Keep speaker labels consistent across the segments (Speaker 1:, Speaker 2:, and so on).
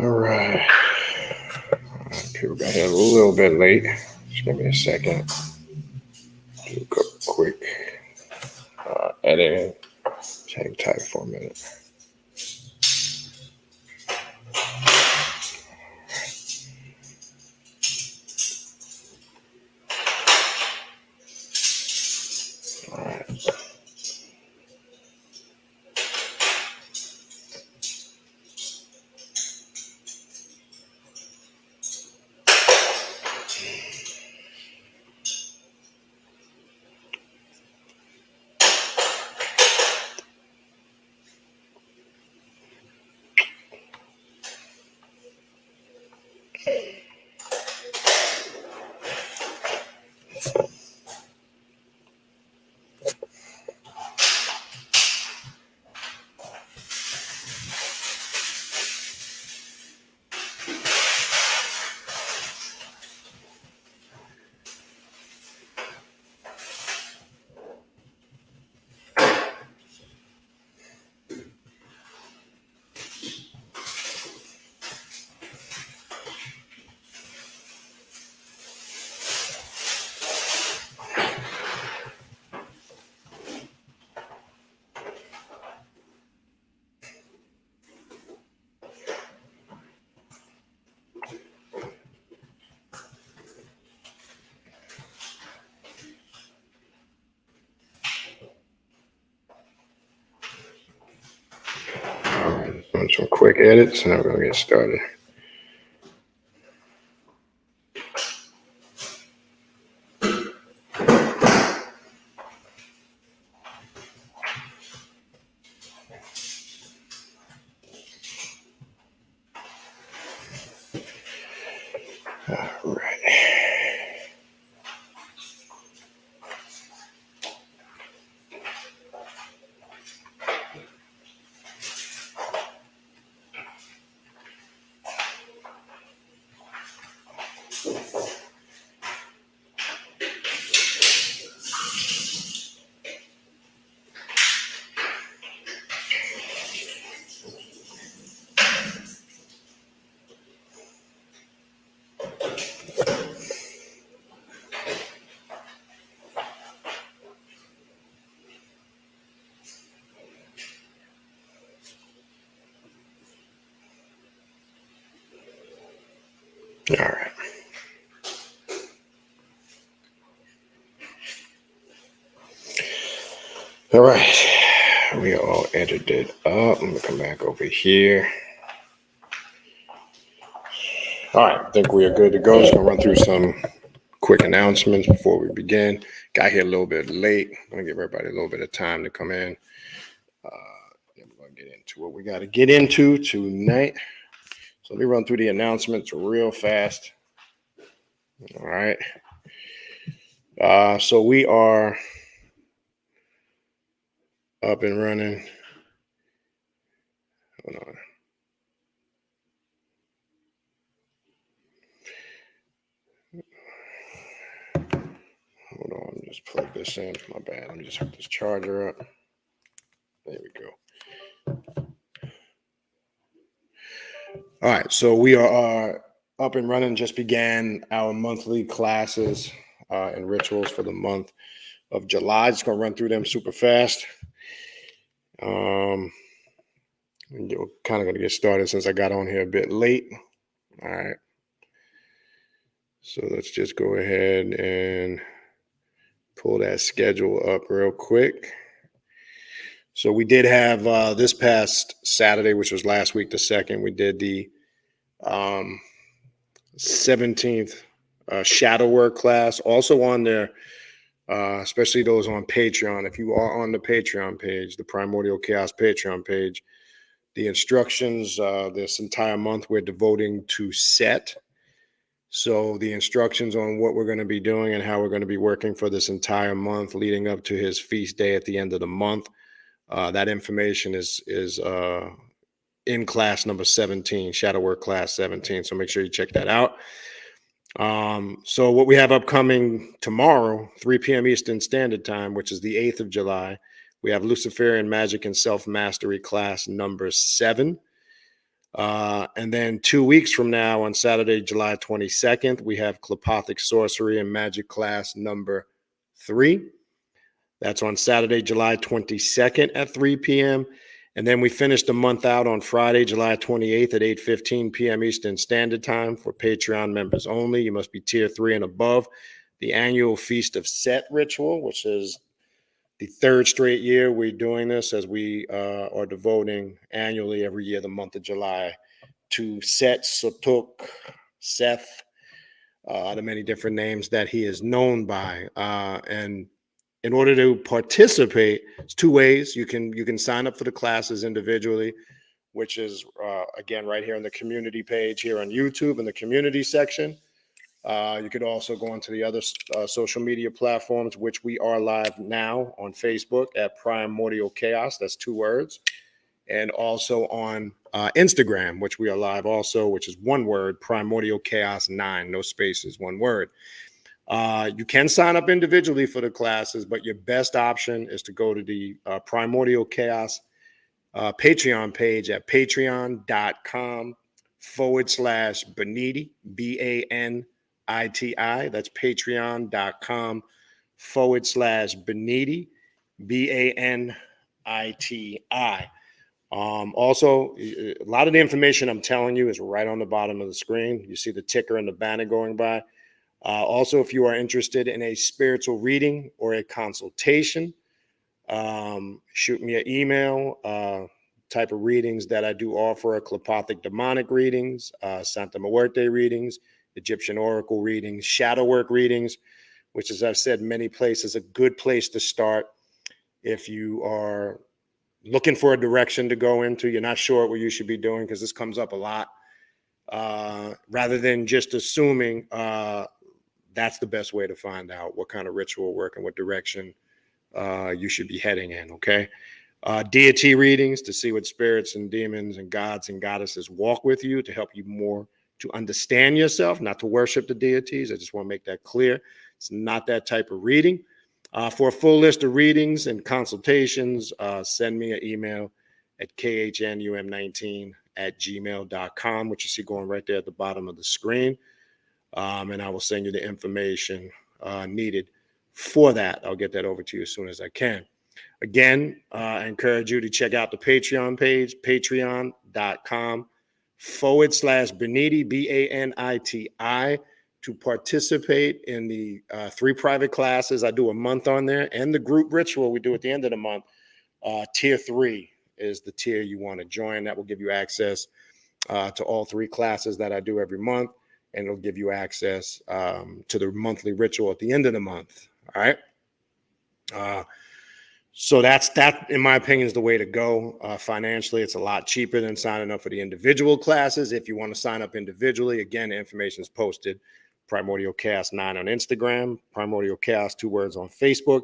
Speaker 1: All right. People got here a little bit late. Just give me a second. Do a couple quick editing. Hang tight for a minute. All right. Doing some quick edits and I'm going to get started. All right. All right. All right. We all edited up. I'm going to come back over here. All right. I think we are good to go. Just going to run through some quick announcements before we begin. Got here a little bit late. I'm going to give everybody a little bit of time to come in. Then we're going to get into what we got to get into tonight. So let me run through the announcements real fast. All right. So we are up and running. Hold on. Hold on. Let me just plug this in. My bad. Let me just hook this charger up. There we go. All right. So we are up and running. Just began our monthly classes and rituals for the month of July. Just going to run through them super fast. We're kind of going to get started since I got on here a bit late. All right. So let's just go ahead and pull that schedule up real quick. So we did have this past Saturday, which was last week, the 2nd, we did the 17th shadow work class. Also on there, especially those on Patreon. If you are on the Patreon page, the Primordial Chaos Patreon page, the instructions this entire month we're devoting to Set. So the instructions on what we're going to be doing and how we're going to be working for this entire month leading up to his feast day at the end of the month. That information is in class number 17, Shadow Work class 17. So make sure you check that out. So what we have upcoming tomorrow, 3 p.m. Eastern Standard Time, which is the 8th of July, we have Luciferian Magic and Self-Mastery class number 7. And then 2 weeks from now, on Saturday, July 22nd, we have Clepothic Sorcery and Magic class number 3. That's on Saturday, July 22nd at 3 p.m. And then we finish the month out on Friday, July 28th at 8:15 p.m. Eastern Standard Time for Patreon members only. You must be tier 3 and above. The annual Feast of Set ritual, which is the 3rd straight year we're doing this, as we are devoting annually every year the month of July to Set, Sotuk, Seth, the many different names that he is known by. And in order to participate, it's 2 ways. You can sign up for the classes individually, which is, again, right here on the community page here on YouTube in the community section. You could also go onto the other social media platforms, which we are live now on Facebook at Primordial Chaos. That's 2 words. And also on Instagram, which we are live also, which is 1 word, Primordial Chaos 9, no spaces, 1 word. You can sign up individually for the classes, but your best option is to go to the Primordial Chaos Patreon page at patreon.com/Baniti, Baniti. That's patreon.com/Baniti, Baniti. Also, a lot of the information I'm telling you is right on the bottom of the screen. You see the ticker and the banner going by. Also, if you are interested in a spiritual reading or a consultation, shoot me an email. Type of readings that I do offer are Clepothic demonic readings, Santa Muerte readings, Egyptian oracle readings, shadow work readings, which, as I've said many places, a good place to start if you are looking for a direction to go into. You're not sure what you should be doing, because this comes up a lot. Rather than just assuming, that's the best way to find out what kind of ritual work and what direction you should be heading in, okay? Deity readings to see what spirits and demons and gods and goddesses walk with you to help you more to understand yourself, not to worship the deities. I just want to make that clear. It's not that type of reading. For a full list of readings and consultations, send me an email at khnum19@gmail.com, which you see going right there at the bottom of the screen. And I will send you the information needed for that. I'll get that over to you as soon as I can. Again, I encourage you to check out the Patreon page, patreon.com/Baniti, Baniti, to participate in the 3 private classes I do a month on there, and the group ritual we do at the end of the month. Tier 3 is the tier you want to join. That will give you access to all 3 classes that I do every month, and it'll give you access to the monthly ritual at the end of the month. All right. So that, in my opinion, is the way to go. Financially, it's a lot cheaper than signing up for the individual classes. If you want to sign up individually, again, the information is posted. Primordial Chaos 9 on Instagram, Primordial Chaos 2 words on Facebook,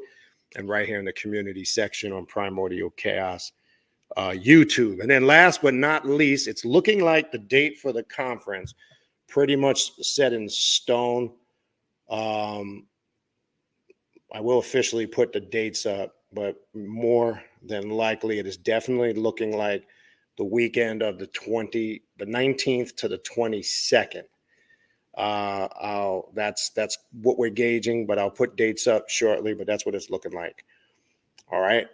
Speaker 1: and right here in the community section on Primordial Chaos YouTube. And then last but not least, it's looking like the date for the conference pretty much set in stone. I will officially put the dates up, but more than likely, it is definitely looking like the weekend of the 19th to the 22nd. That's what we're gauging, but I'll put dates up shortly, but that's what it's looking like. All right.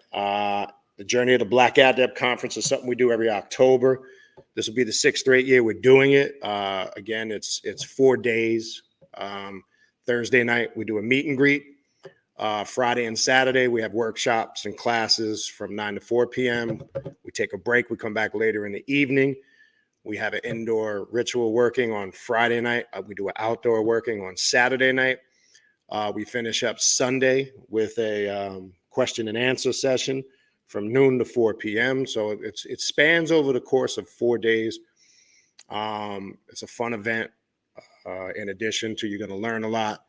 Speaker 1: The Journey of the Black Adept Conference is something we do every October. This will be the 6th straight year we're doing it. Again, it's 4 days. Thursday night, we do a meet and greet. Friday and Saturday, we have workshops and classes from 9 to 4 p.m. We take a break. We come back later in the evening. We have an indoor ritual working on Friday night. We do an outdoor working on Saturday night. We finish up Sunday with a question and answer session from noon to 4 p.m. So it spans over the course of 4 days. It's a fun event. In addition to, you're going to learn a lot.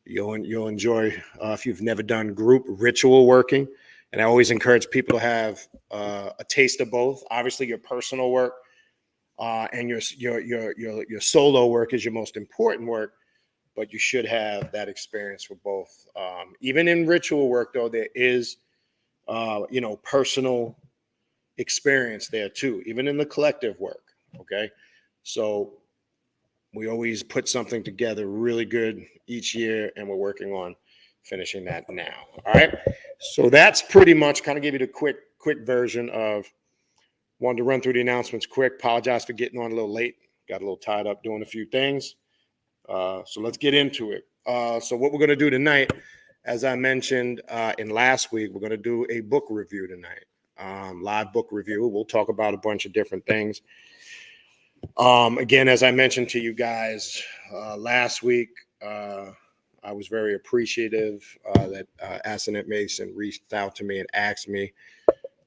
Speaker 1: You'll enjoy if you've never done group ritual working. And I always encourage people to have a taste of both. Obviously, your personal work and your solo work is your most important work, but you should have that experience for both. Even in ritual work, though, there is personal experience there too, even in the collective work. Okay. So we always put something together really good each year, and we're working on finishing that now. All right. So that's pretty much kind of give you the quick version of, wanted to run through the announcements quick. Apologize for getting on a little late. Got a little tied up doing a few things. So let's get into it. So what we're going to do tonight, as I mentioned in last week, we're going to do a book review tonight. Live book review. We'll talk about a bunch of different things. Again, as I mentioned to you guys last week, I was very appreciative that Asenath Mason reached out to me and asked me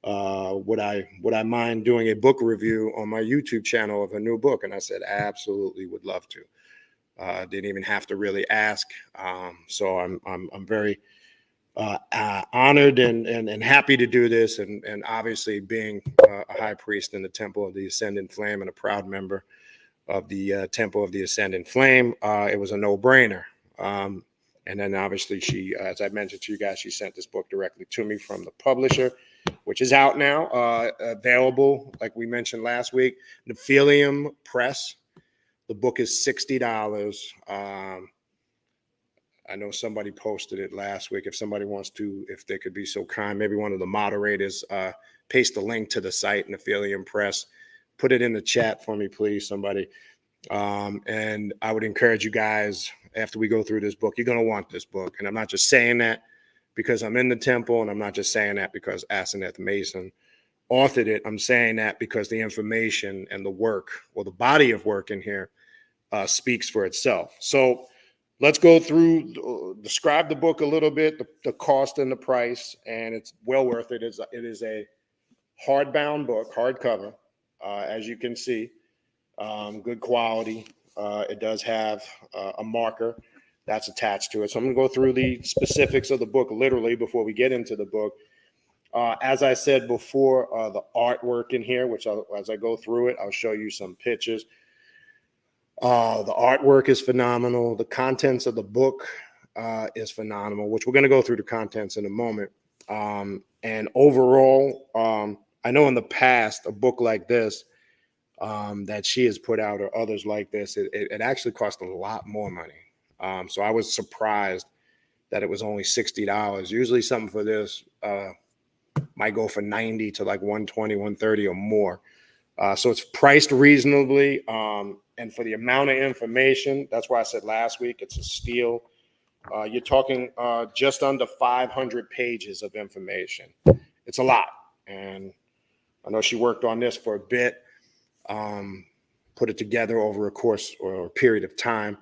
Speaker 1: would I mind doing a book review on my YouTube channel of a new book, and I said absolutely, would love to. Didn't even have to really ask. So I'm very honored and happy to do this, and obviously being a high priest in the Temple of the Ascendant Flame and a proud member of the Temple of the Ascendant Flame, it was a no-brainer. And then obviously she, as I mentioned to you guys, she sent this book directly to me from the publisher, which is out now, available, like we mentioned last week, Nephilium Press. The book is $60. I know somebody posted it last week. If somebody wants to, if they could be so kind, maybe one of the moderators paste the link to the site, Nephilium Press. Put it in the chat for me, please, somebody. And I would encourage you guys, after we go through this book, you're going to want this book. And I'm not just saying that because I'm in the temple, and I'm not just saying that because Asenath Mason authored it. I'm saying that because the information and the work, or the body of work in here, speaks for itself. So let's go through, describe the book a little bit, the cost and the price, and it's well worth it. It is a hardbound book, hardcover, as you can see, good quality. It does have a marker that's attached to it. So I'm going to go through the specifics of the book literally before we get into the book. As I said before, the artwork in here, which as I go through it, I'll show you some pictures. The artwork is phenomenal. The contents of the book is phenomenal, which we're going to go through the contents in a moment. And overall, I know in the past, a book like this that she has put out, or others like this, it actually cost a lot more money. So I was surprised that it was only $60. Usually something for this might go for $90 to like $120, $130 or more. So it's priced reasonably. And for the amount of information, that's why I said last week, it's a steal. You're talking just under 500 pages of information. It's a lot. And I know she worked on this for a bit, put it together over a course or a period of time.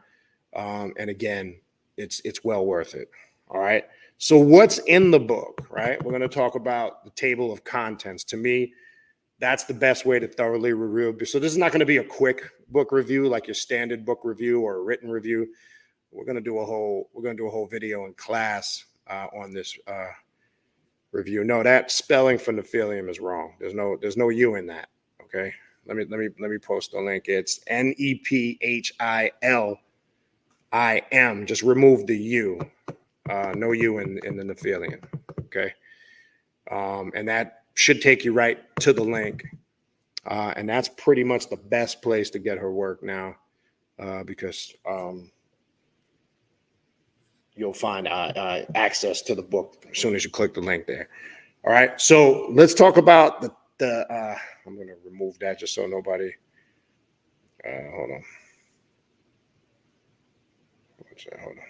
Speaker 1: And again, it's well worth it. All right. So what's in the book, right? We're going to talk about the table of contents. To me, that's the best way to thoroughly review. So this is not going to be a quick book review like your standard book review or a written review. We're going to do a whole video in class on this review. No, that spelling for Nephilium is wrong. There's no U in that. Okay. Let me post the link. It's Nephilium. Just remove the U. No U in the Nephilium. Okay. And that should take you right to the link. And that's pretty much the best place to get her work now, because you'll find access to the book as soon as you click the link there. All right. So let's talk about the I'm going to remove that just so nobody. Hold on. Hold on.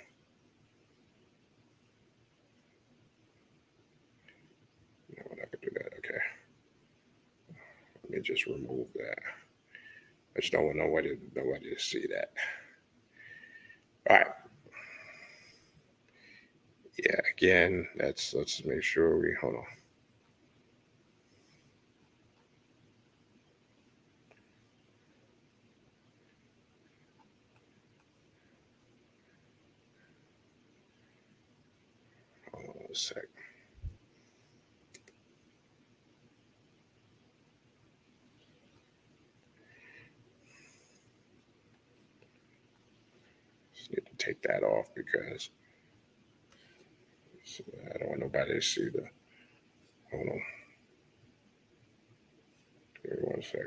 Speaker 1: No, we're not going to do that. Okay. Let me just remove that. I just don't want nobody to see that. All right. Yeah, again, let's make sure we hold on. Hold on a sec. Just need to take that off because I don't want nobody to see the. Hold on. sec.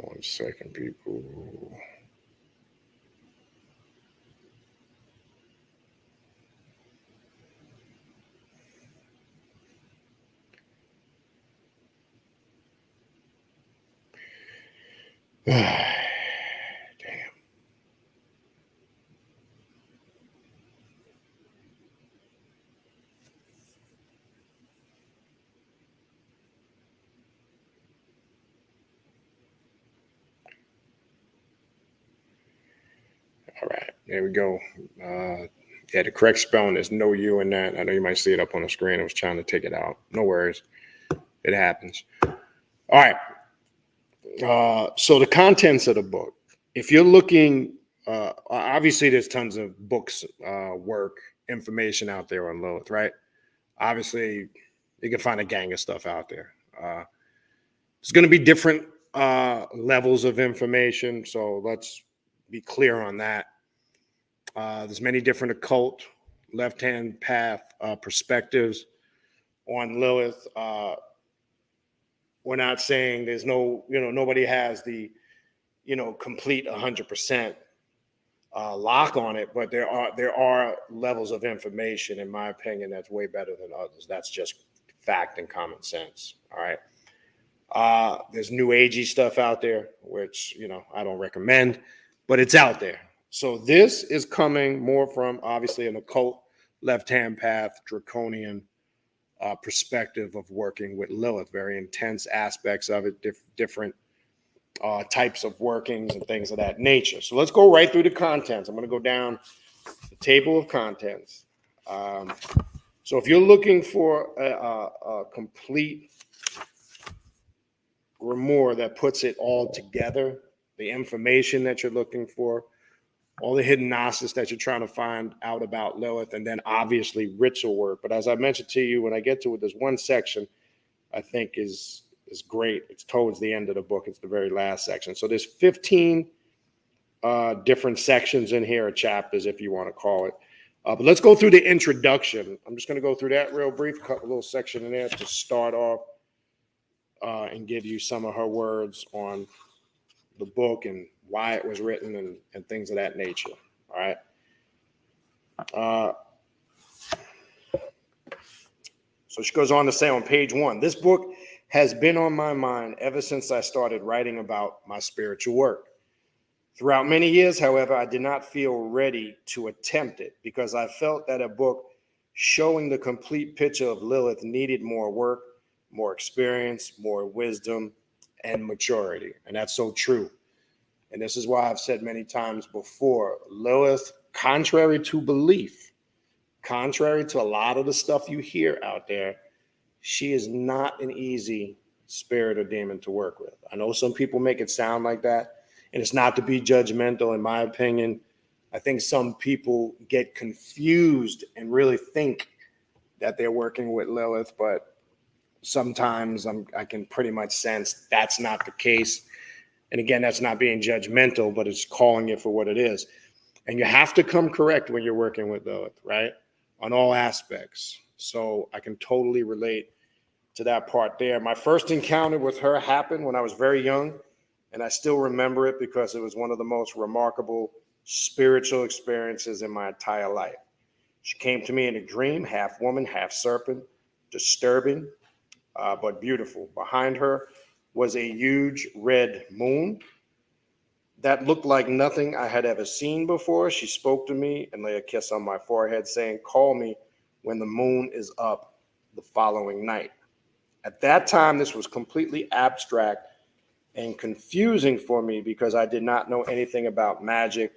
Speaker 1: One second, people. Damn. All right, there we go. Yeah, the correct spelling is no U in that. I know you might see it up on the screen. I was trying to take it out. No worries. It happens. All right. So the contents of the book. If you're looking, obviously there's tons of books, work, information out there on Lilith, right? Obviously, you can find a gang of stuff out there. It's going to be different levels of information, so let's be clear on that. There's many different occult, left-hand path perspectives on Lilith. We're not saying there's no, nobody has the, complete 100% lock on it, but there are levels of information, in my opinion, that's way better than others. That's just fact and common sense. All right. There's new agey stuff out there, which, I don't recommend, but it's out there. So this is coming more from obviously an occult, left-hand path, draconian perspective of working with Lilith. Very intense aspects of it, different types of workings and things of that nature. So let's go right through the contents. I'm going to go down the table of contents. So if you're looking for a complete grimoire that puts it all together, the information that you're looking for, all the hidden gnosis that you're trying to find out about Lilith, and then obviously ritual work. But as I mentioned to you, when I get to it, there's one section I think is great. It's towards the end of the book. It's the very last section. So there's 15 different sections in here, or chapters, if you want to call it. But let's go through the introduction. I'm just going to go through that real brief, cut a little section in there to start off and give you some of her words on the book and why it was written and things of that nature. All right. So she goes on to say on page 1, this book has been on my mind ever since I started writing about my spiritual work. Throughout many years, however, I did not feel ready to attempt it because I felt that a book showing the complete picture of Lilith needed more work, more experience, more wisdom, and maturity. And that's so true. And this is why I've said many times before, Lilith, contrary to belief, contrary to a lot of the stuff you hear out there, she is not an easy spirit or demon to work with. I know some people make it sound like that, and it's not to be judgmental, in my opinion. I think some people get confused and really think that they're working with Lilith, but sometimes I can pretty much sense that's not the case. And again, that's not being judgmental, but it's calling it for what it is. And you have to come correct when you're working with Lilith, right? On all aspects. So I can totally relate to that part there. My first encounter with her happened when I was very young, and I still remember it because it was one of the most remarkable spiritual experiences in my entire life. She came to me in a dream, half woman, half serpent, disturbing, but beautiful. Behind her was a huge red moon that looked like nothing I had ever seen before. She spoke to me and laid a kiss on my forehead, saying, "Call me when the moon is up the following night." At that time, this was completely abstract and confusing for me because I did not know anything about magic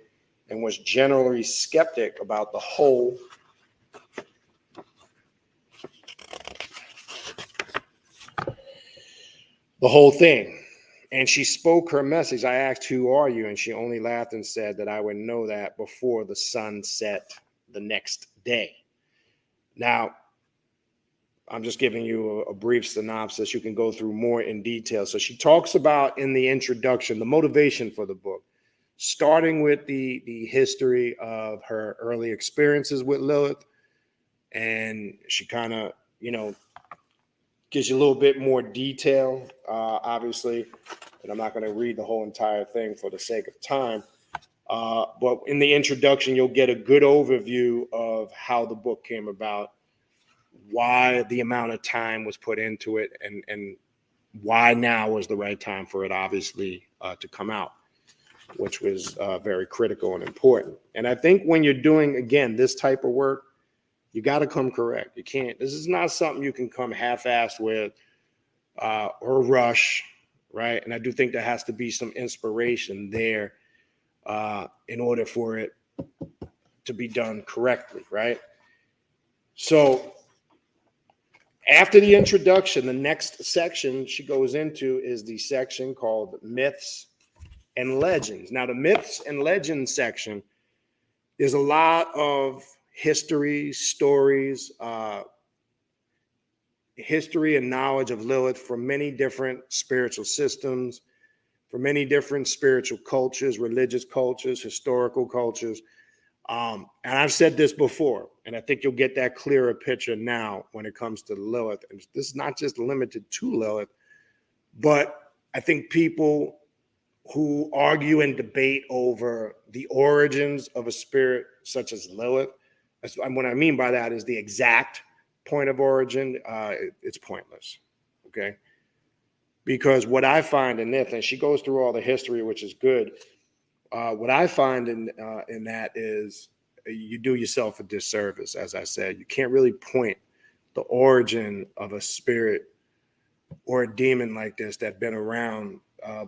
Speaker 1: and was generally skeptic about the whole the whole thing. And she spoke her message. I asked, "Who are you?" And she only laughed and said that I would know that before the sun set the next day. Now, I'm just giving you a brief synopsis. You can go through more in detail. So she talks about in the introduction, the motivation for the book, starting with the history of her early experiences with Lilith. And she kind of, gives you a little bit more detail, obviously. And I'm not going to read the whole entire thing for the sake of time. But in the introduction, you'll get a good overview of how the book came about, why the amount of time was put into it, and why now was the right time for it, obviously, to come out, which was very critical and important. And I think when you're doing, again, this type of work, you got to come correct. You can't, this is not something you can come half-assed with or rush, right? And I do think there has to be some inspiration there in order for it to be done correctly, right? So after the introduction, the next section she goes into is the section called Myths and Legends. Now, the Myths and Legends section is a lot of history, stories, history and knowledge of Lilith from many different spiritual systems, from many different spiritual cultures, religious cultures, historical cultures. And I've said this before, and I think you'll get that clearer picture now when it comes to Lilith. And this is not just limited to Lilith, but I think people who argue and debate over the origins of a spirit such as Lilith, what I mean by that is the exact point of origin, it's pointless, okay? Because what I find in this, and she goes through all the history, which is good, what I find in that is you do yourself a disservice. As I said, you can't really point the origin of a spirit or a demon like this that's been around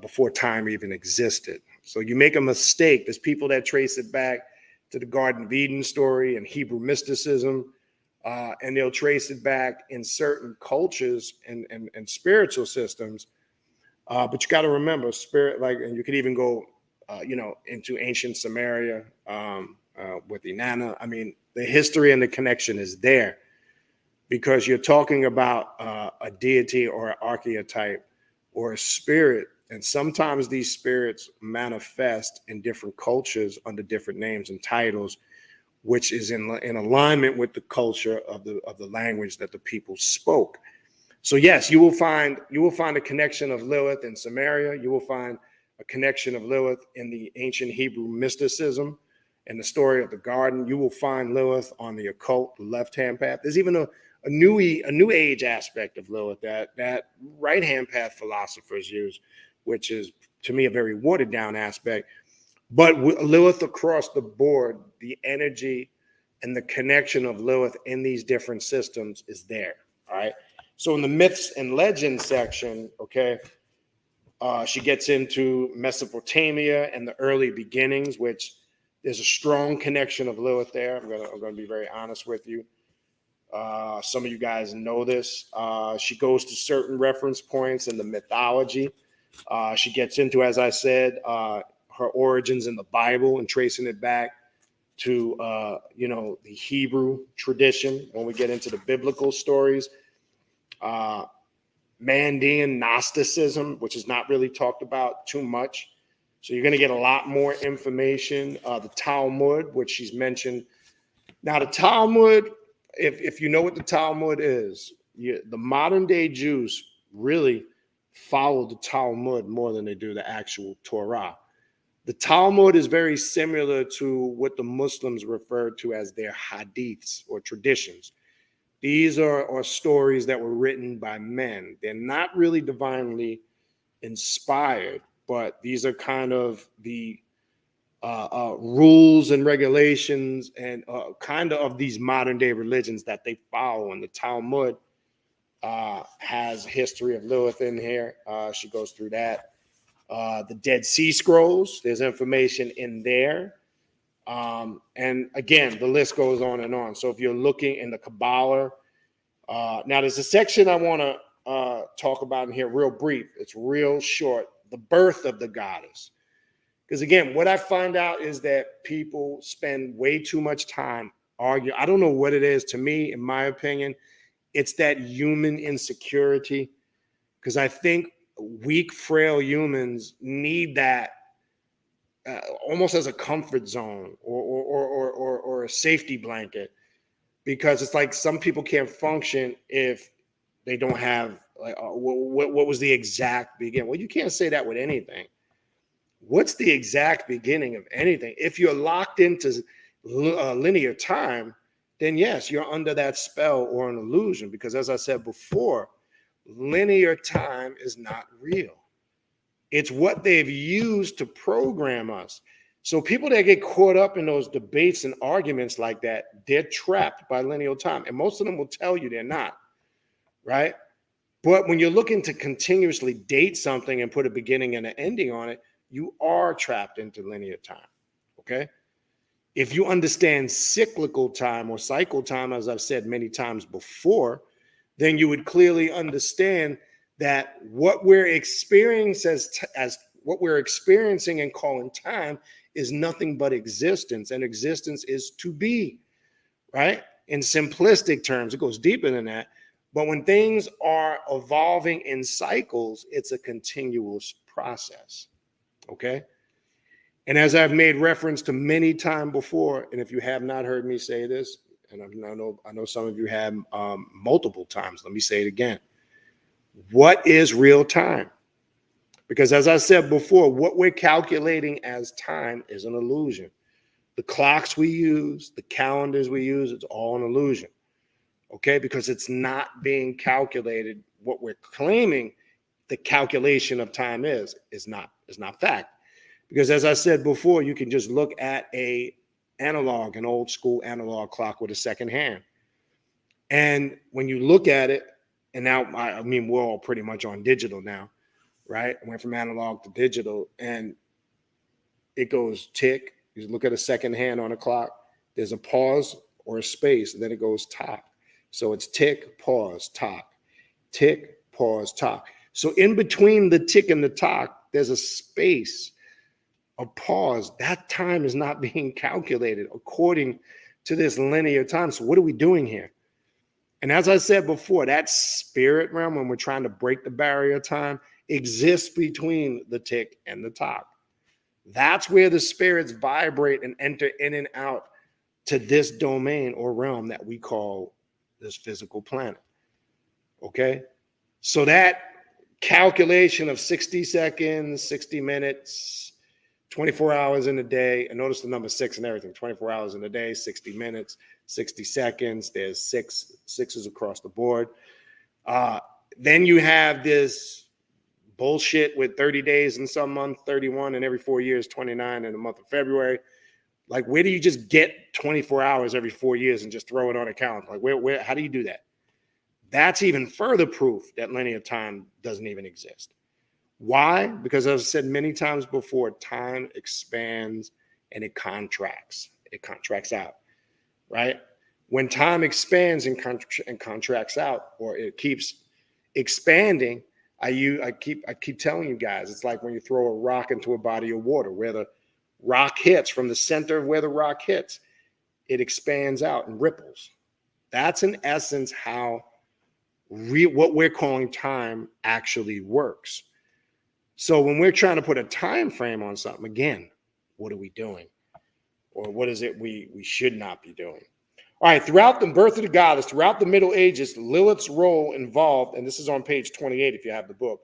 Speaker 1: before time even existed. So you make a mistake. There's people that trace it back to the Garden of Eden story and Hebrew mysticism, and they'll trace it back in certain cultures and spiritual systems. But you got to remember, spirit, and you could even go into ancient Samaria with Inanna. I mean, the history and the connection is there because you're talking about a deity or an archetype or a spirit. And sometimes these spirits manifest in different cultures under different names and titles, which is in alignment with the culture of the language that the people spoke. So yes, you will find a connection of Lilith in Samaria. You will find a connection of Lilith in the ancient Hebrew mysticism and the story of the garden. You will find Lilith on the occult, the left-hand path. There's even a new age aspect of Lilith that right-hand path philosophers use, which is, to me, a very watered-down aspect. But Lilith across the board, the energy and the connection of Lilith in these different systems is there, all right? So in the myths and legends section, okay, she gets into Mesopotamia and the early beginnings, which there's a strong connection of Lilith there. I'm gonna be very honest with you. Some of you guys know this. She goes to certain reference points in the mythology. She gets into, as I said, her origins in the Bible and tracing it back to the Hebrew tradition. When we get into the biblical stories, Mandean Gnosticism, which is not really talked about too much. So you're going to get a lot more information. The Talmud, which she's mentioned. Now, the Talmud, if you know what the Talmud is, the modern day Jews really follow the Talmud more than they do the actual Torah. The Talmud is very similar to what the Muslims refer to as their hadiths or traditions. These are stories that were written by men. They're not really divinely inspired, but these are kind of the rules and regulations and kind of these modern day religions that they follow. And the Talmud has history of Lilith in here. She goes through that. The Dead Sea Scrolls, there's information in there. And again, the list goes on and on. So if you're looking in the Kabbalah, now there's a section I want talk about in here real brief. It's real short. The birth of the goddess. Because again, what I find out is that people spend way too much time arguing. I don't know what it is. To me, in my opinion, it's that human insecurity. Because I think weak, frail humans need that almost as a comfort zone or a safety blanket. Because it's like some people can't function if they don't have like what was the exact beginning? Well, you can't say that with anything. What's the exact beginning of anything? If you're locked into linear time, then yes, you're under that spell or an illusion. Because as I said before, linear time is not real. It's what they've used to program us. So people that get caught up in those debates and arguments like that, they're trapped by linear time. And most of them will tell you they're not, right? But when you're looking to continuously date something and put a beginning and an ending on it, you are trapped into linear time, okay? If you understand cyclical time or cycle time, as I've said many times before, then you would clearly understand that what we're experiencing as what we're experiencing and calling time is nothing but existence, and existence is to be, right? In simplistic terms, it goes deeper than that. But when things are evolving in cycles, it's a continuous process. Okay. And as I've made reference to many times before, and if you have not heard me say this, and I know some of you have multiple times, let me say it again. What is real time? Because as I said before, what we're calculating as time is an illusion. The clocks we use, the calendars we use, it's all an illusion. Okay, because it's not being calculated. What we're claiming the calculation of time is not fact. Because as I said before, you can just look at an old school analog clock with a second hand. And when you look at it, and now, I mean, we're all pretty much on digital now, right? I went from analog to digital, and it goes tick. You look at a second hand on a clock, there's a pause or a space, and then it goes tock. So it's tick, pause, tock, tick, pause, tock. So in between the tick and the tock, there's a space, a pause. That time is not being calculated according to this linear time. So what are we doing here? And as I said before, that spirit realm, when we're trying to break the barrier of time, exists between the tick and the tock. That's where the spirits vibrate and enter in and out to this domain or realm that we call this physical planet. Okay? So that calculation of 60 seconds, 60 minutes, 24 hours in a day, and notice the number 6 and everything, 24 hours in a day, 60 minutes, 60 seconds, there's sixes across the board. Then you have this bullshit with 30 days in some month, 31, and every 4 years, 29 in the month of February. Like, where do you just get 24 hours every 4 years and just throw it on a calendar? Like, where, how do you do that? That's even further proof that linear time doesn't even exist. Why? Because as I've said many times before, time expands and it contracts. It contracts out, right? When time expands and contracts out, or it keeps expanding, I keep telling you guys, it's like when you throw a rock into a body of water, where the rock hits, from the center of where the rock hits, it expands out and ripples. That's in essence how what we're calling time actually works. So when we're trying to put a time frame on something, again, what are we doing? Or what is it we should not be doing? All right, throughout the birth of the goddess, throughout the Middle Ages, Lilith's role involved, and this is on page 28 if you have the book,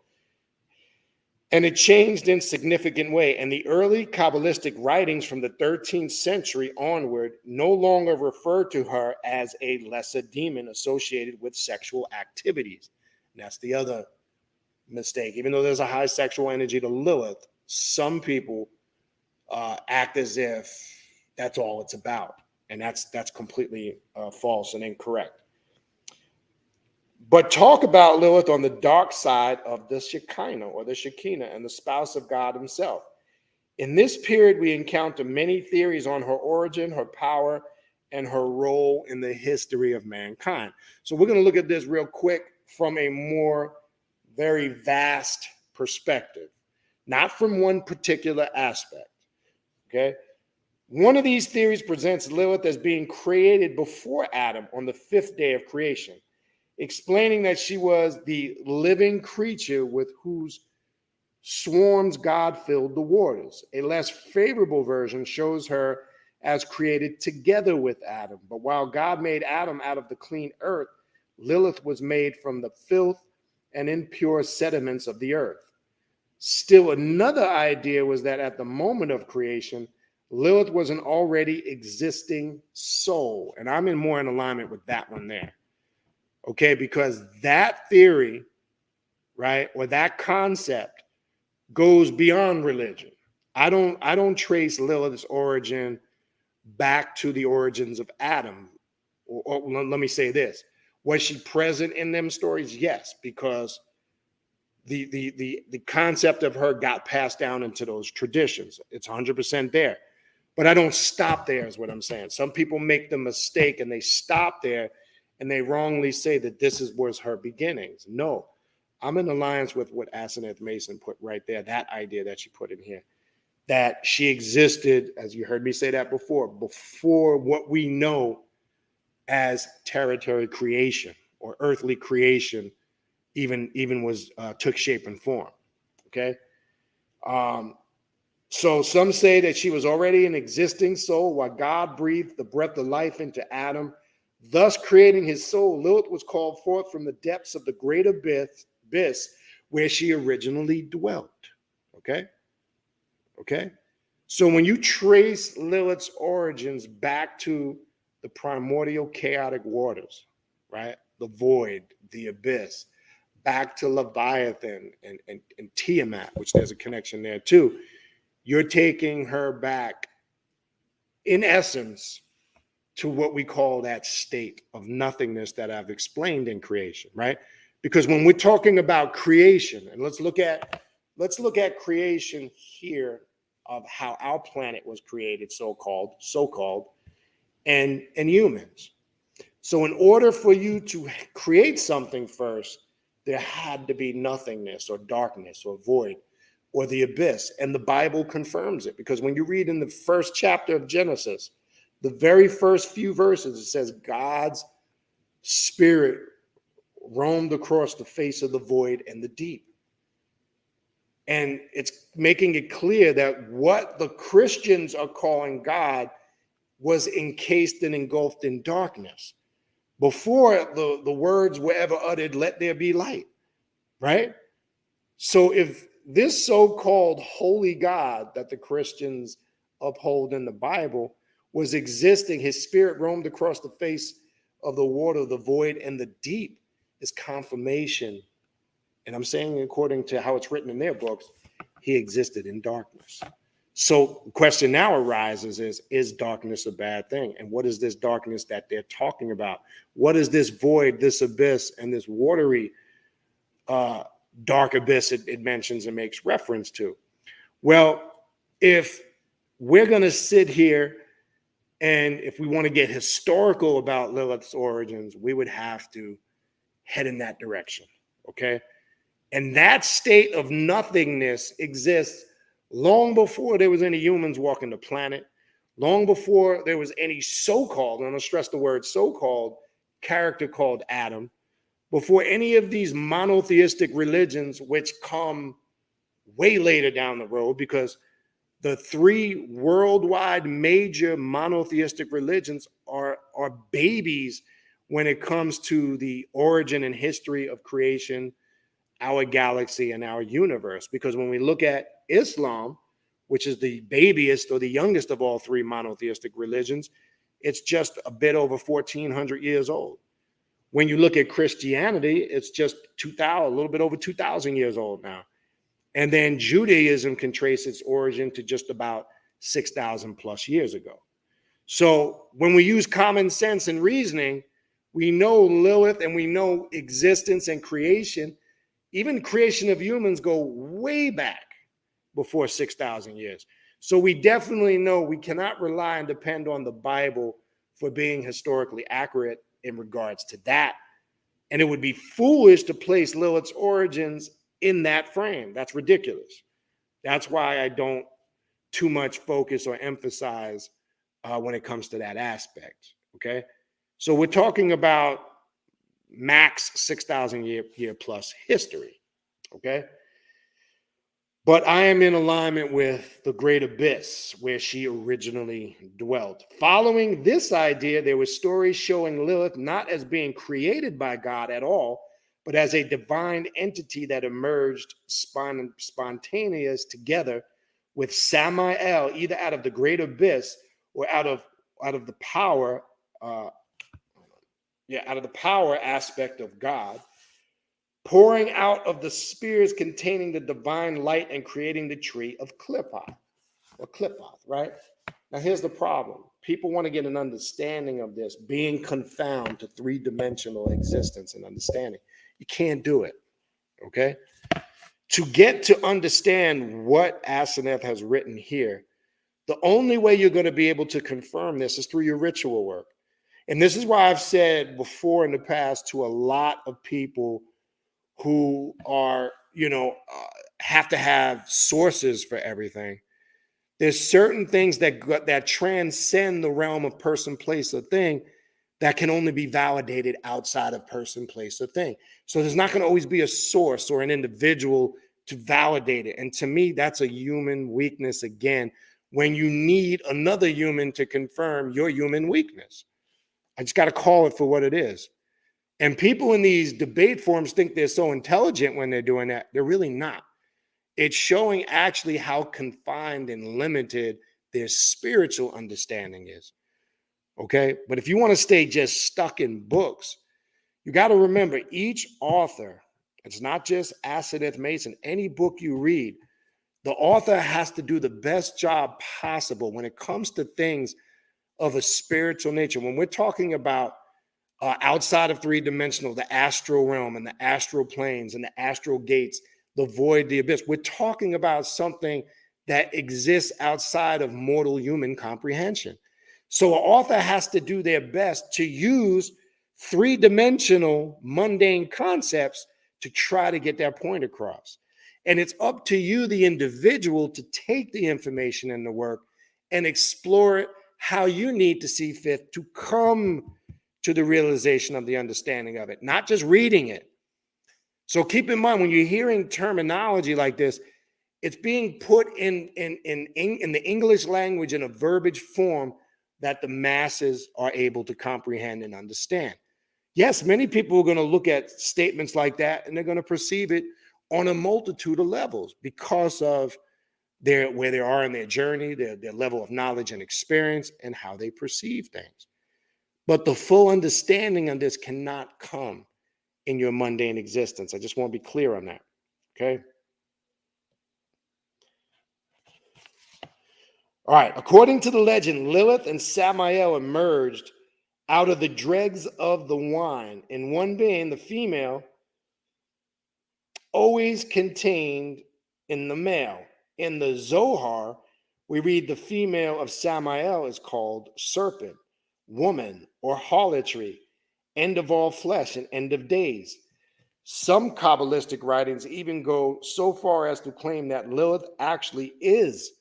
Speaker 1: and it changed in significant way. And the early Kabbalistic writings from the 13th century onward no longer refer to her as a lesser demon associated with sexual activities. And that's the other mistake. Even though there's a high sexual energy to Lilith, some people act as if that's all it's about. And that's completely false and incorrect. But talk about Lilith on the dark side of the Shekinah or the Shekinah and the spouse of God himself. In this period, we encounter many theories on her origin, her power, and her role in the history of mankind. So we're going to look at this real quick from a more very vast perspective, not from one particular aspect. Okay? One of these theories presents Lilith as being created before Adam on the fifth day of creation, explaining that she was the living creature with whose swarms God filled the waters. A less favorable version shows her as created together with Adam. But while God made Adam out of the clean earth, Lilith was made from the filth and impure sediments of the earth. Still, another idea was that at the moment of creation, Lilith was an already existing soul. And I'm more in alignment with that one there. Okay, because that theory, right, or that concept goes beyond religion. I don't trace Lilith's origin back to the origins of Adam. Or let me say this. Was she present in them stories? Yes, because the concept of her got passed down into those traditions. It's 100% there. But I don't stop there is what I'm saying. Some people make the mistake and they stop there and they wrongly say that this was her beginnings. No, I'm in alliance with what Asenath Mason put right there, that idea that she put in here, that she existed, as you heard me say that before what we know as territory creation or earthly creation even was took shape and form. Okay. So some say that she was already an existing soul while God breathed the breath of life into Adam, thus creating his soul. Lilith was called forth from the depths of the great abyss where she originally dwelt. Okay? Okay? So when you trace Lilith's origins back to the primordial chaotic waters, right? The void, the abyss, back to Leviathan and Tiamat, which there's a connection there too. You're taking her back, in essence, to what we call that state of nothingness that I've explained in creation, right? Because when we're talking about creation, and let's look at creation here of how our planet was created, so-called, and humans. So in order for you to create something first, there had to be nothingness or darkness or void or the abyss. And the Bible confirms it, because when you read in the first chapter of Genesis, the very first few verses, it says God's spirit roamed across the face of the void and the deep. And it's making it clear that what the Christians are calling God was encased and engulfed in darkness. Before the words were ever uttered, let there be light, right? So if this so-called holy God that the Christians uphold in the Bible was existing, his spirit roamed across the face of the water, the void, and the deep, is confirmation. And I'm saying, according to how it's written in their books, he existed in darkness. So the question now arises is darkness a bad thing? And what is this darkness that they're talking about? What is this void, this abyss, and this watery dark abyss it mentions and makes reference to? Well, if we're going to sit here and if we want to get historical about Lilith's origins, we would have to head in that direction, okay? And that state of nothingness exists long before there was any humans walking the planet, long before there was any so-called, and I'm going to stress the word so-called, character called Adam, before any of these monotheistic religions, which come way later down the road, because the three worldwide major monotheistic religions are babies when it comes to the origin and history of creation, our galaxy, and our universe. Because when we look at Islam, which is the babyest or the youngest of all three monotheistic religions, it's just a bit over 1,400 years old. When you look at Christianity, it's just 2,000, a little bit over 2,000 years old now. And then Judaism can trace its origin to just about 6,000 plus years ago. So when we use common sense and reasoning, we know Lilith and we know existence and creation. Even creation of humans go way back before 6,000 years. So we definitely know we cannot rely and depend on the Bible for being historically accurate in regards to that. And it would be foolish to place Lilith's origins in that frame. That's ridiculous. That's why I don't too much focus or emphasize when it comes to that aspect, okay? So we're talking about max 6,000 year plus history, okay? But I am in alignment with the great abyss where she originally dwelt. Following this idea, there were stories showing Lilith not as being created by God at all, but as a divine entity that emerged spontaneous together with Samael, either out of the great abyss or out of the power, out of the power aspect of God, pouring out of the spheres containing the divine light and creating the tree of Clippoth, right? Now, here's the problem. People want to get an understanding of this, being confounded to three-dimensional existence and understanding. You can't do it, okay? To get to understand what Asenath has written here, the only way you're going to be able to confirm this is through your ritual work. And this is why I've said before in the past to a lot of people who are, have to have sources for everything. There's certain things that transcend the realm of person, place, or thing that can only be validated outside of person, place, or thing. So there's not going to always be a source or an individual to validate it. And to me, that's a human weakness again, when you need another human to confirm your human weakness. I just got to call it for what it is. And people in these debate forums think they're so intelligent when they're doing that. They're really not. It's showing actually how confined and limited their spiritual understanding is. Okay? But if you want to stay just stuck in books, you got to remember each author, it's not just Asenath Mason, any book you read, the author has to do the best job possible when it comes to things of a spiritual nature. When we're talking about outside of three-dimensional, the astral realm and the astral planes and the astral gates, the void, the abyss. We're talking about something that exists outside of mortal human comprehension. So an author has to do their best to use three-dimensional mundane concepts to try to get that point across. And it's up to you, the individual, to take the information in the work and explore it how you need to see fit to come to the realization of the understanding of it, not just reading it. So keep in mind, when you're hearing terminology like this, it's being put in the English language in a verbiage form that the masses are able to comprehend and understand. Yes, many people are going to look at statements like that and they're going to perceive it on a multitude of levels because of where they are in their journey, their level of knowledge and experience, and how they perceive things. But the full understanding of this cannot come in your mundane existence. I just want to be clear on that, okay? All right, according to the legend, Lilith and Samael emerged out of the dregs of the wine, and one being, the female, always contained in the male. In the Zohar, we read the female of Samael is called serpent, woman, or harlotry, end of all flesh and end of days. Some Kabbalistic writings even go so far as to claim that Lilith actually is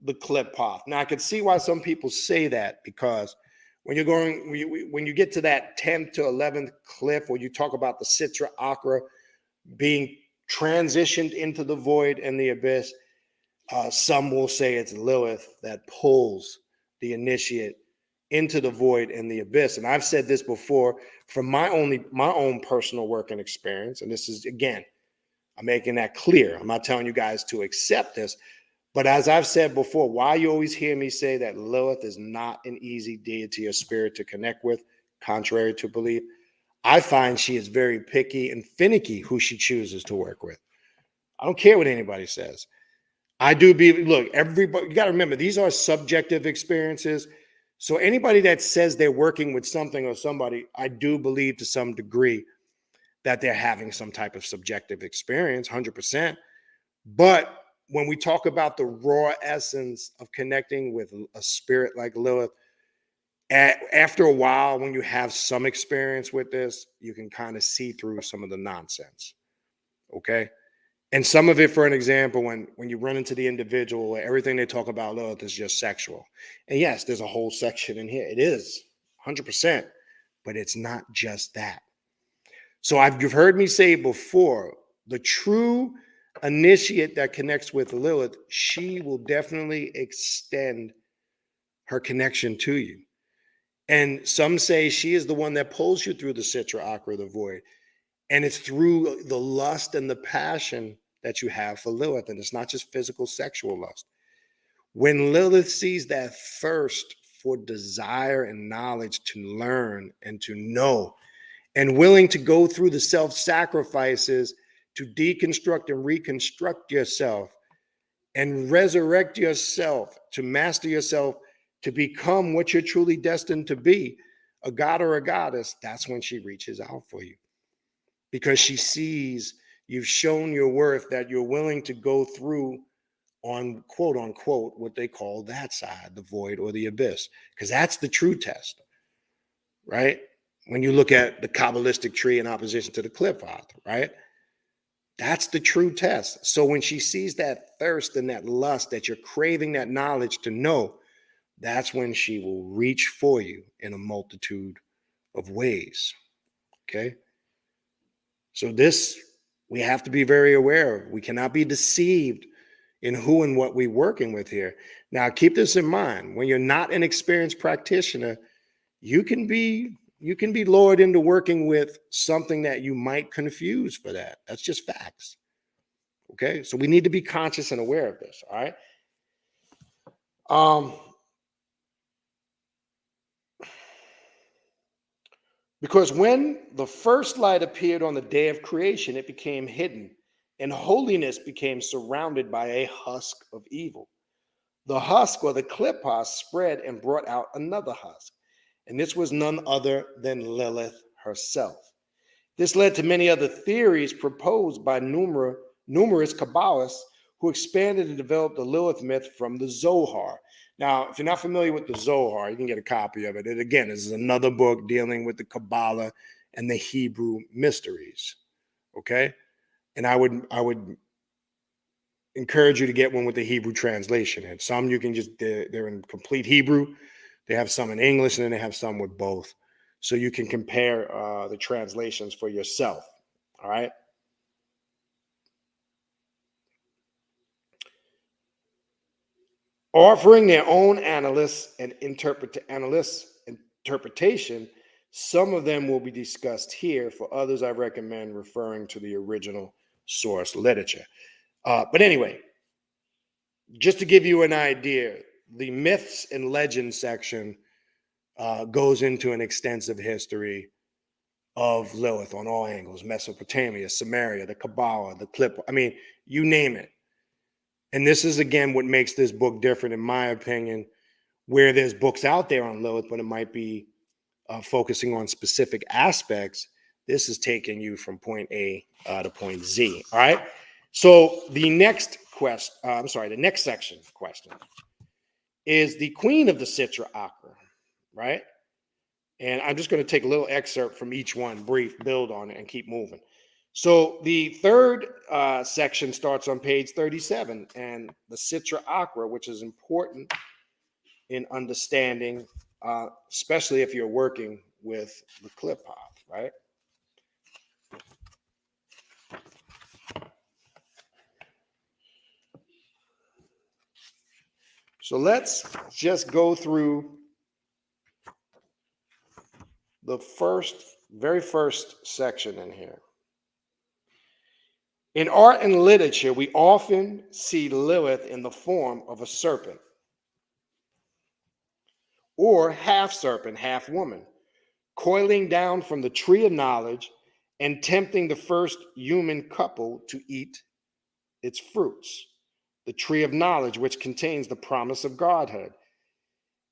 Speaker 1: the Clippoth. Now, I could see why some people say that, because when you get to that 10th to 11th cliff, where you talk about the Sitra Achra being transitioned into the void and the abyss, some will say it's Lilith that pulls the initiate into the void and the abyss. And I've said this before from my own personal work and experience. And this is, again, I'm making that clear. I'm not telling you guys to accept this, but as I've said before, why you always hear me say that Lilith is not an easy deity or spirit to connect with, contrary to belief, I find she is very picky and finicky who she chooses to work with. I don't care what anybody says. I do look, everybody, you got to remember, these are subjective experiences. So anybody that says they're working with something or somebody, I do believe to some degree that they're having some type of subjective experience, 100%. But when we talk about the raw essence of connecting with a spirit like Lilith, After a while, when you have some experience with this, you can kind of see through some of the nonsense. Okay. And some of it, for an example, when you run into the individual, everything they talk about Lilith is just sexual. And yes, there's a whole section in here. It is 100%, but it's not just that. So you've heard me say before, the true initiate that connects with Lilith, she will definitely extend her connection to you. And some say she is the one that pulls you through the Sitra Akra, the void. And it's through the lust and the passion that you have for Lilith. And it's not just physical, sexual lust. When Lilith sees that thirst for desire and knowledge to learn and to know, and willing to go through the self-sacrifices to deconstruct and reconstruct yourself and resurrect yourself, to master yourself, to become what you're truly destined to be, a god or a goddess, that's when she reaches out for you. Because she sees you've shown your worth, that you're willing to go through on quote unquote what they call that side, the void or the abyss, because that's the true test, right? When you look at the Kabbalistic tree in opposition to the cliff path, right? That's the true test. So when she sees that thirst and that lust, that you're craving that knowledge to know, that's when she will reach for you in a multitude of ways. Okay. So this, we have to be very aware of. We cannot be deceived in who and what we're working with here. Now, keep this in mind. When you're not an experienced practitioner, you can be lured into working with something that you might confuse for that. That's just facts. Okay, so we need to be conscious and aware of this. All right. Because when the first light appeared on the day of creation, it became hidden, and holiness became surrounded by a husk of evil. The husk, or the klipos, spread and brought out another husk, and this was none other than Lilith herself. This led to many other theories proposed by numerous Kabbalists who expanded and developed the Lilith myth from the Zohar. Now, if you're not familiar with the Zohar, you can get a copy of it. And again, this is another book dealing with the Kabbalah and the Hebrew mysteries. Okay, and I would encourage you to get one with the Hebrew translation. And some you can just they're in complete Hebrew. They have some in English, and then they have some with both. So you can compare the translations for yourself. All right. Offering their own interpretation, some of them will be discussed here. For others, I recommend referring to the original source literature. But anyway, just to give you an idea, the myths and legends section goes into an extensive history of Lilith on all angles: Mesopotamia, Samaria, the Kabbalah, the Clip. I mean, you name it. And this is, again, what makes this book different, in my opinion, where there's books out there on Lilith, but it might be focusing on specific aspects. This is taking you from point A to point Z. All right. So the next the next section question is the queen of the Sitra Akra, right? And I'm just going to take a little excerpt from each one, brief, build on it, and keep moving. So the third section starts on page 37, and the Sitra Akra, which is important in understanding, especially if you're working with the clip path, right? So let's just go through the very first section in here. In art and literature, we often see Lilith in the form of a serpent, or half serpent, half woman, coiling down from the tree of knowledge and tempting the first human couple to eat its fruits. The tree of knowledge, which contains the promise of godhood,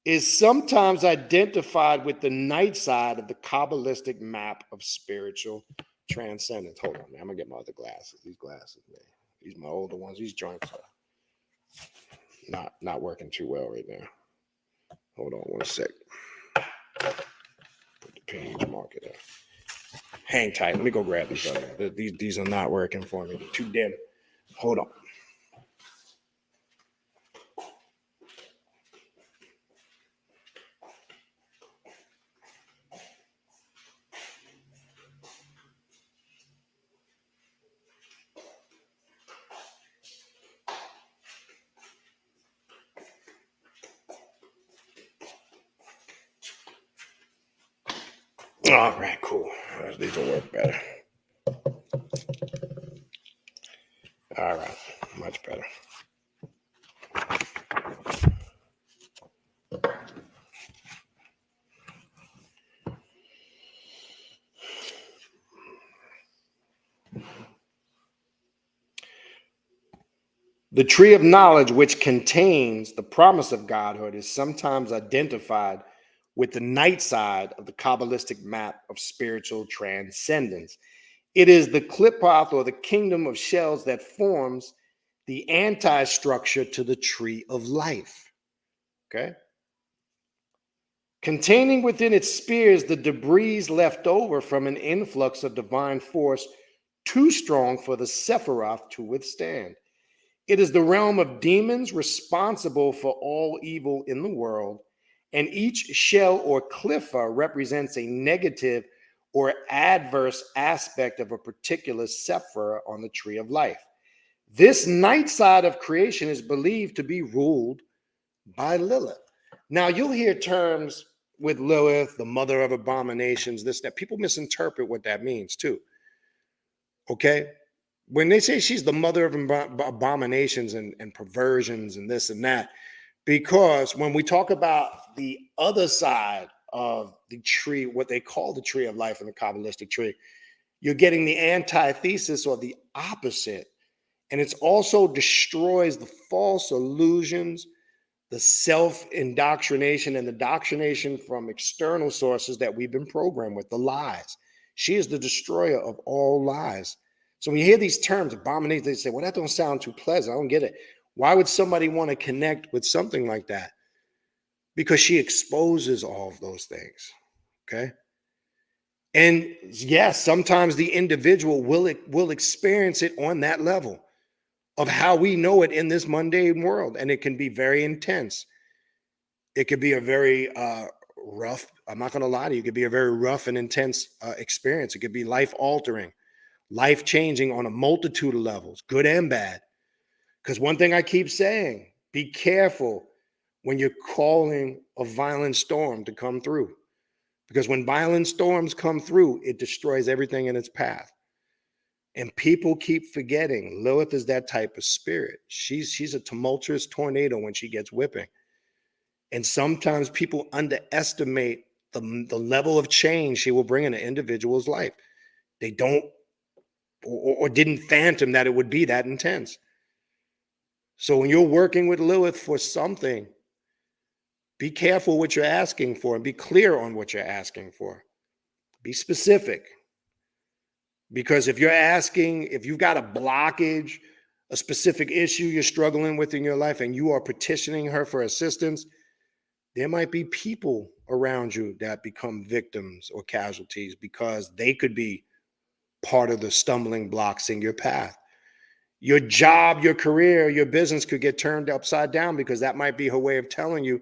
Speaker 1: is sometimes identified with the night side of the Kabbalistic map of spiritual transcendence. Hold on, man. I'm gonna get my other glasses. These glasses, man. These are my older ones. These joints are not working too well right now. Hold on one sec. Page marketer. Hang tight. Let me go grab these other. These are not working for me. They're too dim. Hold on. All right, cool. These will work better. All right, much better. The tree of knowledge, which contains the promise of godhood, is sometimes identified with the night side of the Kabbalistic map of spiritual transcendence. It is the klipoth, or the kingdom of shells, that forms the anti-structure to the tree of life. Okay? Containing within its spears the debris left over from an influx of divine force too strong for the Sephiroth to withstand. It is the realm of demons responsible for all evil in the world, and each shell or cliffa represents a negative or adverse aspect of a particular Sephira on the tree of life. This night side of creation is believed to be ruled by Lilith. Now, you'll hear terms with Lilith, the mother of abominations, this, that. People misinterpret what that means too. Okay? When they say she's the mother of abominations and perversions and this and that, because when we talk about the other side of the tree, what they call the tree of life in the Kabbalistic tree, you're getting the antithesis or the opposite. And it also destroys the false illusions, the self-indoctrination, and the doctrination from external sources that we've been programmed with, the lies. She is the destroyer of all lies. So when you hear these terms, abomination, they say, well, that don't sound too pleasant. I don't get it. Why would somebody want to connect with something like that? Because she exposes all of those things, okay? And yes, sometimes the individual will experience it on that level of how we know it in this mundane world, and it can be very intense. It could be a very rough, I'm not going to lie to you, it could be a very rough and intense experience. It could be life-altering, life-changing on a multitude of levels, good and bad. Because one thing I keep saying, be careful when you're calling a violent storm to come through. Because when violent storms come through, it destroys everything in its path. And people keep forgetting Lilith is that type of spirit. She's a tumultuous tornado when she gets whipping. And sometimes people underestimate the level of change she will bring in an individual's life. They don't or didn't phantom that it would be that intense. So when you're working with Lilith for something, be careful what you're asking for and be clear on what you're asking for. Be specific. Because if you've got a blockage, a specific issue you're struggling with in your life, and you are petitioning her for assistance, there might be people around you that become victims or casualties because they could be part of the stumbling blocks in your path. Your job, your career, your business could get turned upside down because that might be her way of telling you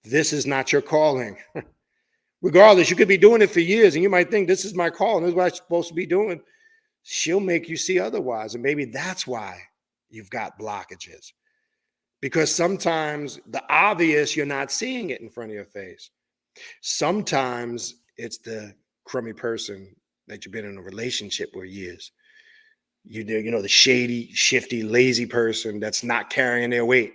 Speaker 1: this is not your calling. Regardless, you could be doing it for years and you might think this is my calling, this is what I'm supposed to be doing. She'll make you see otherwise. And maybe that's why you've got blockages. Because sometimes the obvious, you're not seeing it in front of your face. Sometimes it's the crummy person that you've been in a relationship with years. You know, the shady, shifty, lazy person that's not carrying their weight.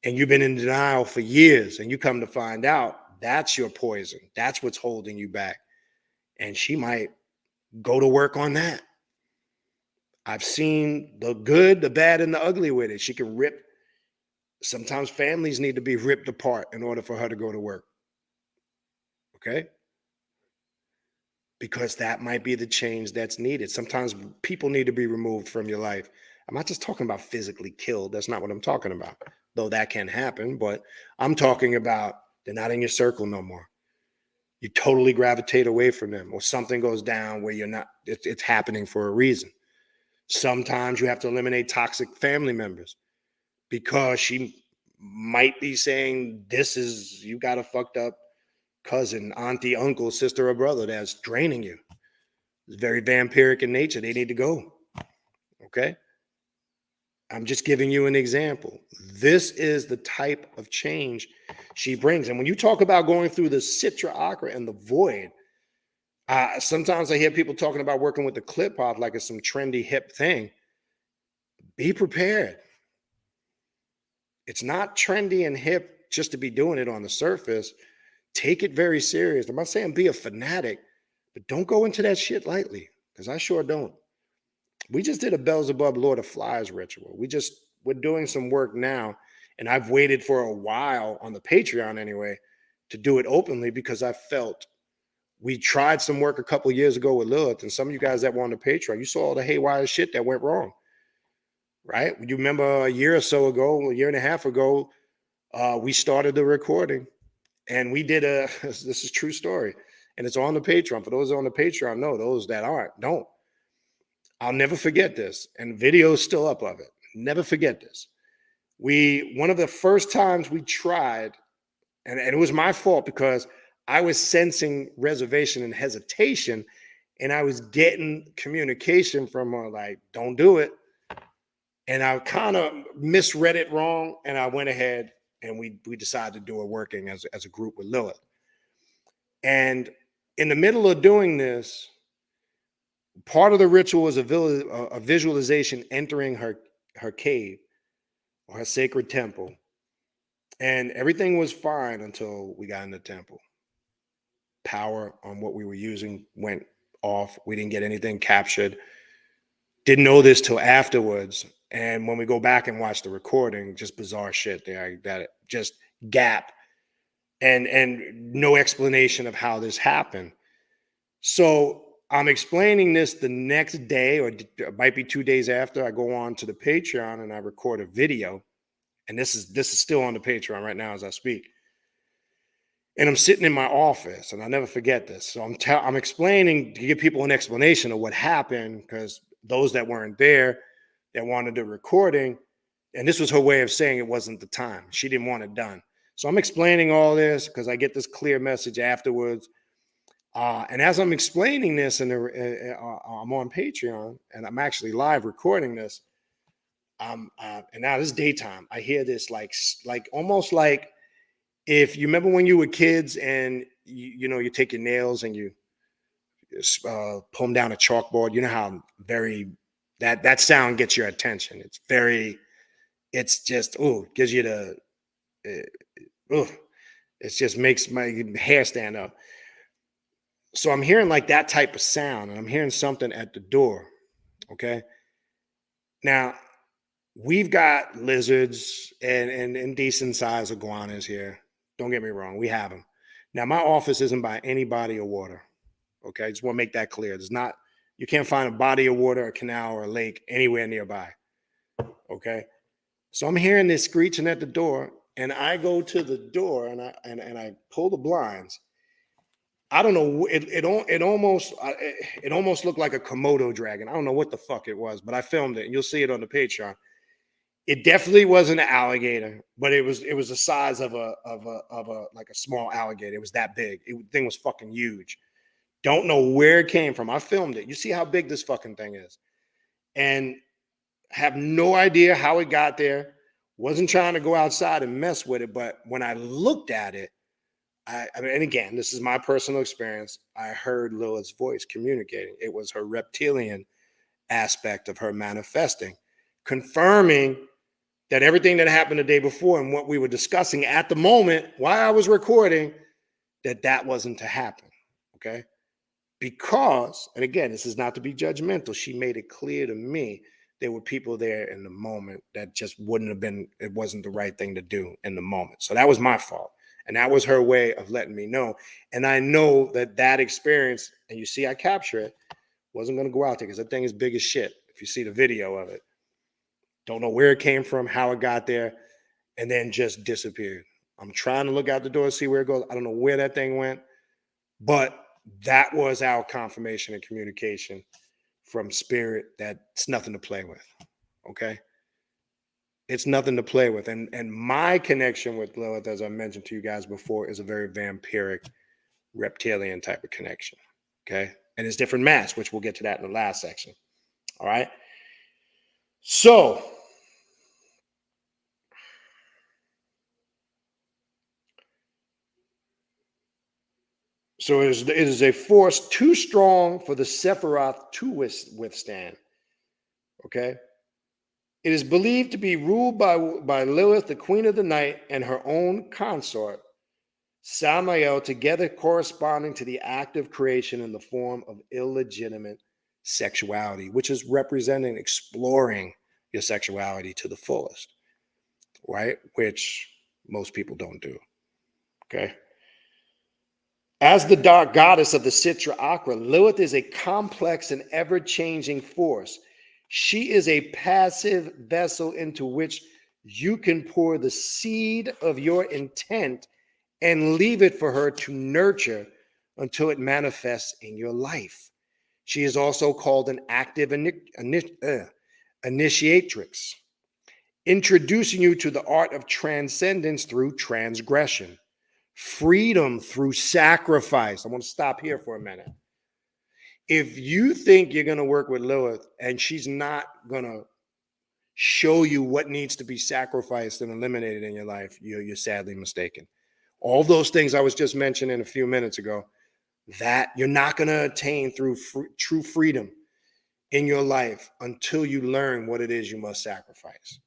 Speaker 1: And you've been in denial for years, and you come to find out that's your poison. That's what's holding you back. And she might go to work on that. I've seen the good, the bad, and the ugly with it. She can rip. Sometimes families need to be ripped apart in order for her to go to work. Okay? Because that might be the change that's needed. Sometimes people need to be removed from your life. I'm not just talking about physically killed. That's not what I'm talking about. Though that can happen, but I'm talking about they're not in your circle no more. You totally gravitate away from them, or something goes down where you're not, it's happening for a reason. Sometimes you have to eliminate toxic family members because she might be saying, this is, you got a fucked up cousin, auntie, uncle, sister, or brother that's draining you. It's very vampiric in nature. They need to go. Okay. I'm just giving you an example. This is the type of change she brings. And when you talk about going through the Citra Akra and the void, sometimes I hear people talking about working with the clip off like it's some trendy hip thing. Be prepared. It's not trendy and hip just to be doing it on the surface. Take it very serious. I'm not saying be a fanatic, but don't go into that shit lightly, because I sure don't. We just did a Beelzebub Lord of Flies ritual. We're doing some work now, and I've waited for a while on the Patreon anyway to do it openly, because I felt we tried some work a couple years ago with Lilith, and some of you guys that were on the Patreon, you saw all the haywire shit that went wrong, right? You remember a year or so ago, a year and a half ago, we started the recording, and we did this is a true story, and it's on the Patreon. For those on the Patreon, know. Those that aren't, don't. I'll never forget this, and video's still up of it. Never forget this. One of the first times we tried, and it was my fault because I was sensing reservation and hesitation, and I was getting communication from her like, don't do it. And I kind of misread it wrong, and I went ahead and we decided to do a working as a group with Lilith. And in the middle of doing this, part of the ritual was a visualization entering her cave or her sacred temple. And everything was fine until we got in the temple. Power on what we were using went off. We didn't get anything captured. Didn't know this till afterwards. And when we go back and watch the recording, just bizarre shit there. That just gap and no explanation of how this happened. So I'm explaining this the next day, or it might be 2 days after. I go on to the Patreon and I record a video, and this is still on the Patreon right now as I speak. And I'm sitting in my office, and I'll never forget this. So I'm explaining to give people an explanation of what happened, because those that weren't there, that wanted the recording, and this was her way of saying it wasn't the time. She didn't want it done. So I'm explaining all this because I get this clear message afterwards. And as I'm explaining this, and I'm on Patreon, and I'm actually live recording this. And now this is daytime. I hear this like almost like if you remember when you were kids, and you take your nails and you pull them down a chalkboard. You know how very that sound gets your attention. It's just gives you the it just makes my hair stand up. So I'm hearing like that type of sound, and I'm hearing something at the door. Okay. Now we've got lizards and decent size iguanas here. Don't get me wrong. We have them. Now my office isn't by any body of water. Okay. I just want to make that clear. You can't find a body of water, a canal, or a lake anywhere nearby. Okay. So I'm hearing this screeching at the door, and I go to the door and I pull the blinds. I don't know. It almost looked like a Komodo dragon. I don't know what the fuck it was, but I filmed it, and you'll see it on the Patreon. It definitely wasn't an alligator, but it was the size of a like a small alligator. It was that big. The thing was fucking huge. Don't know where it came from. I filmed it. You see how big this fucking thing is, and have no idea how it got there. Wasn't trying to go outside and mess with it, but when I looked at it, I mean, and again, this is my personal experience. I heard Lilith's voice communicating. It was her reptilian aspect of her manifesting, confirming that everything that happened the day before and what we were discussing at the moment while I was recording, that wasn't to happen. Okay. Because, and again, this is not to be judgmental. She made it clear to me there were people there in the moment that just wouldn't have been, it wasn't the right thing to do in the moment. So that was my fault. And that was her way of letting me know. And I know that experience, and you see I capture it, wasn't going to go out there because that thing is big as shit. If you see the video of it, don't know where it came from, how it got there, and then just disappeared. I'm trying to look out the door, see where it goes. I don't know where that thing went, But that was our confirmation and communication from spirit that it's nothing to play with. Okay. It's nothing to play with. And my connection with Lilith, as I mentioned to you guys before, is a very vampiric, reptilian type of connection. Okay. And it's different masks, which we'll get to that in the last section. All right. So it is a force too strong for the Sephiroth to withstand. Okay. It is believed to be ruled by Lilith, the queen of the night, and her own consort, Samael, together corresponding to the act of creation in the form of illegitimate sexuality, which is representing exploring your sexuality to the fullest, right? Which most people don't do. Okay. As the dark goddess of the Citra Aqua, Lilith is a complex and ever-changing force. She is a passive vessel into which you can pour the seed of your intent and leave it for her to nurture until it manifests in your life. She is also called an active initiatrix, introducing you to the art of transcendence through transgression. Freedom through sacrifice. I want to stop here for a minute. If you think you're going to work with Lilith and she's not going to show you what needs to be sacrificed and eliminated in your life, you're sadly mistaken. All those things I was just mentioning a few minutes ago, that you're not going to attain through true freedom in your life until you learn what it is you must sacrifice.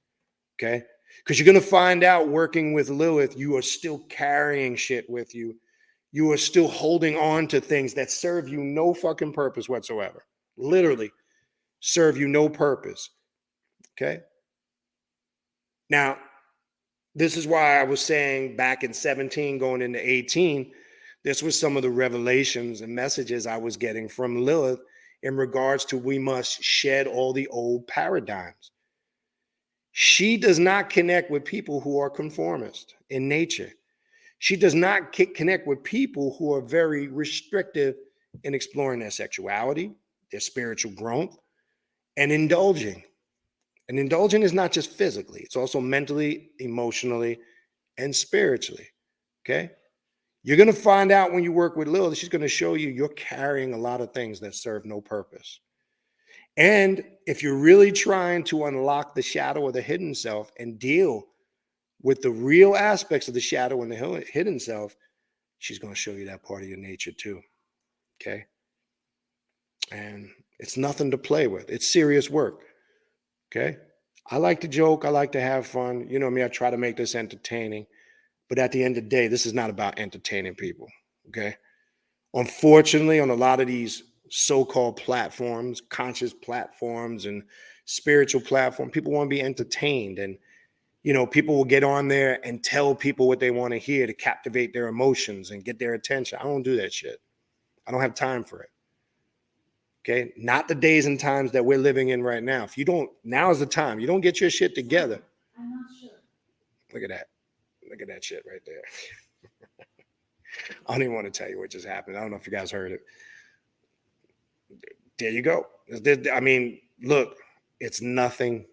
Speaker 1: Okay? Because you're going to find out working with Lilith, you are still carrying shit with you. You are still holding on to things that serve you no fucking purpose whatsoever. Literally serve you no purpose. Okay? Now, this is why I was saying back in 17 going into 18, this was some of the revelations and messages I was getting from Lilith in regards to we must shed all the old paradigms. She does not connect with people who are conformist in nature. She does not connect with people who are very restrictive in exploring their sexuality, their spiritual growth, and indulging. And indulging is not just physically, it's also mentally, emotionally, and spiritually. Okay? You're going to find out when you work with Lilith, she's going to show you you're carrying a lot of things that serve no purpose. And if you're really trying to unlock the shadow or the hidden self and deal with the real aspects of the shadow and the hidden self, she's going to show you that part of your nature too. Okay. And it's nothing to play with. It's serious work. Okay. I like to joke. I like to have fun. You know me, I try to make this entertaining. But at the end of the day, this is not about entertaining people. Okay. Unfortunately, on a lot of these so-called platforms, conscious platforms and spiritual platform, people want to be entertained, and people will get on there and tell people what they want to hear to captivate their emotions and get their attention. I don't do that shit. I don't have time for it. Okay, not the days and times that we're living in right now. If you don't, now is the time. You don't get your shit together. I'm not sure. Look at that. Look at that shit right there. I don't even want to tell you what just happened. I don't know if you guys heard it. There you go. I mean, look, it's nothing.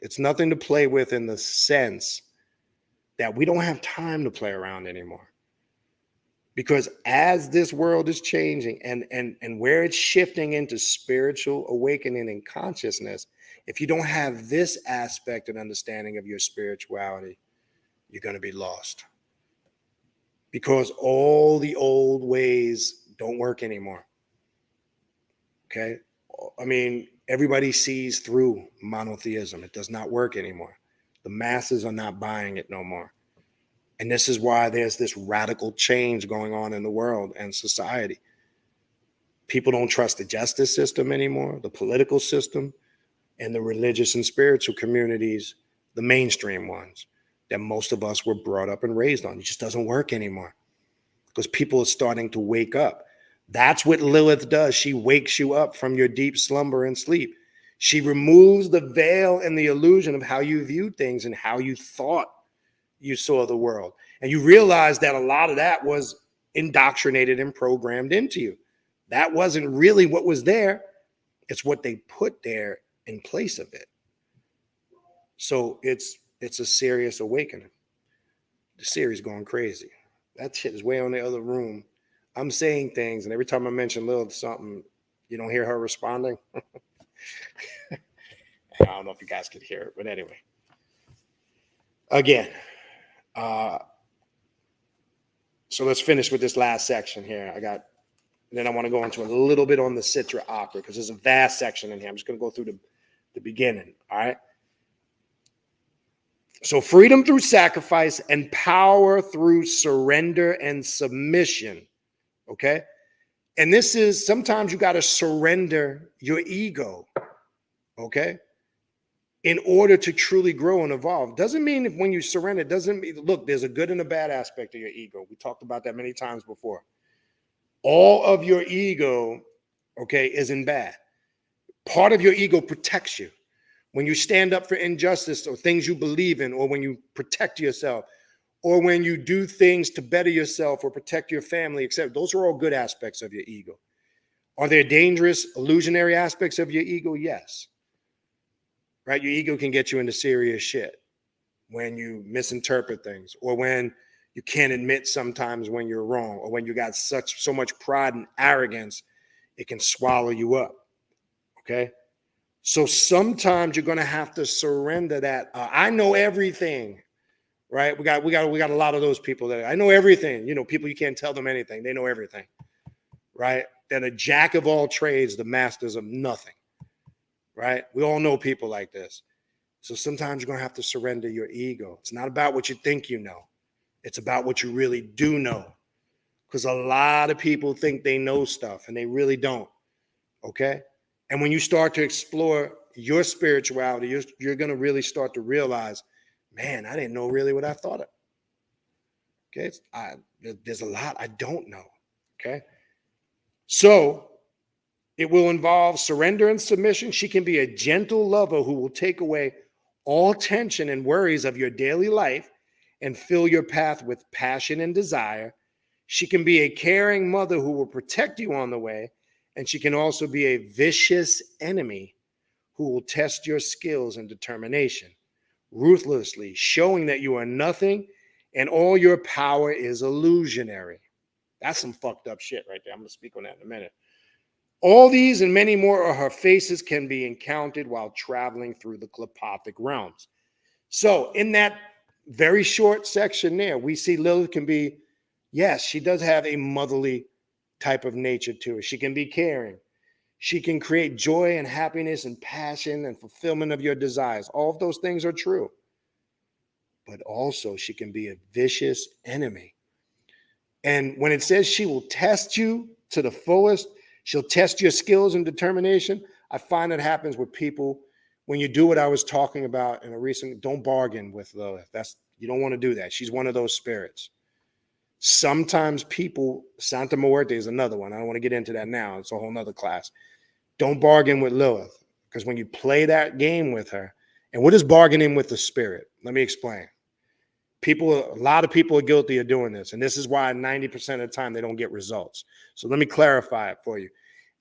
Speaker 1: It's nothing to play with in the sense that we don't have time to play around anymore. Because as this world is changing and where it's shifting into spiritual awakening and consciousness, if you don't have this aspect and understanding of your spirituality, you're going to be lost. Because all the old ways don't work anymore. Okay? I mean, everybody sees through monotheism. It does not work anymore. The masses are not buying it no more. And this is why there's this radical change going on in the world and society. People don't trust the justice system anymore, the political system, and the religious and spiritual communities, the mainstream ones that most of us were brought up and raised on. It just doesn't work anymore because people are starting to wake up. That's what Lilith does. She wakes you up from your deep slumber and sleep. She removes the veil and the illusion of how you viewed things and how you thought you saw the world. And you realize that a lot of that was indoctrinated and programmed into you. That wasn't really what was there. It's what they put there in place of it. So it's a serious awakening. The series going crazy. That shit is way on the other room. I'm saying things, and every time I mention Lilith something, you don't hear her responding. I don't know if you guys could hear it, but anyway. Again, so let's finish with this last section here. Then I want to go into a little bit on the Citra Aqua, because there's a vast section in here. I'm just going to go through the beginning, all right? So freedom through sacrifice and power through surrender and submission, okay? And this is, sometimes you got to surrender your ego, okay? In order to truly grow and evolve. Doesn't mean if when you surrender, doesn't mean, look, there's a good and a bad aspect of your ego. We talked about that many times before. All of your ego, okay, isn't bad. Part of your ego protects you. When you stand up for injustice or things you believe in, or when you protect yourself, or when you do things to better yourself or protect your family, etc. Those are all good aspects of your ego. Are there dangerous, illusionary aspects of your ego? Yes. Right? Your ego can get you into serious shit when you misinterpret things, or when you can't admit sometimes when you're wrong, or when you got so much pride and arrogance, it can swallow you up. Okay? So sometimes you're going to have to surrender that. I know everything, right? We got a lot of those people that I know everything. You know, people you can't tell them anything. They know everything, right? They're a jack of all trades, the masters of nothing, right? We all know people like this. So sometimes you're going to have to surrender your ego. It's not about what you think you know. It's about what you really do know. Because a lot of people think they know stuff and they really don't, okay? And when you start to explore your spirituality, you're going to really start to realize, man, I didn't know really what I thought of. Okay, there's a lot I don't know. Okay, so it will involve surrender and submission. She can be a gentle lover who will take away all tension and worries of your daily life and fill your path with passion and desire. She can be a caring mother who will protect you on the way. And she can also be a vicious enemy who will test your skills and determination, ruthlessly showing that you are nothing and all your power is illusionary. That's some fucked up shit right there. I'm going to speak on that in a minute. All these and many more of her faces can be encountered while traveling through the Klepothic realms. So in that very short section there, we see Lilith can be, yes, she does have a motherly type of nature to it. She can be caring. She can create joy and happiness and passion and fulfillment of your desires. All of those things are true. But also she can be a vicious enemy. And when it says she will test you to the fullest, she'll test your skills and determination. I find it happens with people when you do what I was talking about in a recent, don't bargain with Lilith. You don't want to do that. She's one of those spirits. Sometimes people, Santa Muerte is another one. I don't want to get into that now. It's a whole nother class. Don't bargain with Lilith, because when you play that game with her, and what is bargaining with the spirit? Let me explain. A lot of people are guilty of doing this, and this is why 90% of the time they don't get results. So let me clarify it for you.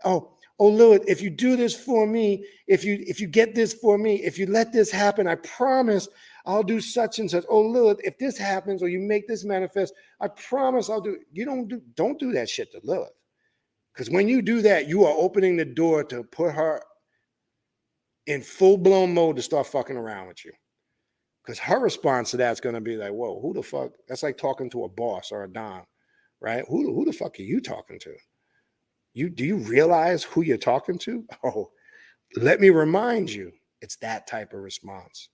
Speaker 1: Oh, Lilith, if you do this for me, if you get this for me, if you let this happen, I promise I'll do such and such. Oh, Lilith, if this happens or you make this manifest, I promise I'll do. You don't do that shit to Lilith. Because when you do that, you are opening the door to put her in full-blown mode to start fucking around with you. Because her response to that is going to be like, whoa, who the fuck? That's like talking to a boss or a dom, right? Who the fuck are you talking to? Do you realize who you're talking to? Oh, let me remind you, it's that type of response,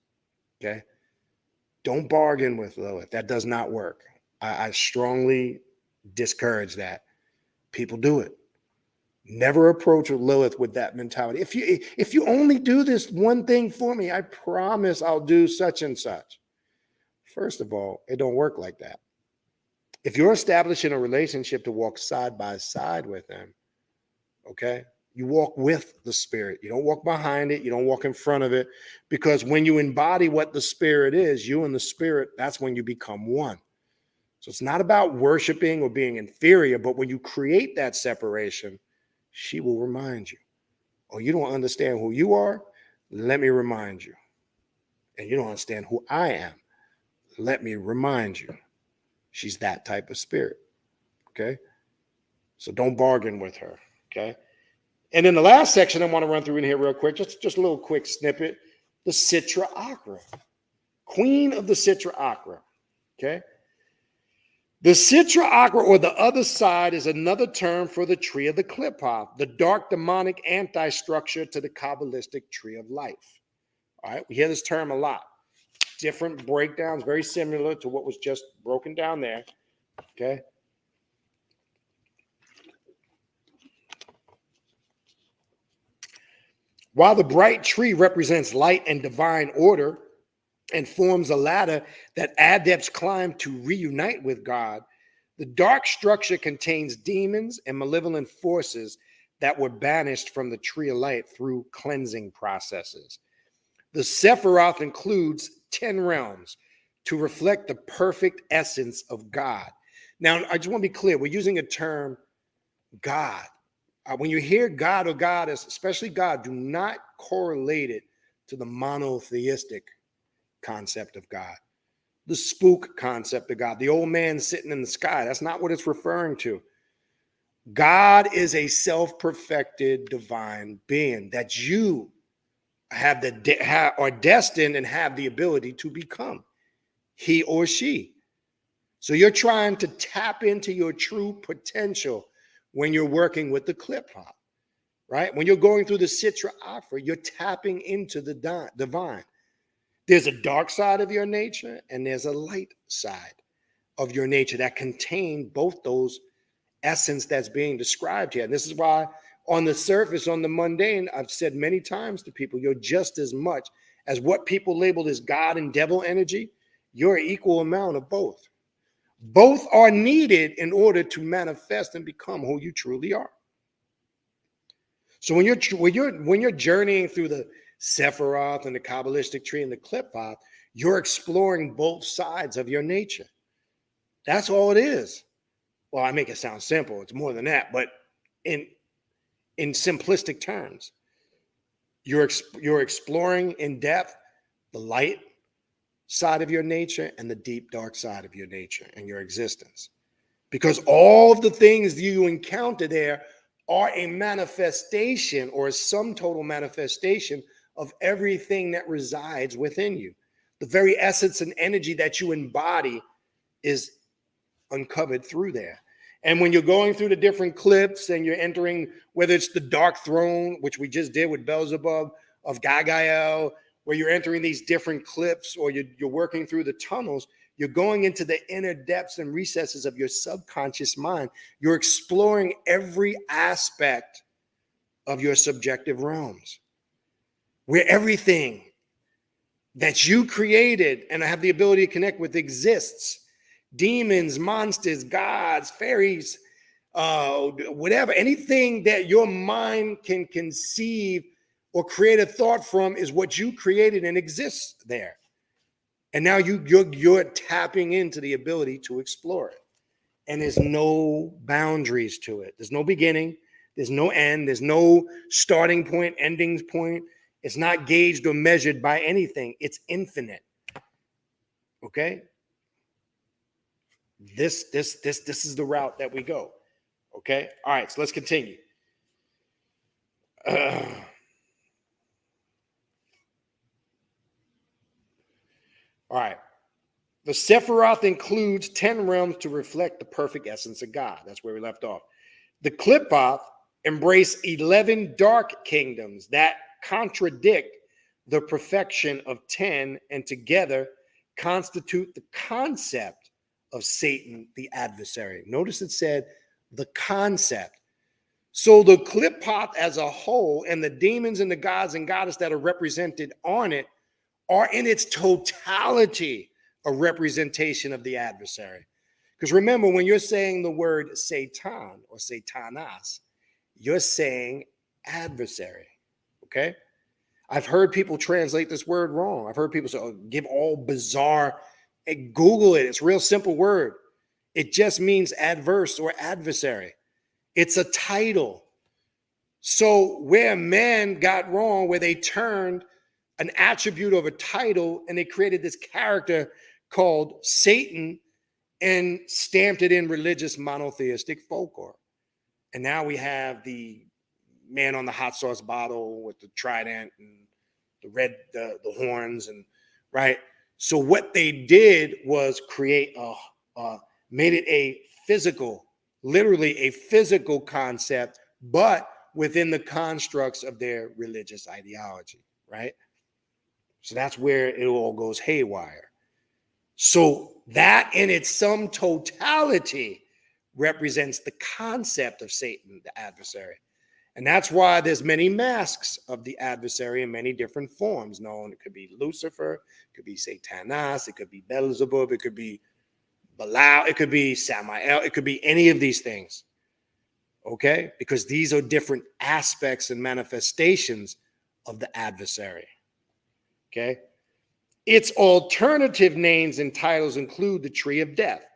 Speaker 1: okay? Don't bargain with Lilith. That does not work. I strongly discourage that. People do it. Never approach Lilith with that mentality. If you only do this one thing for me, I promise I'll do such and such. First of all, it don't work like that. If you're establishing a relationship to walk side by side with them, okay, you walk with the spirit. You don't walk behind it. You don't walk in front of it. Because when you embody what the spirit is, you and the spirit, that's when you become one. So it's not about worshiping or being inferior, but when you create that separation, she will remind you. Oh, you don't understand who you are? Let me remind you. And you don't understand who I am? Let me remind you. She's that type of spirit. Okay? So don't bargain with her. Okay? And then the last section I want to run through in here real quick, just a little quick snippet. The Citra Akra. Queen of the Citra Akra. Okay? The Citra Akra, or the other side, is another term for the tree of the Qliphoth, the dark demonic anti-structure to the Kabbalistic tree of life. All right, we hear this term a lot. Different breakdowns, very similar to what was just broken down there. Okay. While the bright tree represents light and divine order and forms a ladder that adepts climb to reunite with God, the dark structure contains demons and malevolent forces that were banished from the tree of light through cleansing processes. The Sephiroth includes 10 realms to reflect the perfect essence of God. Now, I just want to be clear. We're using a term, God. When you hear God or goddess, especially God, do not correlate it to the monotheistic concept of God, the spook concept of God, the old man sitting in the sky. That's not what it's referring to. God is a self-perfected divine being that you are destined and have the ability to become, he or she. So you're trying to tap into your true potential when you're working with the Qliphoth, right? When you're going through the Citra Akra, you're tapping into the divine. There's a dark side of your nature and there's a light side of your nature that contain both those essence that's being described here. And this is why on the surface, on the mundane, I've said many times to people, you're just as much as what people labeled as God and devil energy. You're an equal amount of both. Both are needed in order to manifest and become who you truly are. So when you're journeying through the Sephiroth and the Kabbalistic tree and the Qliphoth, you're exploring both sides of your nature. That's all it is. Well, I make it sound simple. It's more than that, but in simplistic terms, you're exploring in depth the light side of your nature and the deep dark side of your nature and your existence. Because all of the things you encounter there are a manifestation or a sum total manifestation of everything that resides within you. The very essence and energy that you embody is uncovered through there. And when you're going through the different clips and you're entering, whether it's the Dark Throne, which we just did with Beelzebub of Gagael, where you're entering these different clips, or you're working through the tunnels, you're going into the inner depths and recesses of your subconscious mind. You're exploring every aspect of your subjective realms, where everything that you created and have the ability to connect with exists. Demons, monsters, gods, fairies, whatever, anything that your mind can conceive or create a thought from is what you created and exists there. And now you're tapping into the ability to explore it. And there's no boundaries to it. There's no beginning. There's no end. There's no starting point, ending point. It's not gauged or measured by anything. It's infinite. Okay? This is the route that we go. Okay? All right, so let's continue. All right. The Sephiroth includes 10 realms to reflect the perfect essence of God. That's where we left off. The Qliphoth embrace 11 dark kingdoms that contradict the perfection of 10 and together constitute the concept of Satan, the adversary. Notice it said the concept. So the Qliphoth as a whole and the demons and the gods and goddesses that are represented on it are in its totality a representation of the adversary. Because remember, when you're saying the word Satan or Satanas, you're saying adversary, okay? I've heard people translate this word wrong. I've heard people say, oh, give all bizarre. Google it. It's a real simple word. It just means adverse or adversary. It's a title. So where men got wrong, where they turned an attribute of a title and they created this character called Satan and stamped it in religious monotheistic folklore. And now we have the man on the hot sauce bottle with the trident and the horns, and right. So what they did was create made it a physical, literally a physical concept, but within the constructs of their religious ideology, right? So that's where it all goes haywire. So that in its sum totality represents the concept of Satan, the adversary. And that's why there's many masks of the adversary in many different forms known. It could be Lucifer, it could be Satanas, it could be Beelzebub, it could be Belial, it could be Samael, it could be any of these things. Okay? Because these are different aspects and manifestations of the adversary. Okay? Its alternative names and titles include the tree of death,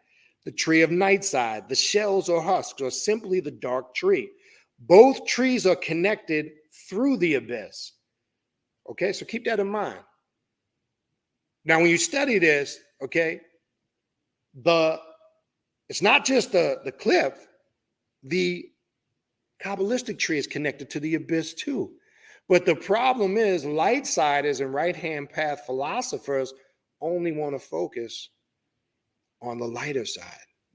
Speaker 1: the tree of nightside, the shells or husks, or simply the dark tree. Both trees are connected through the abyss. Okay, so keep that in mind. Now, when you study this, okay, it's not just the cliff, the Kabbalistic tree is connected to the abyss too. But the problem is light-siders and right-hand path philosophers only want to focus on the lighter side,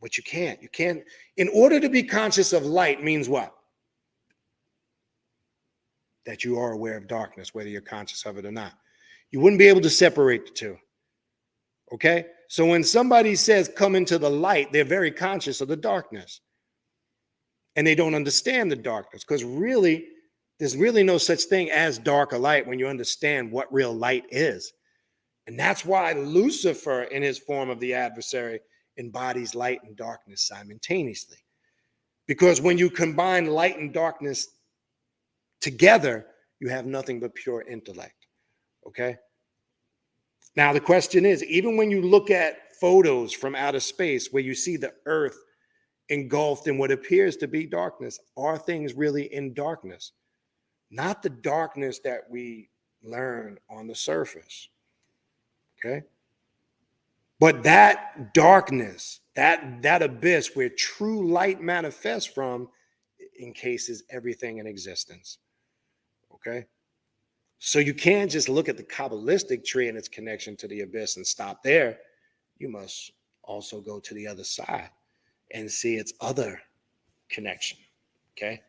Speaker 1: but you can't. You can't. In order to be conscious of light means what? That you are aware of darkness, whether you're conscious of it or not. You wouldn't be able to separate the two. Okay? So when somebody says come into the light, they're very conscious of the darkness. And they don't understand the darkness, because really, there's really no such thing as dark or light when you understand what real light is. And that's why Lucifer, in his form of the adversary, embodies light and darkness simultaneously. Because when you combine light and darkness together, you have nothing but pure intellect. Okay? Now, the question is, even when you look at photos from outer space where you see the earth engulfed in what appears to be darkness, are things really in darkness? Not the darkness that we learn on the surface. Okay? But that darkness, that abyss where true light manifests from, encases everything in existence. Okay? So you can't just look at the Kabbalistic tree and its connection to the abyss and stop there. You must also go to the other side and see its other connection. Okay?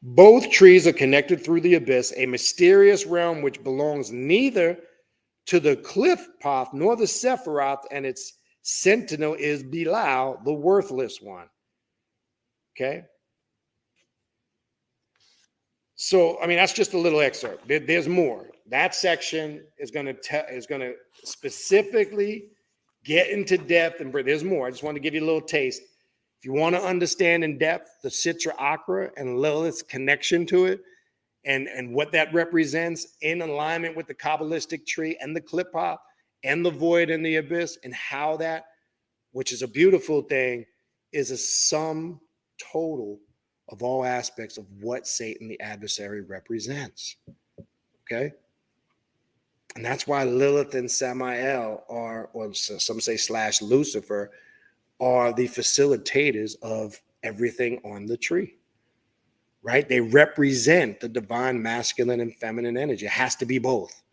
Speaker 1: Both trees are connected through the abyss, a mysterious realm which belongs neither to the cliff path nor the Sephiroth, and its sentinel is Belial, the worthless one. Okay? So, I mean, that's just a little excerpt. There's more. That section is going to specifically get into depth, and there's more. I just want to give you a little taste. If you want to understand in depth the Sitra Achra and Lilith's connection to it, and what that represents in alignment with the Kabbalistic tree and the Klippa and the void and the abyss, and how that, which is a beautiful thing, is a sum total of all aspects of what Satan, the adversary, represents. Okay? And that's why Lilith and Samael are, or some say / Lucifer, are the facilitators of everything on the tree. Right? They represent the divine masculine and feminine energy. It has to be both.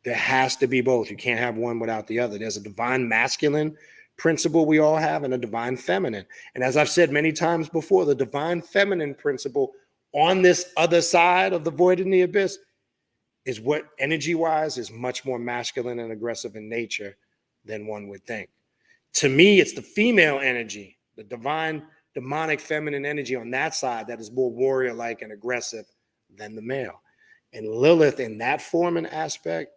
Speaker 1: There has to be both. You can't have one without the other. There's a divine masculine principle we all have and a divine feminine. And as I've said many times before, the divine feminine principle on this other side of the void and the abyss is what energy-wise is much more masculine and aggressive in nature than one would think. To me, it's the female energy, the divine demonic feminine energy on that side that is more warrior-like and aggressive than the male. And Lilith in that form and aspect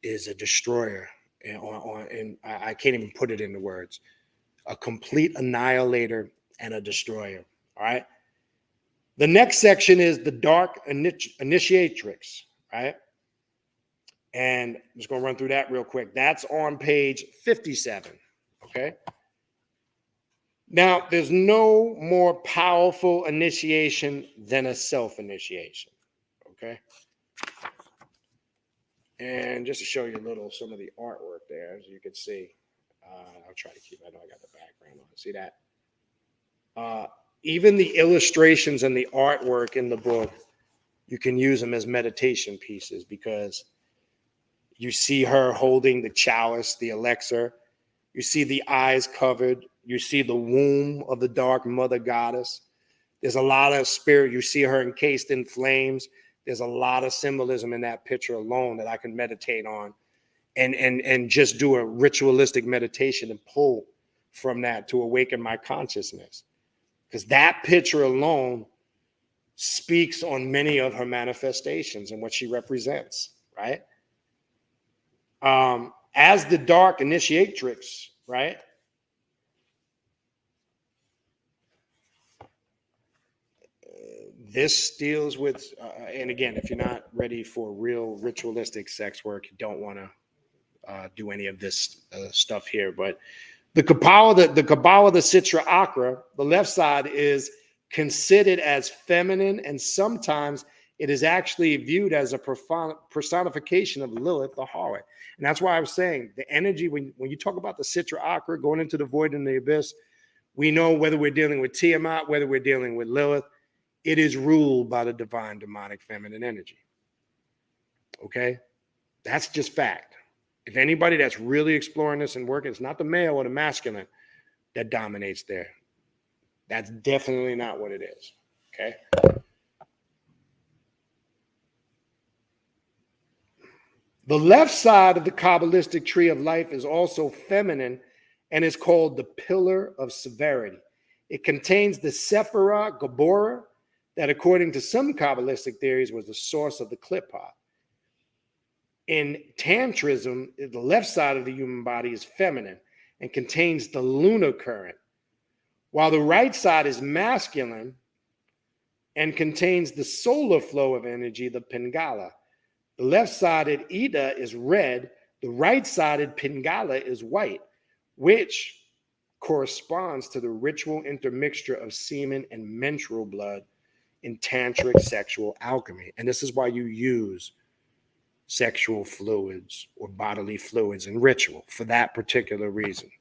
Speaker 1: is a destroyer. And I can't even put it into words. A complete annihilator and a destroyer. All right. The next section is the dark initiatrix. Right. And I'm just going to run through that real quick. That's on page 57. Okay. Now, there's no more powerful initiation than a self-initiation. Okay. And just to show you a little, some of the artwork there, as you can see, I'll try to keep, I know I got the background on. See that? Even the illustrations and the artwork in the book, you can use them as meditation pieces because you see her holding the chalice, the elixir. You see the eyes covered. You see the womb of the dark mother goddess. There's a lot of spirit. You see her encased in flames. There's a lot of symbolism in that picture alone that I can meditate on and just do a ritualistic meditation and pull from that to awaken my consciousness. Because that picture alone speaks on many of her manifestations and what she represents, right? As the dark initiatrix, right? This deals with, and again, if you're not ready for real ritualistic sex work, you don't want to do any of this stuff here. But the Kabbalah, the Sitra Akra, the left side is considered as feminine, and sometimes it is actually viewed as a personification of Lilith, the harlot. And that's why I was saying the energy, when you talk about the Sitra Akra, going into the void and the abyss, we know whether we're dealing with Tiamat, whether we're dealing with Lilith, it is ruled by the divine demonic feminine energy. Okay? That's just fact. If anybody that's really exploring this and working, it's not the male or the masculine that dominates there. That's definitely not what it is. Okay? The left side of the Kabbalistic tree of life is also feminine and is called the pillar of severity. It contains the Sephirah Gabora, that according to some Kabbalistic theories was the source of the Klippa. In Tantrism, the left side of the human body is feminine and contains the lunar current, while the right side is masculine and contains the solar flow of energy, the Pingala. The left-sided Ida is red, the right-sided Pingala is white, which corresponds to the ritual intermixture of semen and menstrual blood in tantric sexual alchemy. And this is why you use sexual fluids or bodily fluids in ritual for that particular reason,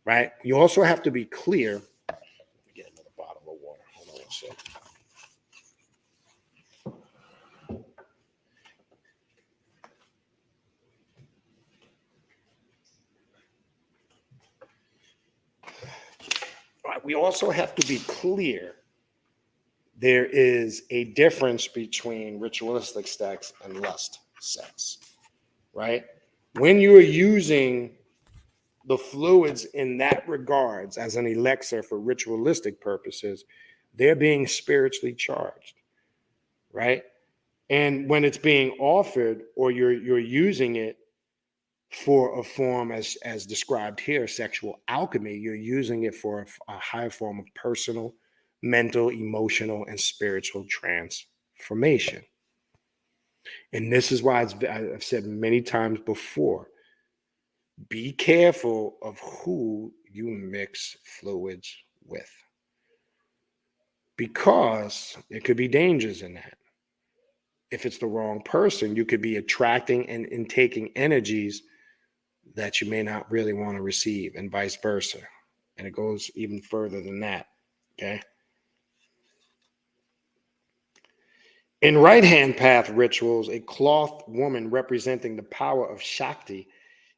Speaker 1: right? You also have to be clear. Let me get another bottle of water. Hold on one second. All right, we also have to be clear. There is a difference between ritualistic sex and lust sex, right? When you're using the fluids in that regards as an elixir for ritualistic purposes, they're being spiritually charged, right? And when it's being offered or you're using it for a form as described here, sexual alchemy, you're using it for a higher form of personal, mental, emotional, and spiritual transformation. And this is why I've said many times before, be careful of who you mix fluids with, because there could be dangers in that. If it's the wrong person, you could be attracting and taking energies that you may not really want to receive, and vice versa. And it goes even further than that, okay? In right-hand path rituals, a clothed woman representing the power of Shakti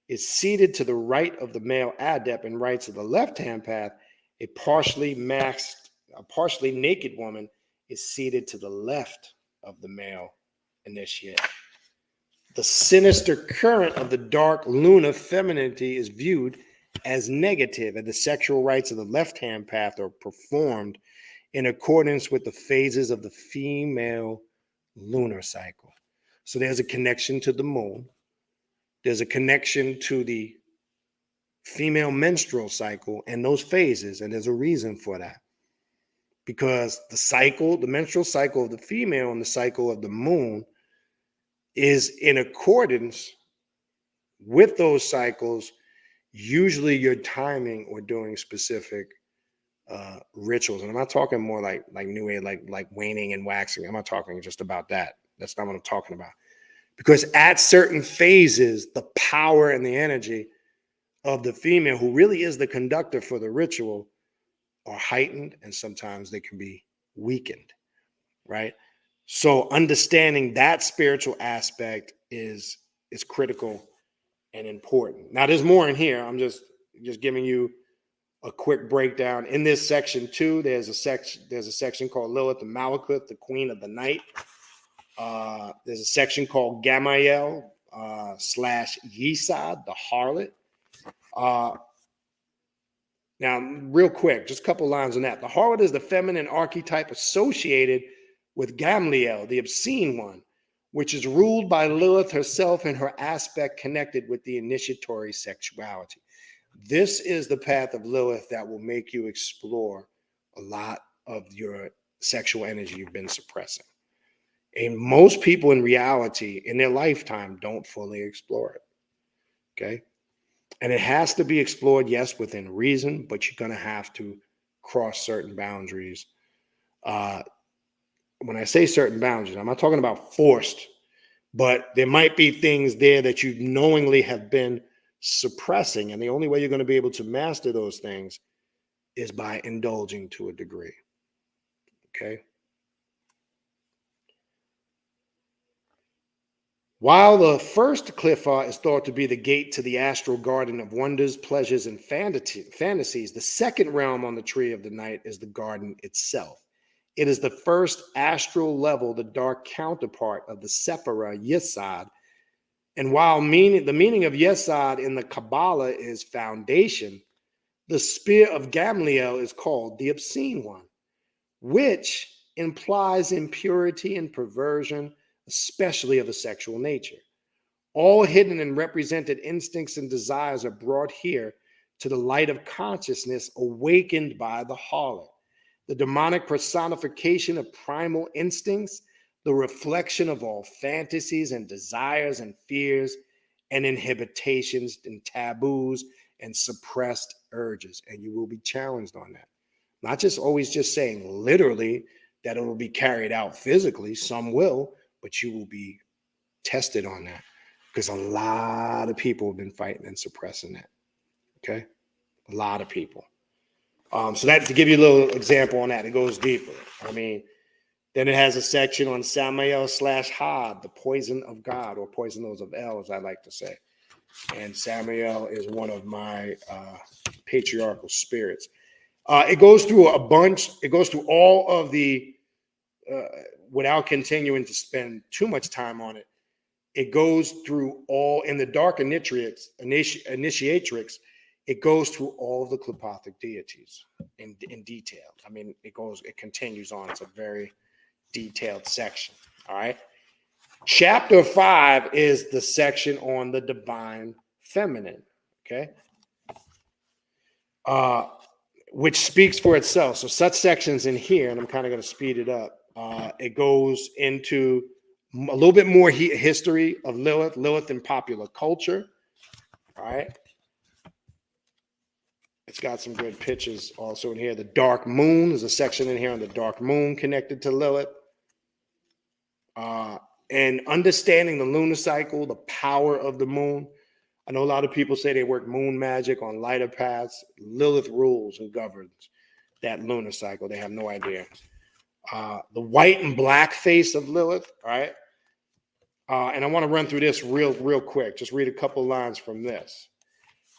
Speaker 1: is seated to the right of the male adept, and rites of the left-hand path, a partially naked woman is seated to the left of the male initiate. The sinister current of the dark lunar femininity is viewed as negative, and the sexual rites of the left-hand path are performed in accordance with the phases of the female lunar cycle. So there's a connection to the moon. There's a connection to the female menstrual cycle and those phases, and there's a reason for that. Because the menstrual cycle of the female and the cycle of the moon is in accordance with those cycles. Usually you're timing or doing specific rituals. And I'm not talking more like New Age, like waning and waxing. I'm not talking just about that. That's not what I'm talking about. Because at certain phases, the power and the energy of the female, who really is the conductor for the ritual, are heightened, and sometimes they can be weakened, right? So understanding that spiritual aspect is critical and important. Now, there's more in here. I'm just giving you a quick breakdown. In this section too, there's a section called Lilith the Malekuth, the Queen of the Night. There's a section called Gamael / Yesod, the harlot. Now, real quick, just a couple lines on that. The harlot is the feminine archetype associated with Gamliel, the obscene one, which is ruled by Lilith herself and her aspect connected with the initiatory sexuality. This is the path of Lilith that will make you explore a lot of your sexual energy you've been suppressing. And most people in reality, in their lifetime, don't fully explore it. Okay? And it has to be explored, yes, within reason, but you're going to have to cross certain boundaries. When I say certain boundaries, I'm not talking about forced, but there might be things there that you knowingly have been suppressing. And the only way you're going to be able to master those things is by indulging to a degree. Okay? While the first cliffa is thought to be the gate to the astral garden of wonders, pleasures, and fantasies, the second realm on the tree of the night is the garden itself. It is the first astral level, the dark counterpart of the Sephirah Yesod. And while the meaning of Yesod in the Kabbalah is foundation, the spear of Gamliel is called the obscene one, which implies impurity and perversion, especially of a sexual nature. All hidden and represented instincts and desires are brought here to the light of consciousness awakened by the harlot, the demonic personification of primal instincts, the reflection of all fantasies and desires and fears and inhibitions and taboos and suppressed urges. And you will be challenged on that. Not just always just saying literally that it will be carried out physically. Some will, but you will be tested on that because a lot of people have been fighting and suppressing that. Okay? A lot of people. So that, to give you a little example on that, it goes deeper. I mean, then it has a section on Samael / Had, the poison of God, or poisoners of El, as I like to say. And Samael is one of my patriarchal spirits. It goes through a bunch. It goes through all of the, without continuing to spend too much time on it, it goes through all, in the dark initiatrix, it goes through all of the Klipothic deities in detail. I mean, it continues on. It's a very detailed section. All right. Chapter 5 is the section on the divine feminine. Okay. Which speaks for itself. So such sections in here, and I'm kind of going to speed it up. It goes into a little bit more history of Lilith in popular culture. All right. It's got some good pictures also in here. The dark moon, there's a section in here on the dark moon connected to Lilith. And understanding the lunar cycle, the power of the moon. I know a lot of people say they work moon magic on lighter paths. Lilith rules and governs that lunar cycle. They have no idea. The white and black face of Lilith, all right? And I want to run through this real quick. Just read a couple lines from this.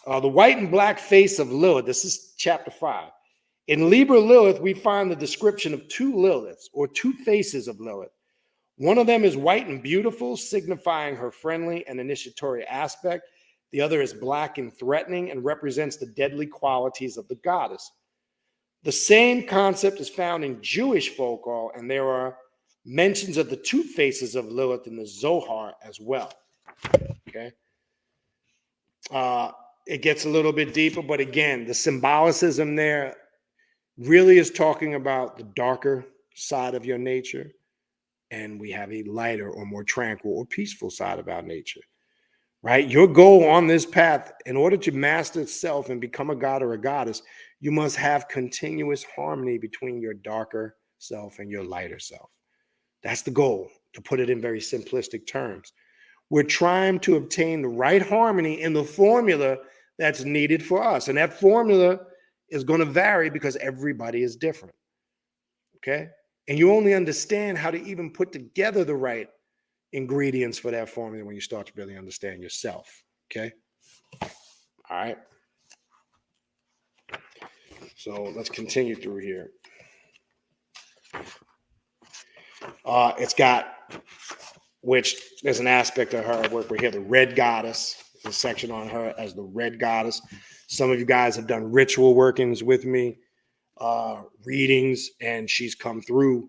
Speaker 1: The white and black face of Lilith. This is chapter 5. In Libra Lilith, we find the description of two Liliths, or two faces of Lilith. One of them is white and beautiful, signifying her friendly and initiatory aspect. The other is black and threatening and represents the deadly qualities of the goddess. The same concept is found in Jewish folklore, and there are mentions of the two faces of Lilith in the Zohar as well. Okay. It gets a little bit deeper, but again, the symbolicism there really is talking about the darker side of your nature and we have a lighter or more tranquil or peaceful side of our nature, right? Your goal on this path, in order to master self and become a god or a goddess, you must have continuous harmony between your darker self and your lighter self. That's the goal, to put it in very simplistic terms. We're trying to obtain the right harmony in the formula that's needed for us. And that formula is going to vary because everybody is different. Okay? And you only understand how to even put together the right ingredients for that formula when you start to really understand yourself. Okay? All right. So let's continue through here. It's got, which there's an aspect of her work. We're here, the Red Goddess, a section on her as the Red Goddess. Some of you guys have done ritual workings with me, readings, and she's come through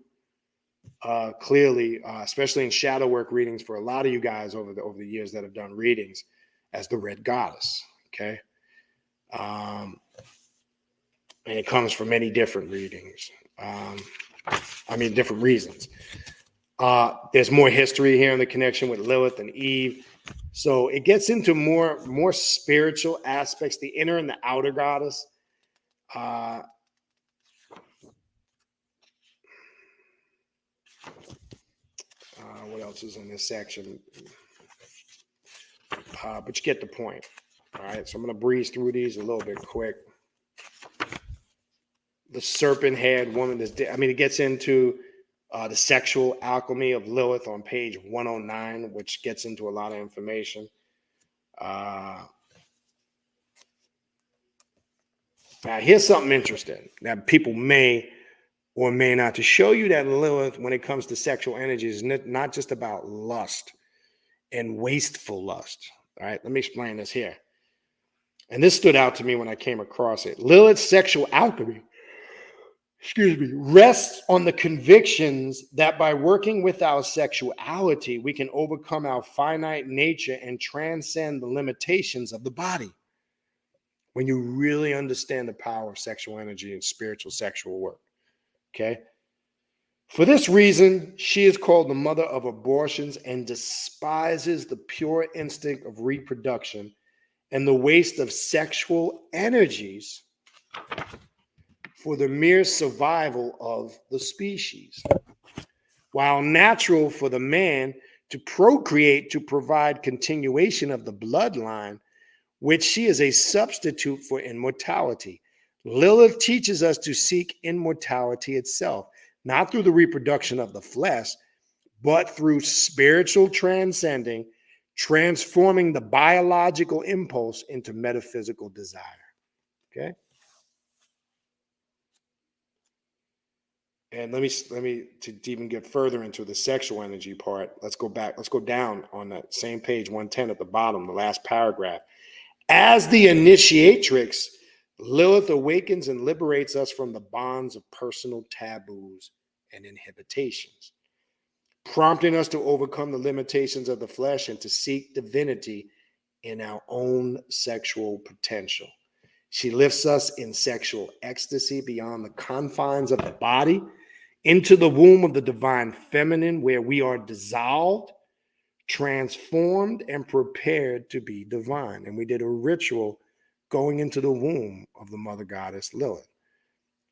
Speaker 1: clearly, especially in shadow work readings for a lot of you guys over the years that have done readings as the Red Goddess. Okay. And it comes from many different readings. Different reasons. There's more history here in the connection with Lilith and Eve. So it gets into more spiritual aspects, the inner and the outer goddess. What else is in this section? But you get the point. All right, so I'm going to breeze through these a little bit quick. The serpent-haired woman, it gets into the sexual alchemy of Lilith on page 109, which gets into a lot of information. Now, here's something interesting that people may or may not, to show you that Lilith, when it comes to sexual energy, is not just about lust and wasteful lust. All right, let me explain this here. And this stood out to me when I came across it. Lilith's sexual alchemy, rests on the convictions that by working with our sexuality, we can overcome our finite nature and transcend the limitations of the body. When you really understand the power of sexual energy and spiritual sexual work. Okay. For this reason, she is called the mother of abortions and despises the pure instinct of reproduction and the waste of sexual energies for the mere survival of the species. While natural for the man to procreate to provide continuation of the bloodline, which she is a substitute for immortality. Lilith teaches us to seek immortality itself, not through the reproduction of the flesh, but through spiritual transcending, transforming the biological impulse into metaphysical desire. Okay? And let me to even get further into the sexual energy part, let's go down on that same page 110 at the bottom, the last paragraph. As the initiatrix, Lilith awakens and liberates us from the bonds of personal taboos and inhibitions, prompting us to overcome the limitations of the flesh and to seek divinity in our own sexual potential. She lifts us in sexual ecstasy beyond the confines of the body into the womb of the divine feminine, where we are dissolved, transformed, and prepared to be divine. And we did a ritual going into the womb of the mother goddess Lilith.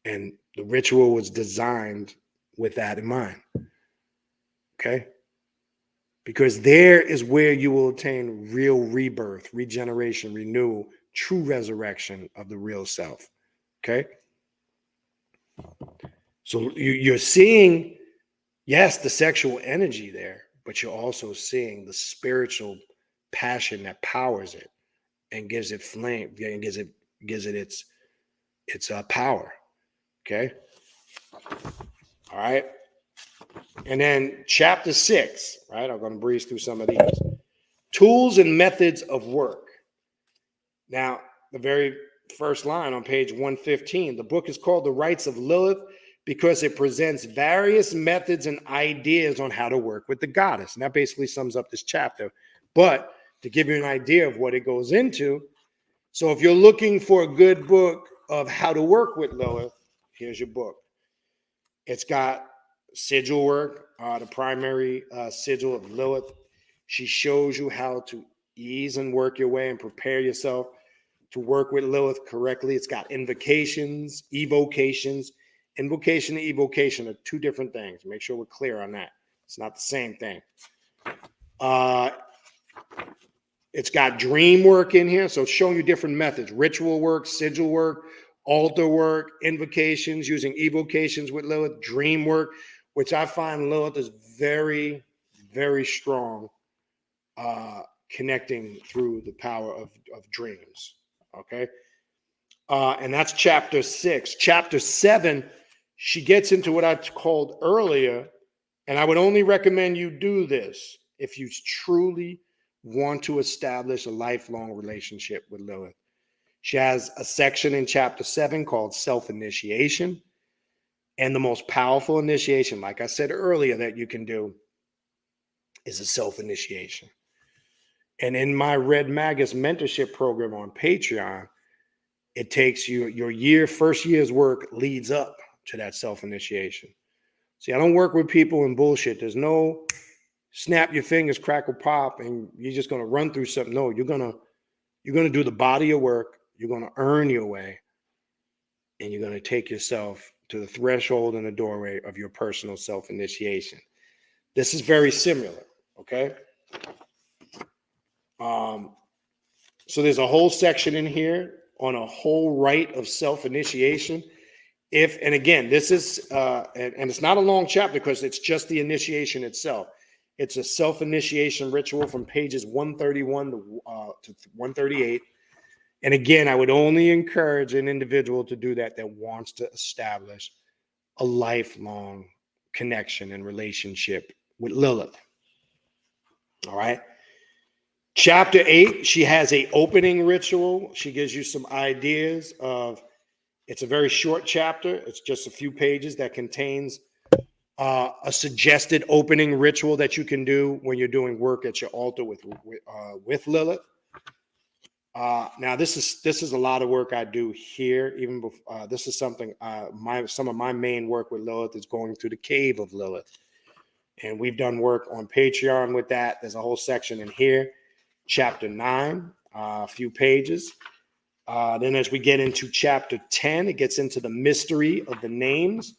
Speaker 1: And the ritual was designed with that in mind. Okay? Because there is where you will attain real rebirth, regeneration, renewal, true resurrection of the real self. Okay? So you're seeing, yes, the sexual energy there, but you're also seeing the spiritual passion that powers it and gives it flame, and gives it its power. Okay. All right. And then chapter 6, right? I'm going to breeze through some of these. Tools and methods of work. Now, the very first line on page 115, the book is called The Rites of Lilith because it presents various methods and ideas on how to work with the goddess. And that basically sums up this chapter. But to give you an idea of what it goes into, so if you're looking for a good book of how to work with Lilith, here's your book. It's got sigil work, the primary sigil of Lilith. She shows you how to ease and work your way and prepare yourself to work with Lilith correctly. It's got invocations, evocations. Invocation and evocation are two different things. Make sure we're clear on that. It's not the same thing. It's got dream work in here, so it's showing you different methods: ritual work, sigil work, altar work, invocations, using evocations with Lilith, dream work, which I find Lilith is very, very strong, connecting through the power of dreams. Okay. And that's chapter 6. Chapter 7, she gets into what I called earlier, and I would only recommend you do this if you truly want to establish a lifelong relationship with Lilith. She has a section in chapter 7 called self-initiation. And the most powerful initiation, like I said earlier, that you can do is a self-initiation. And in my Red Magus mentorship program on Patreon, it takes you, your first year's work leads up to that self-initiation. See, I don't work with people in bullshit. There's no snap your fingers, crackle pop, and you're just going to run through something. No, you're going to do the body of work. You're going to earn your way, and you're going to take yourself to the threshold and the doorway of your personal self-initiation. This is very similar, okay? So there's a whole section in here on a whole rite of self-initiation. And again, this is, and it's not a long chapter because it's just the initiation itself. It's a self-initiation ritual from pages 131 to 138. And again, I would only encourage an individual to do that wants to establish a lifelong connection and relationship with Lilith. All right. Chapter 8, she has an opening ritual. She gives you some ideas of, it's a very short chapter. It's just a few pages that contains a suggested opening ritual that you can do when you're doing work at your altar with Lilith. Now this is a lot of work I do here. Even before, this is something some of my main work with Lilith is going through the cave of Lilith, and we've done work on Patreon with that. There's a whole section in here. Chapter 9, a few pages. Then as we get into chapter 10, it gets into the mystery of the names.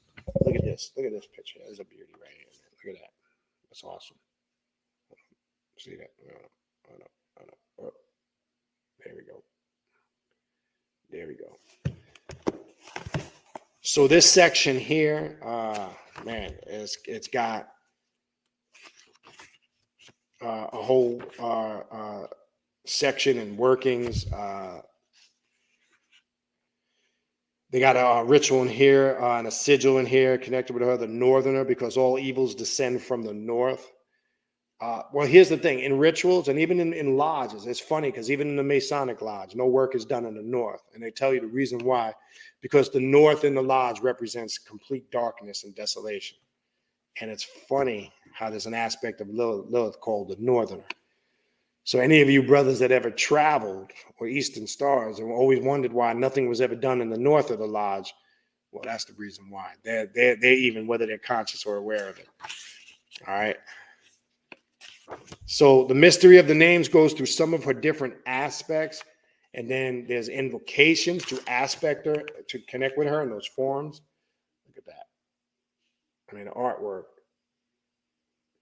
Speaker 1: Look at this. Look at this picture. There's a beauty right here. Look at that. That's awesome. See that? Oh, there we go. There we go. So this section here, man, it's got a whole section and workings. They got a ritual in here and a sigil in here connected with her, the northerner, because all evils descend from the north. Well, here's the thing. In rituals and even in lodges, it's funny because even in the Masonic lodge, no work is done in the north. And they tell you the reason why, because the north in the lodge represents complete darkness and desolation. And it's funny how there's an aspect of Lilith called the northerner. So any of you brothers that ever traveled or Eastern Stars and always wondered why nothing was ever done in the north of the lodge, well, that's the reason why. They're even, whether they're conscious or aware of it. All right. So the mystery of the names goes through some of her different aspects. And then there's invocations to aspect her, to connect with her in those forms. Look at that. I mean, the artwork,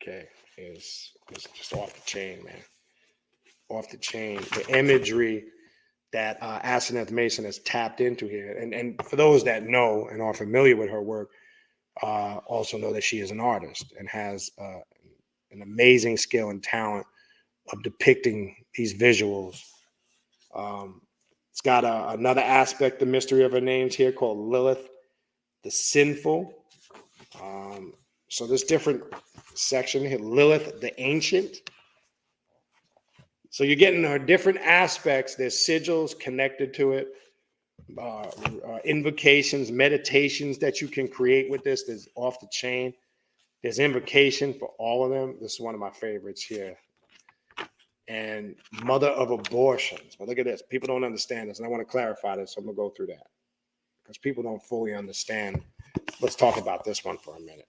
Speaker 1: okay, is just off the chain, man. Off the chain. The imagery that Asenath Mason has tapped into here. And for those that know and are familiar with her work, also know that she is an artist and has an amazing skill and talent of depicting these visuals. It's got another aspect, the mystery of her names here, called Lilith, the sinful. So there's different section here. Lilith, the ancient. So you're getting her different aspects. There's sigils connected to it, invocations, meditations that you can create with this. There's off the chain. There's invocation for all of them. This is one of my favorites here. And mother of abortions. But look at this. People don't understand this, and I want to clarify this, so I'm going to go through that because people don't fully understand. Let's talk about this one for a minute.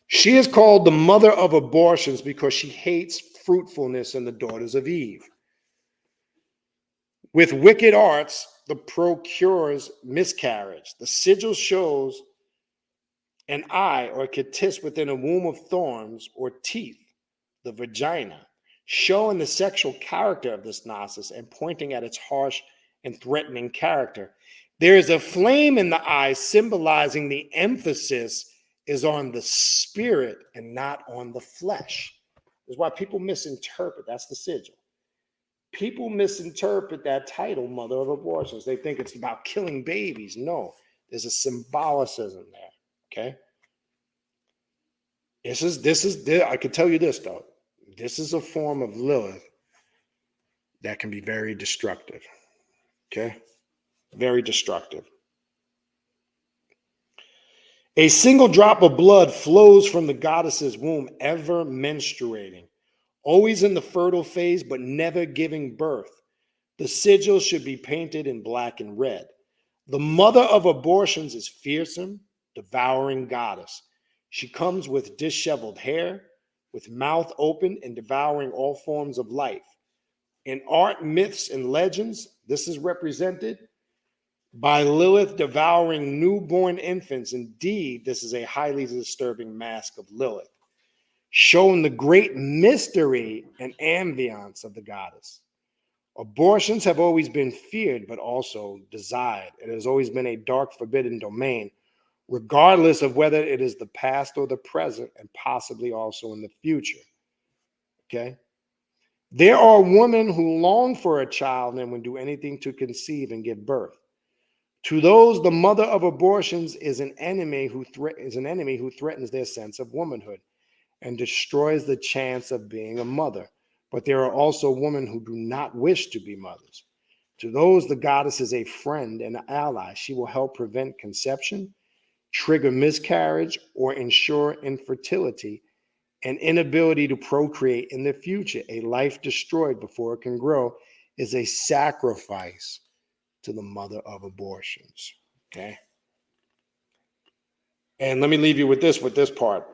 Speaker 1: She is called the mother of abortions because she hates fruitfulness in the daughters of Eve. With wicked arts, the procures miscarriage. The sigil shows an eye or catis within a womb of thorns or teeth, the vagina, showing the sexual character of this Gnosis and pointing at its harsh and threatening character. There is a flame in the eye symbolizing the emphasis is on the spirit and not on the flesh. That's why people misinterpret. That's the sigil. People misinterpret that title, Mother of Abortions. They think it's about killing babies. No, there's a symbolicism there. Okay. I can tell you this though. This is a form of Lilith that can be very destructive. Okay. Very destructive. A single drop of blood flows from the goddess's womb, ever menstruating, always in the fertile phase, but never giving birth. The sigil should be painted in black and red. The mother of abortions is fearsome, devouring goddess. She comes with disheveled hair, with mouth open and devouring all forms of life. In art, myths, and legends, this is represented by Lilith devouring newborn infants. Indeed, this is a highly disturbing mask of Lilith, showing the great mystery and ambiance of the goddess. Abortions have always been feared, but also desired. It has always been a dark, forbidden domain, regardless of whether it is the past or the present, and possibly also in the future. Okay? There are women who long for a child and would do anything to conceive and give birth. To those, the mother of abortions is an enemy who threatens their sense of womanhood and destroys the chance of being a mother. But there are also women who do not wish to be mothers. To those, the goddess is a friend and an ally. She will help prevent conception, trigger miscarriage, or ensure infertility and inability to procreate in the future. A life destroyed before it can grow is a sacrifice to the mother of abortions. Okay? And let me leave you with this part.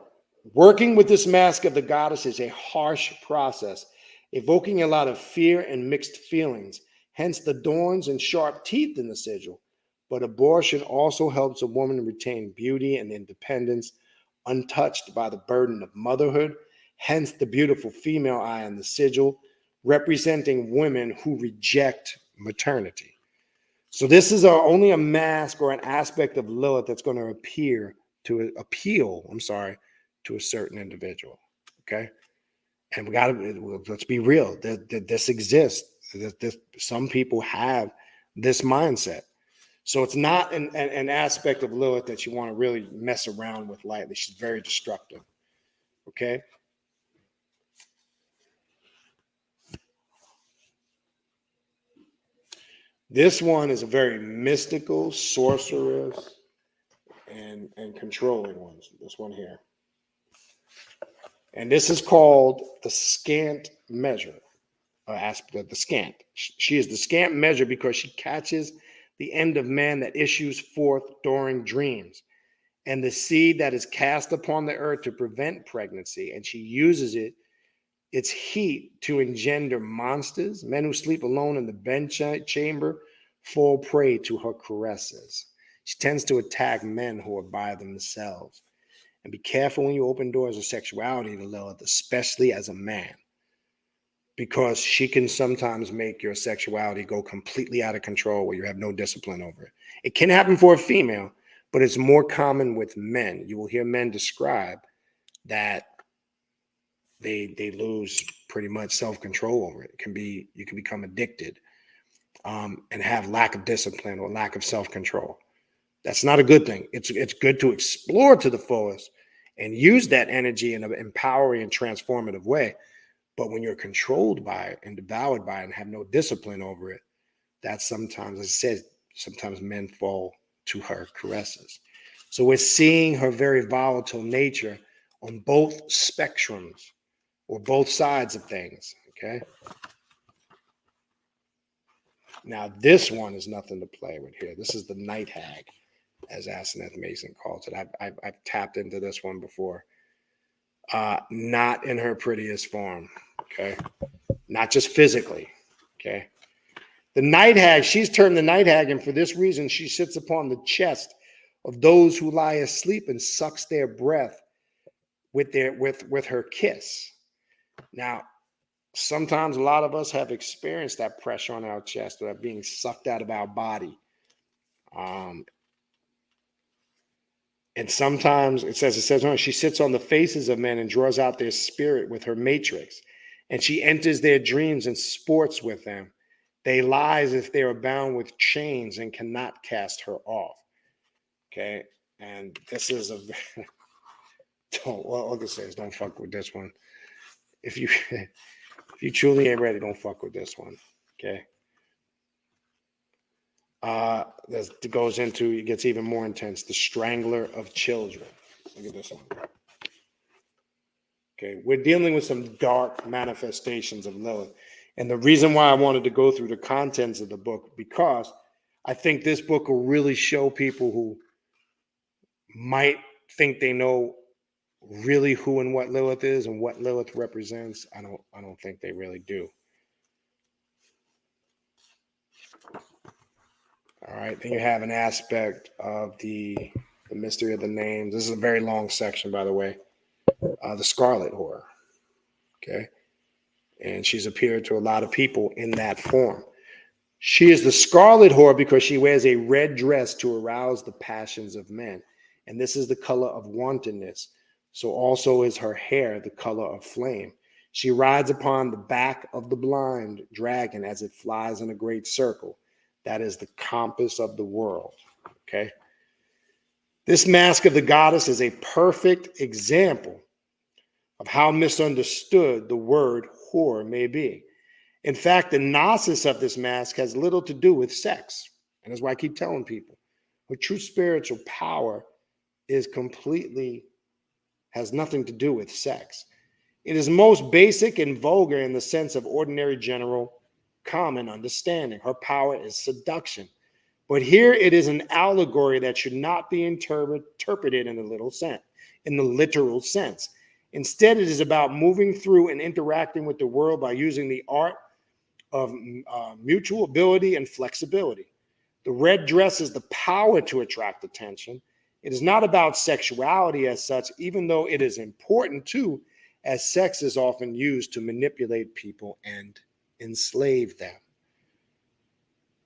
Speaker 1: Working with this mask of the goddess is a harsh process, evoking a lot of fear and mixed feelings, hence the thorns and sharp teeth in the sigil. But abortion also helps a woman retain beauty and independence, untouched by the burden of motherhood, hence the beautiful female eye in the sigil, representing women who reject maternity. So this is only a mask or an aspect of Lilith that's going to appeal to a certain individual. Okay. And let's be real, this exists. Some people have this mindset. So it's not an aspect of Lilith that you want to really mess around with lightly. She's very destructive. Okay. This one is a very mystical, sorceress, and controlling one. This one here. And this is called the scant measure, aspect of the scant. She is the scant measure because she catches the end of man that issues forth during dreams, and the seed that is cast upon the earth to prevent pregnancy, and she uses its heat to engender monsters. Men who sleep alone in the bedchamber fall prey to her caresses. She tends to attack men who are by themselves. And be careful when you open doors of sexuality to Lilith, especially as a man, because she can sometimes make your sexuality go completely out of control where you have no discipline over it. It can happen for a female, but it's more common with men. You will hear men describe that they lose pretty much self-control over it. You can become addicted and have lack of discipline or lack of self-control. That's not a good thing. It's good to explore to the fullest and use that energy in an empowering and transformative way. But when you're controlled by it and devoured by it and have no discipline over it, that's sometimes, as I said, sometimes men fall to her caresses. So we're seeing her very volatile nature on both spectrums or both sides of things, okay? Now, this one is nothing to play with here. This is the night hag. as Asenath Mason calls it. I've tapped into this one before. Not in her prettiest form, okay? Not just physically, okay? The night hag, she's termed the night hag, and for this reason, she sits upon the chest of those who lie asleep and sucks their breath with her kiss. Now, sometimes a lot of us have experienced that pressure on our chest or being sucked out of our body. And sometimes it says, she sits on the faces of men and draws out their spirit with her matrix. And she enters their dreams and sports with them. They lie as if they are bound with chains and cannot cast her off. Okay. And this is all I can say is don't fuck with this one. If you truly ain't ready, don't fuck with this one. Okay. That goes into, it gets even more intense, the strangler of children. Look at this one. Okay, we're dealing with some dark manifestations of Lilith. And the reason why I wanted to go through the contents of the book, because I think this book will really show people who might think they know really who and what Lilith is and what Lilith represents. I don't think they really do. All right, then you have an aspect of the mystery of the names. This is a very long section, by the way. The Scarlet Whore. Okay, and she's appeared to a lot of people in that form. She is the Scarlet Whore because she wears a red dress to arouse the passions of men, and this is the color of wantonness. So also is her hair the color of flame. She rides upon the back of the blind dragon as it flies in a great circle. That is the compass of the world, okay? This mask of the goddess is a perfect example of how misunderstood the word whore may be. In fact, the gnosis of this mask has little to do with sex. And that's why I keep telling people, her true spiritual power is has nothing to do with sex. It is most basic and vulgar in the sense of ordinary, general, common understanding. Her power is seduction. But here it is an allegory that should not be interpreted in the literal sense. Instead, it is about moving through and interacting with the world by using the art of mutual ability and flexibility. The red dress is the power to attract attention. It is not about sexuality as such, even though it is important too, as sex is often used to manipulate people and enslave them.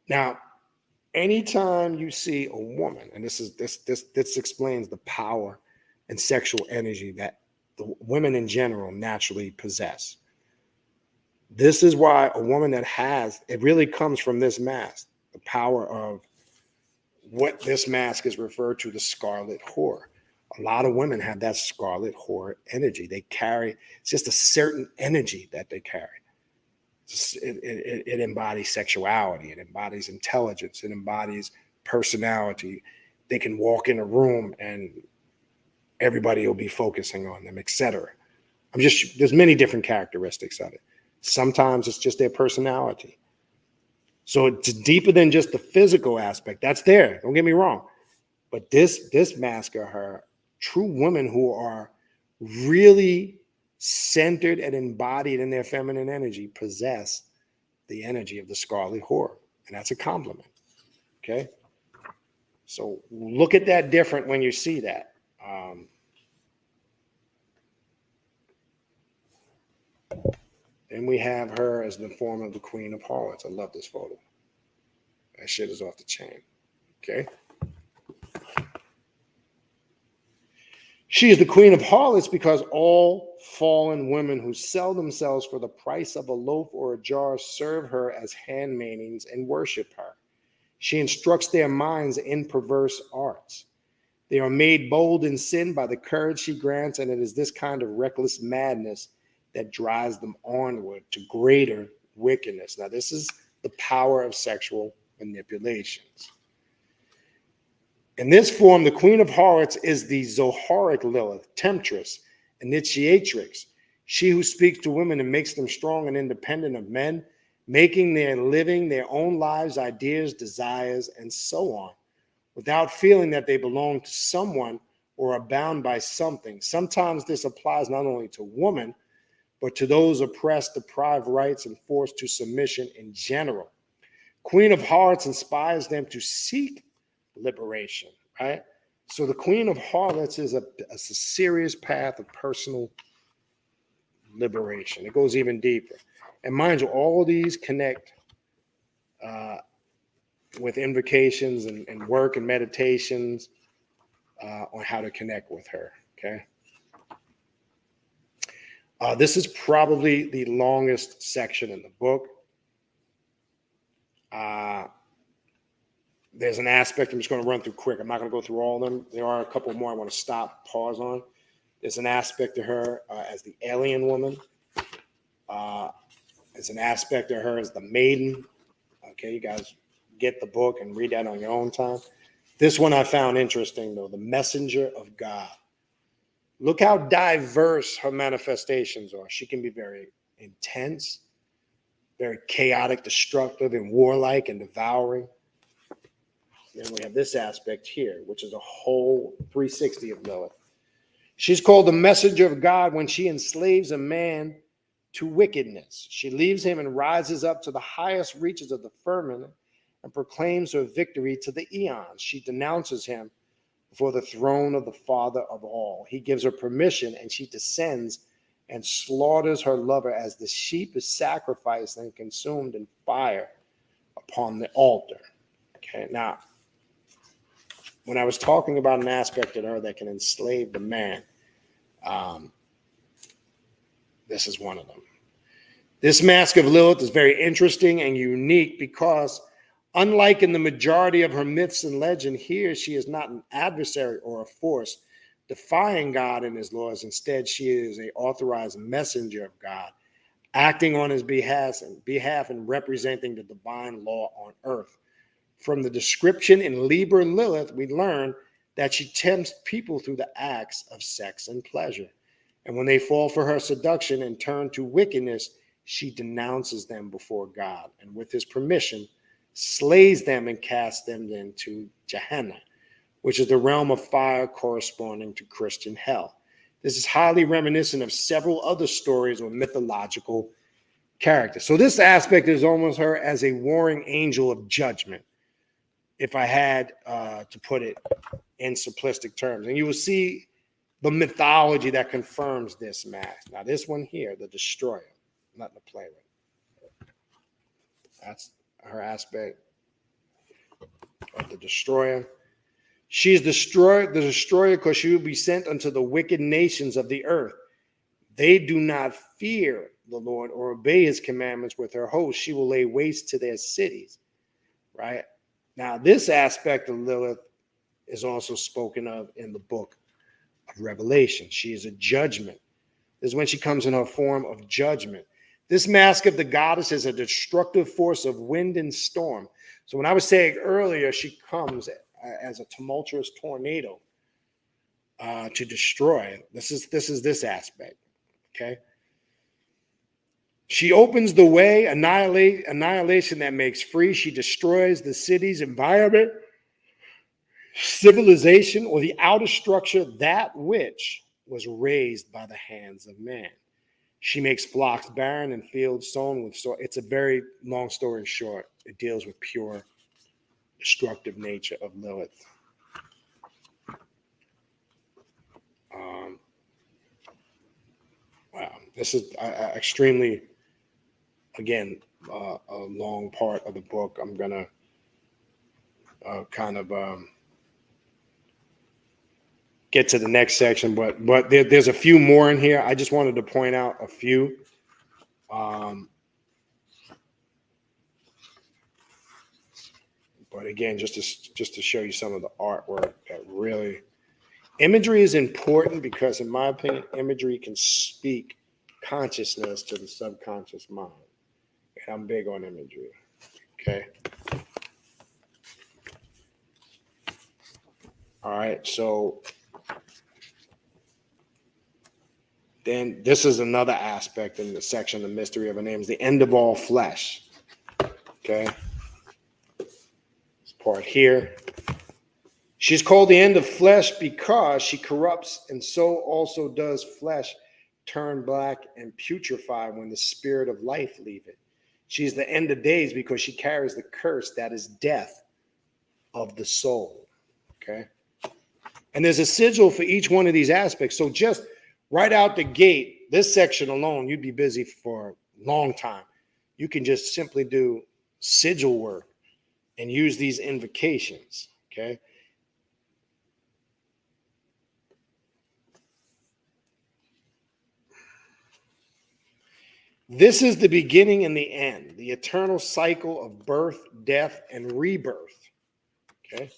Speaker 1: Now, anytime you see a woman, and this explains the power and sexual energy that the women in general naturally possess. This is why a woman it really comes from this mask, the power of what this mask is referred to, the Scarlet Whore. A lot of women have that Scarlet Whore energy. It's just a certain energy that they carry. It embodies sexuality. It embodies intelligence. It embodies personality. They can walk in a room and everybody will be focusing on them, etc. There's many different characteristics of it. Sometimes it's just their personality. So it's deeper than just the physical aspect. That's there. Don't get me wrong. But this mask are her true women who are really centered and embodied in their feminine energy, possess the energy of the Scarlet Whore. And that's a compliment. Okay? So look at that different when you see that. Then we have her as the form of the Queen of Harlots. I love this photo. That shit is off the chain. Okay? She is the Queen of Harlots because all fallen women who sell themselves for the price of a loaf or a jar serve her as handmaidens and worship her. She instructs their minds in perverse arts. They are made bold in sin by the courage she grants, and it is this kind of reckless madness that drives them onward to greater wickedness. Now, this is the power of sexual manipulations. In this form, the Queen of Harlots is the Zoharic Lilith, temptress, initiatrix, she who speaks to women and makes them strong and independent of men, making their living their own lives, ideas, desires, and so on. without feeling that they belong to someone or are bound by something. Sometimes this applies not only to women, but to those oppressed, deprived rights, and forced to submission in general. Queen of Hearts inspires them to seek liberation, right? So the Queen of Harlots is a serious path of personal liberation. It goes even deeper. And mind you, all these connect with invocations and work and meditations on how to connect with her, okay? This is probably the longest section in the book. There's an aspect, I'm just going to run through quick. I'm not going to go through all of them. There are a couple more I want to stop, pause on. There's an aspect to her as the alien woman. There's an aspect to her as the maiden. Okay, you guys get the book and read that on your own time. This one I found interesting, though, the messenger of God. Look how diverse her manifestations are. She can be very intense, very chaotic, destructive, and warlike and devouring. Then we have this aspect here, which is a whole 360 of Lilith. She's called the messenger of God when she enslaves a man to wickedness. She leaves him and rises up to the highest reaches of the firmament and proclaims her victory to the eons. She denounces him before the throne of the Father of all. He gives her permission, and she descends and slaughters her lover as the sheep is sacrificed and consumed in fire upon the altar. Okay, now, when I was talking about an aspect of her that can enslave the man, this is one of them. This mask of Lilith is very interesting and unique because, unlike in the majority of her myths and legend, here she is not an adversary or a force defying God and his laws. Instead, she is an authorized messenger of God, acting on his behalf and representing the divine law on earth. From the description in Liber Lilith, we learn that she tempts people through the acts of sex and pleasure. And when they fall for her seduction and turn to wickedness, she denounces them before God, and with his permission, slays them and casts them into Gehenna, which is the realm of fire corresponding to Christian hell. This is highly reminiscent of several other stories or mythological characters. So this aspect is almost her as a warring angel of judgment, if I had to put it in simplistic terms. And you will see the mythology that confirms this mask. Now, this one here, the Destroyer, nothing to play with. That's her aspect of the Destroyer. She's the destroyer because she will be sent unto the wicked nations of the earth. They do not fear the Lord or obey his commandments. With her host, she will lay waste to their cities. Right? Now, this aspect of Lilith is also spoken of in the book of Revelation. She is a judgment. This is when she comes in her form of judgment. This mask of the goddess is a destructive force of wind and storm. So when I was saying earlier, she comes as a tumultuous tornado to destroy. This is this aspect. Okay. She opens the way, annihilation that makes free. She destroys the city's environment, civilization, or the outer structure, that which was raised by the hands of man. She makes flocks barren and fields sown with soil. It's a very long story short. It deals with pure destructive nature of Lilith. Wow, this is extremely, again, a long part of the book. I'm gonna kind of get to the next section, but there's a few more in here. I just wanted to point out a few. But again, just to show you some of the artwork that really, imagery is important because, in my opinion, imagery can speak consciousness to the subconscious mind. And I'm big on imagery. Okay. All right. So then this is another aspect in the section, the mystery of her name is the end of all flesh. Okay. This part here. She's called the end of flesh because she corrupts, and so also does flesh turn black and putrefy when the spirit of life leave it. She's the end of days because she carries the curse that is death of the soul. Okay? And there's a sigil for each one of these aspects. So just right out the gate, this section alone, you'd be busy for a long time. You can just simply do sigil work and use these invocations. Okay? This is the beginning and the end, the eternal cycle of birth, death, and rebirth. Okay?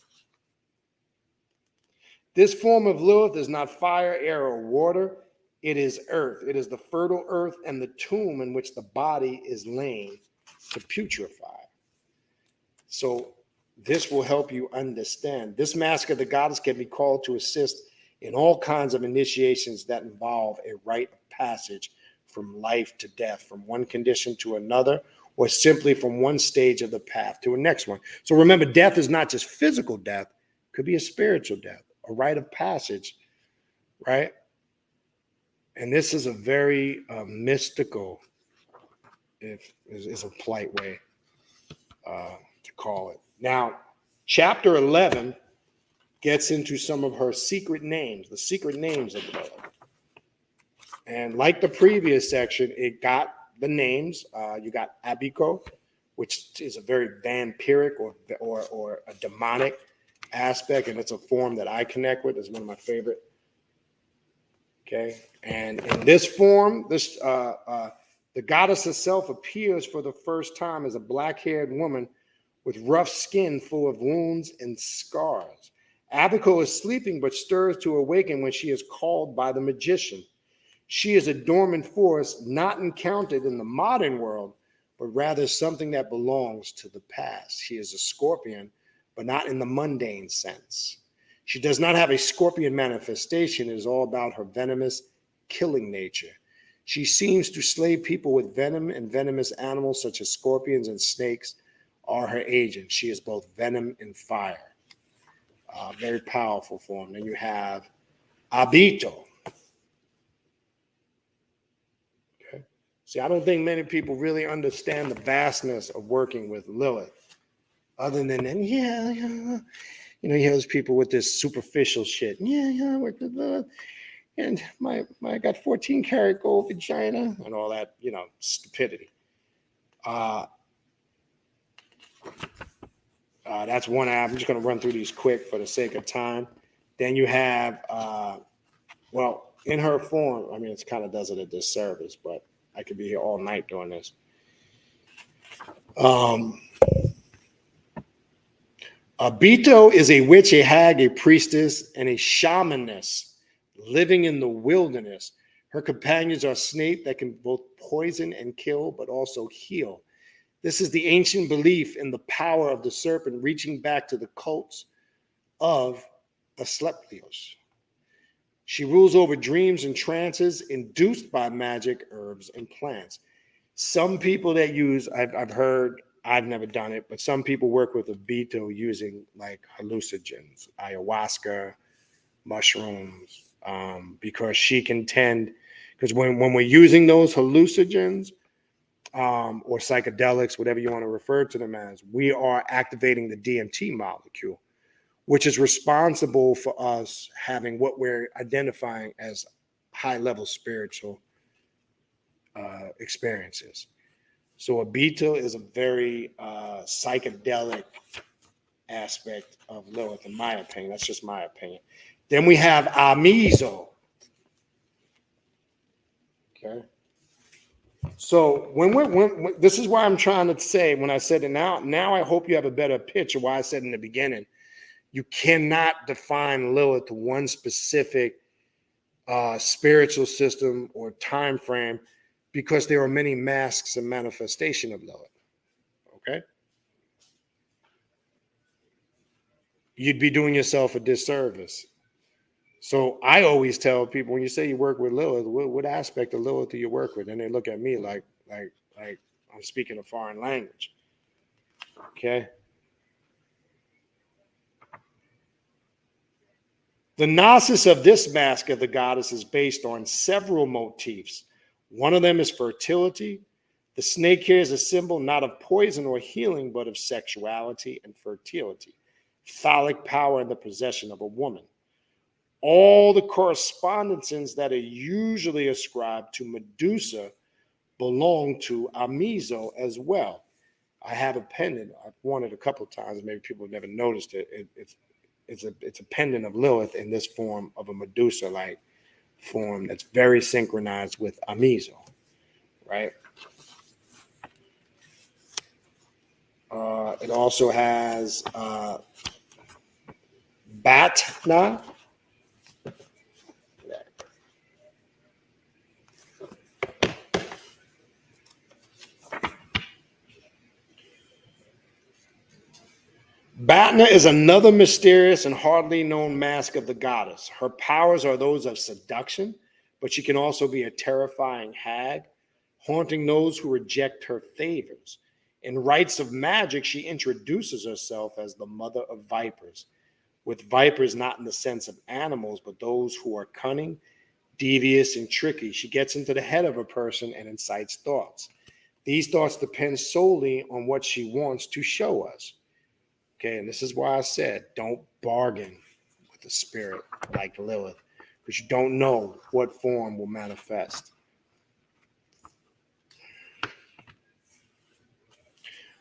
Speaker 1: This form of Lilith is not fire, air, or water. It is earth. It is the fertile earth and the tomb in which the body is laying to putrefy. So this will help you understand. This mask of the goddess can be called to assist in all kinds of initiations that involve a rite of passage from life to death, from one condition to another, or simply from one stage of the path to a next one. So remember, death is not just physical death, it could be a spiritual death, a rite of passage, right? And this is a very mystical, if is a polite way to call it. Now, chapter 11 gets into some of her secret names, the secret names of Lilith. And like the previous section, it got the names. You got Abiko, which is a very vampiric or a demonic aspect, and it's a form that I connect with. It's one of my favorite. Okay, and in this form, the goddess herself appears for the first time as a black-haired woman with rough skin full of wounds and scars. Abiko is sleeping but stirs to awaken when she is called by the magician. She is a dormant force not encountered in the modern world, but rather something that belongs to the past. She is a scorpion, but not in the mundane sense. She does not have a scorpion manifestation. It is all about her venomous, killing nature. She seems to slay people with venom, and venomous animals such as scorpions and snakes are her agents. She is both venom and fire. Very powerful form. Then you have Abito. Okay. See, I don't think many people really understand the vastness of working with Lilith. Other than, yeah, you know, you hear those people with this superficial shit. Yeah, I work with Lilith. And I got 14 karat gold vagina and all that, you know, stupidity. That's one app. I'm just going to run through these quick for the sake of time. Then you have, well, in her form, I mean, it kind of does it a disservice, but I could be here all night doing this. Abito is a witch, a hag, a priestess, and a shamaness living in the wilderness. Her companions are snakes that can both poison and kill, but also heal. This is the ancient belief in the power of the serpent reaching back to the cults of Asclepius. She rules over dreams and trances induced by magic, herbs, and plants. Some people that use, I've heard, I've never done it, but some people work with Abito using like hallucinogens, ayahuasca, mushrooms, because she can tend, because when we're using those hallucinogens or psychedelics, whatever you want to refer to them as, we are activating the DMT molecule, which is responsible for us having what we're identifying as high-level spiritual experiences. So Abito is a very psychedelic aspect of Lilith, in my opinion. That's just my opinion. Then we have Amizo. Okay. So when this is why I'm trying to say, when I said it now I hope you have a better picture why I said in the beginning, you cannot define Lilith to one specific spiritual system or time frame, because there are many masks and manifestation of Lilith. Okay. You'd be doing yourself a disservice. So I always tell people, when you say you work with Lilith, what aspect of Lilith do you work with? And they look at me like I'm speaking a foreign language. Okay. The gnosis of this mask of the goddess is based on several motifs. One of them is fertility. The snake here is a symbol not of poison or healing, but of sexuality and fertility, phallic power, and the possession of a woman. All the correspondences that are usually ascribed to Medusa belong to Amizo as well. I have a pendant. I've worn it a couple of times. Maybe people have never noticed it. It's a pendant of Lilith in this form of a Medusa-like form that's very synchronized with Amizo, right? It also has Batna. Batna is another mysterious and hardly known mask of the goddess. Her powers are those of seduction, but she can also be a terrifying hag, haunting those who reject her favors. In Rites of Magic, she introduces herself as the mother of vipers, with vipers not in the sense of animals, but those who are cunning, devious, and tricky. She gets into the head of a person and incites thoughts. These thoughts depend solely on what she wants to show us. Okay, and this is why I said don't bargain with the spirit like Lilith, because you don't know what form will manifest.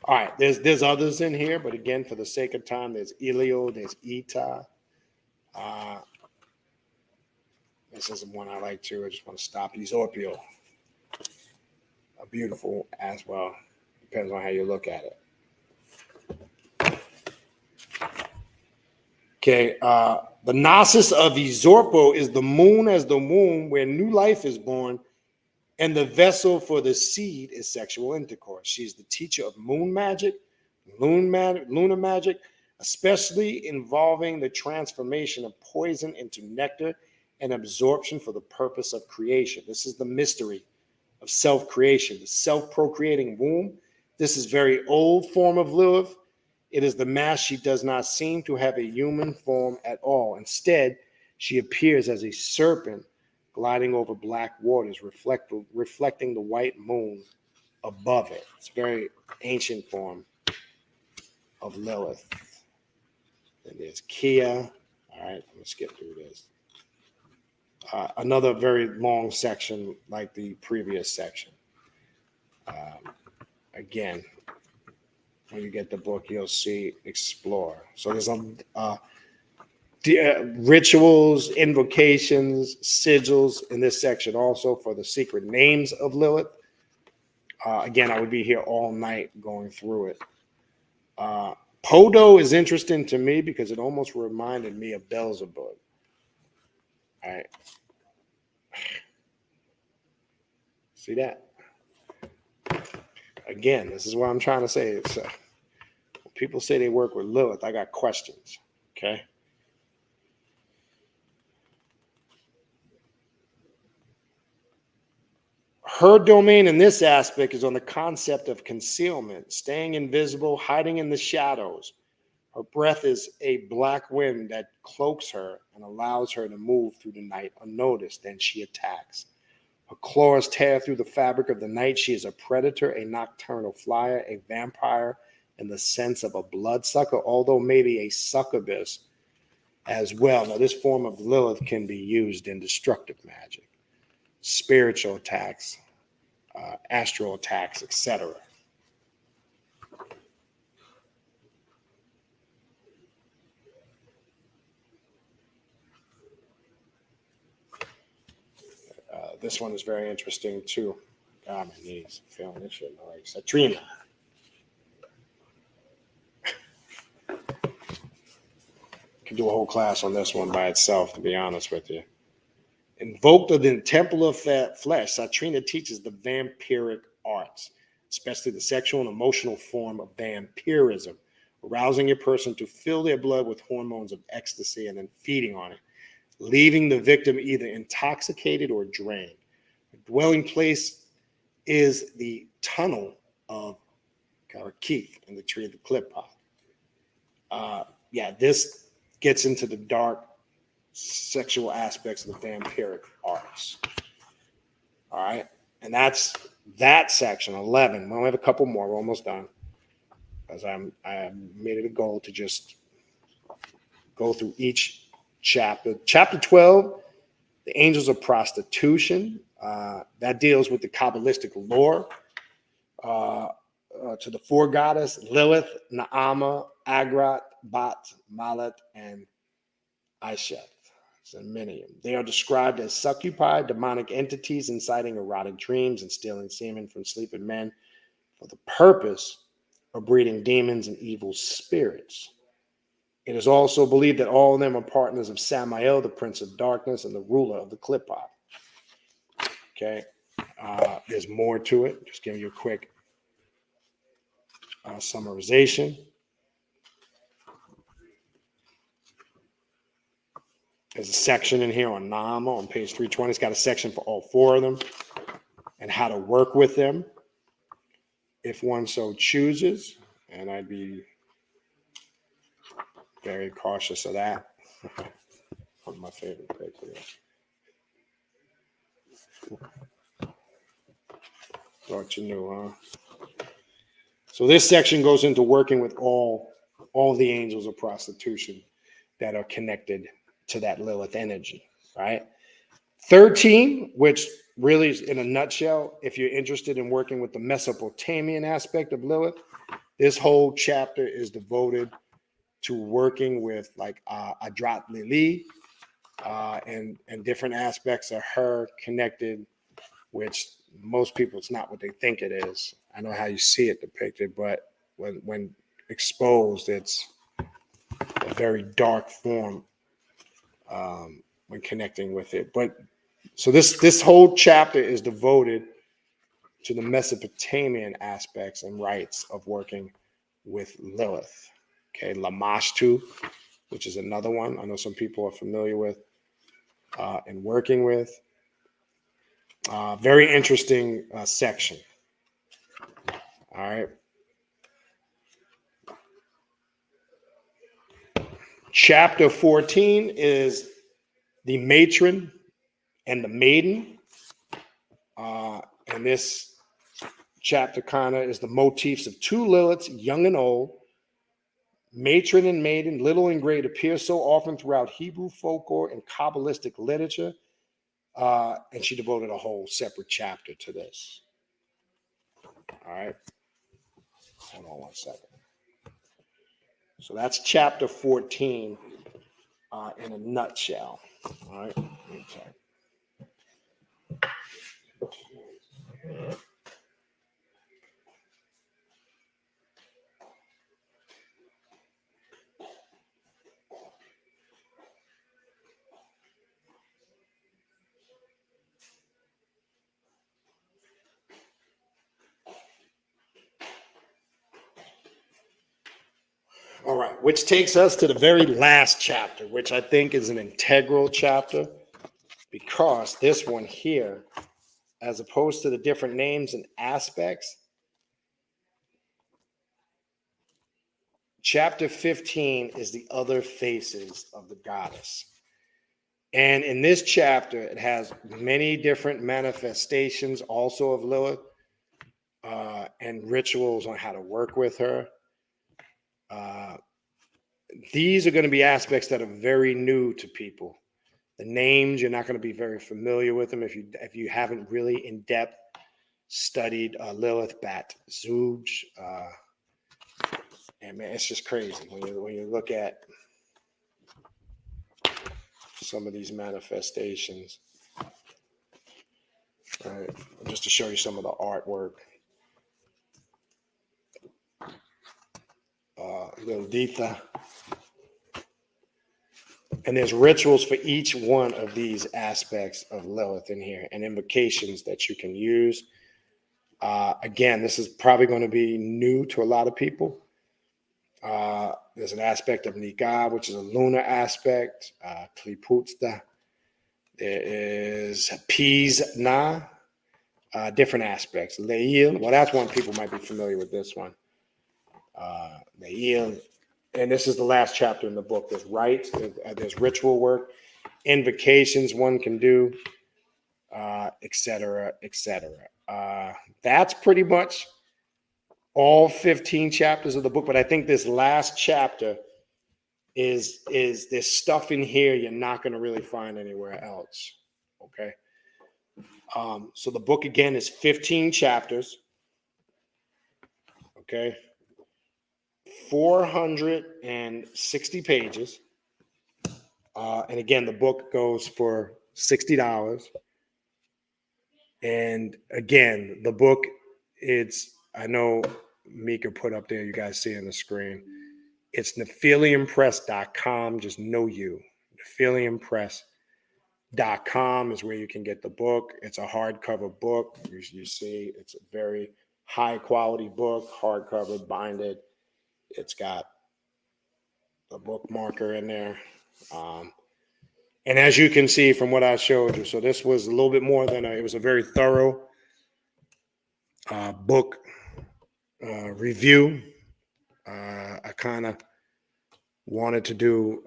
Speaker 1: All right, there's others in here, but again, for the sake of time, there's Elio, there's Ita. This is the one I like too. I just want to stop. Esorpio, beautiful as well. Depends on how you look at it. Okay, the gnosis of Esorpo is the moon as the womb where new life is born, and the vessel for the seed is sexual intercourse. She's the teacher of moon magic, lunar magic, especially involving the transformation of poison into nectar and absorption for the purpose of creation. This is the mystery of self-creation, the self-procreating womb. This is very old form of Lilith. It is the mask. She does not seem to have a human form at all. Instead, she appears as a serpent gliding over black waters, reflecting the white moon above it. It's a very ancient form of Lilith. And there's Kia. All right, I'm going to skip through this. Another very long section like the previous section. Again, when you get the book, you'll see explore. So there's rituals, invocations, sigils in this section also for the secret names of Lilith. Again, I would be here all night going through it. Podo is interesting to me because it almost reminded me of Beelzebub. All right. See that? Again, this is what I'm trying to say. It's, when people say they work with Lilith, I got questions. Okay. Her domain in this aspect is on the concept of concealment, staying invisible, hiding in the shadows. Her breath is a black wind that cloaks her and allows her to move through the night unnoticed. Then she attacks. Her claws tear through the fabric of the night. She is a predator, a nocturnal flyer, a vampire in the sense of a bloodsucker, although maybe a succubus as well. Now, this form of Lilith can be used in destructive magic, spiritual attacks, astral attacks, etc. This one is very interesting too. God, my knees, feeling this shit. Like Satrina. Could do a whole class on this one by itself, to be honest with you. Invoked of the temple of flesh, Satrina teaches the vampiric arts, especially the sexual and emotional form of vampirism, arousing a person to fill their blood with hormones of ecstasy and then feeding on it, leaving the victim either intoxicated or drained. The dwelling place is the tunnel of Karakith in the tree of the Klippa. This gets into the dark sexual aspects of the vampiric arts. All right. And that's that section, 11. We only have a couple more. We're almost done. Because I made it a goal to just go through each chapter. Chapter 12, the angels of prostitution. That deals with the Kabbalistic lore to the four goddess Lilith, Naama, Agrat, Bat, Malat, and Aisheth. And many. They are described as succubi, demonic entities inciting erotic dreams and stealing semen from sleeping men for the purpose of breeding demons and evil spirits. It is also believed that all of them are partners of Samael, the prince of darkness and the ruler of the Klippot. Okay, there's more to it. Just giving you a quick summarization. There's a section in here on Nama on page 320. It's got a section for all four of them and how to work with them if one so chooses. And I'd be very cautious of that. One of my favorite papers. Thought you knew, huh? So this section goes into working with all the angels of prostitution that are connected to that Lilith energy, right? 13, which really is in a nutshell, if you're interested in working with the Mesopotamian aspect of Lilith, this whole chapter is devoted to working with like Adrat Lili and different aspects of her connected, which most people, it's not what they think it is. I know how you see it depicted, but when exposed, it's a very dark form when connecting with it. But so this whole chapter is devoted to the Mesopotamian aspects and rites of working with Lilith. Okay, Lamashtu, which is another one I know some people are familiar with and working with. Very interesting section. All right. Chapter 14 is the matron and the maiden. And this chapter kind of is the motifs of two Liliths, young and old. Matron and maiden, little and great, appear so often throughout Hebrew folklore and Kabbalistic literature. And she devoted a whole separate chapter to this. All right. Hold on one second. So that's chapter 14 in a nutshell. All right. Okay. All right, which takes us to the very last chapter, which I think is an integral chapter, because this one here, as opposed to the different names and aspects, chapter 15 is the other faces of the goddess. And in this chapter, it has many different manifestations also of Lilith and rituals on how to work with her. These are going to be aspects that are very new to people. The names, you're not going to be very familiar with them if you haven't really in depth studied Lilith, Bat, Zuj, and man, it's just crazy when you look at some of these manifestations. All right, just to show you some of the artwork. Lilitha. And there's rituals for each one of these aspects of Lilith in here and invocations that you can use. Again, this is probably going to be new to a lot of people. There's an aspect of Nika, which is a lunar aspect. Kliputsta. There is Pizna. Different aspects. Leil. Well, that's one people might be familiar with this one. Leil. And this is the last chapter in the book. There's rites, there's ritual work, invocations one can do, et cetera, et cetera. That's pretty much all 15 chapters of the book. But I think this last chapter is there's stuff in here you're not going to really find anywhere else. Okay. So the book again is 15 chapters. Okay. 460 pages. And again, the book goes for $60. And again, the book, I know Mika put up there, you guys see on the screen. It's NephiliumPress.com. Just know you. NephiliumPress.com is where you can get the book. It's a hardcover book. You see, it's a very high quality book, hardcover, binded. It's got a bookmarker in there. And as you can see from what I showed you, so this was a little bit more than it was a very thorough book review. I kind of wanted to do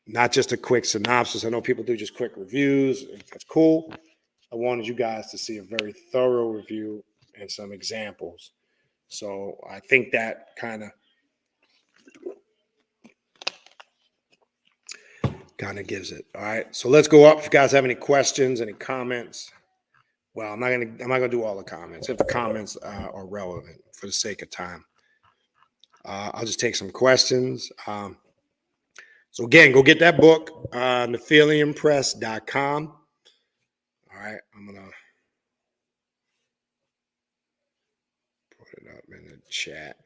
Speaker 1: not just a quick synopsis. I know people do just quick reviews. That's cool. I wanted you guys to see a very thorough review and some examples. So I think that kind of gives it. All right. So let's go up. If you guys have any questions, any comments. Well, I'm not gonna do all the comments. If the comments are relevant for the sake of time, I'll just take some questions. So again, go get that book, NephiliumPress.com. All right, I'm gonna put it up in the chat.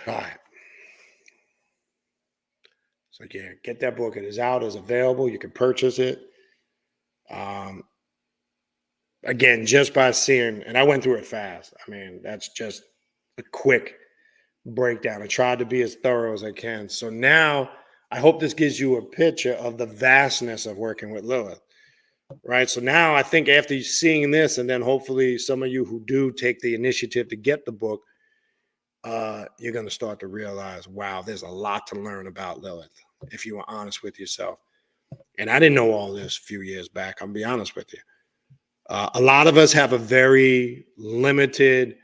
Speaker 1: All right. So yeah, get that book. It is out, it's available. You can purchase it. Again, just by seeing, and I went through it fast. I mean, that's just a quick breakdown. I tried to be as thorough as I can. So now I hope this gives you a picture of the vastness of working with Lilith. Right. So now I think after seeing this, and then hopefully some of you who do take the initiative to get the book, you're going to start to realize, wow, there's a lot to learn about Lilith if you were honest with yourself. And I didn't know all this a few years back. I'll be honest with you. A lot of us have a very limited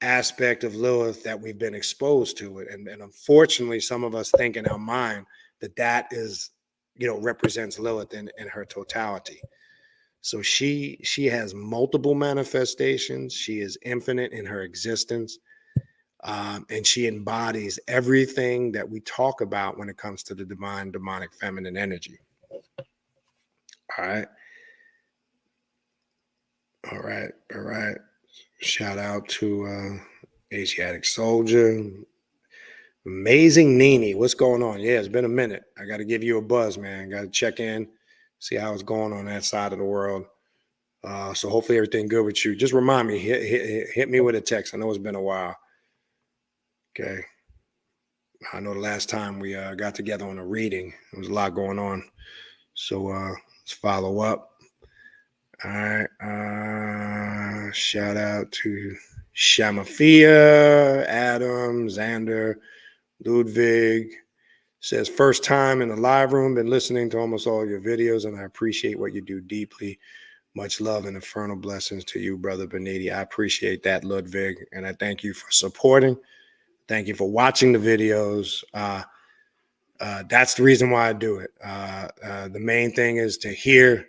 Speaker 1: aspect of Lilith that we've been exposed to it. And unfortunately, some of us think in our mind that is, represents Lilith in her totality. So she has multiple manifestations. She is infinite in her existence. And she embodies everything that we talk about when it comes to the divine, demonic, feminine energy. All right. All right. Shout out to Asiatic Soldier. Amazing Nini. What's going on? Yeah, it's been a minute. I got to give you a buzz, man. Got to check in, see how it's going on that side of the world. So hopefully everything good with you. Just remind me, hit me with a text. I know it's been a while. Okay. I know the last time we got together on a reading, there was a lot going on. So let's follow up. All right. Shout out to Shamafia, Adam, Xander, Ludwig. Says, first time in the live room, been listening to almost all your videos, and I appreciate what you do deeply. Much love and infernal blessings to you, Brother Baniti. I appreciate that, Ludwig, and I thank you for supporting. Thank you for watching the videos. That's the reason why I do it. The main thing is to hear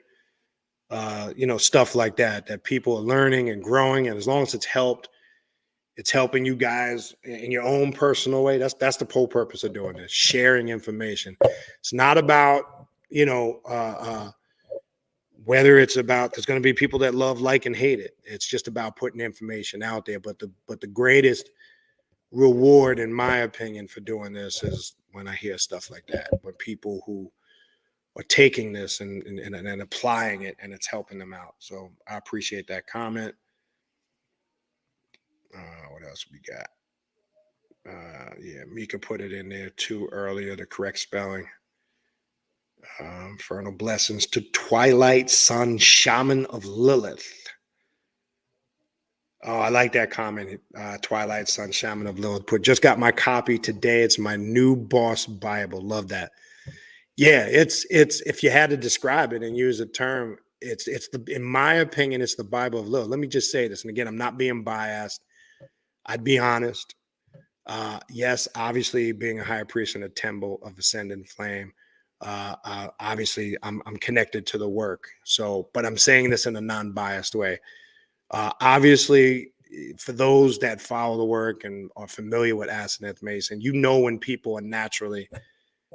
Speaker 1: stuff like that people are learning and growing. And as long as it's helping you guys in your own personal way. That's the whole purpose of doing this, sharing information. It's not about, whether it's about, there's going to be people that love, like, and hate it. It's just about putting information out there. But the greatest reward, in my opinion, for doing this is when I hear stuff like that, when people who are taking this and applying it, and it's helping them out. So I appreciate that comment. What else we got? Yeah, Mika put it in there too earlier, the correct spelling. Infernal blessings to Twilight Sun, Shaman of Lilith. Oh, I like that comment. Twilight Sun, Shaman of Lilith. Put just got my copy today. It's my new boss Bible. Love that. Yeah, it's if you had to describe it and use a term, it's the in my opinion, it's the Bible of Lilith. Let me just say this, and again, I'm not being biased. I'd be honest. Yes, obviously, being a high priest in a temple of ascendant flame, obviously, I'm connected to the work. So, but I'm saying this in a non-biased way. Obviously, for those that follow the work and are familiar with Asenath Mason, you know when people are naturally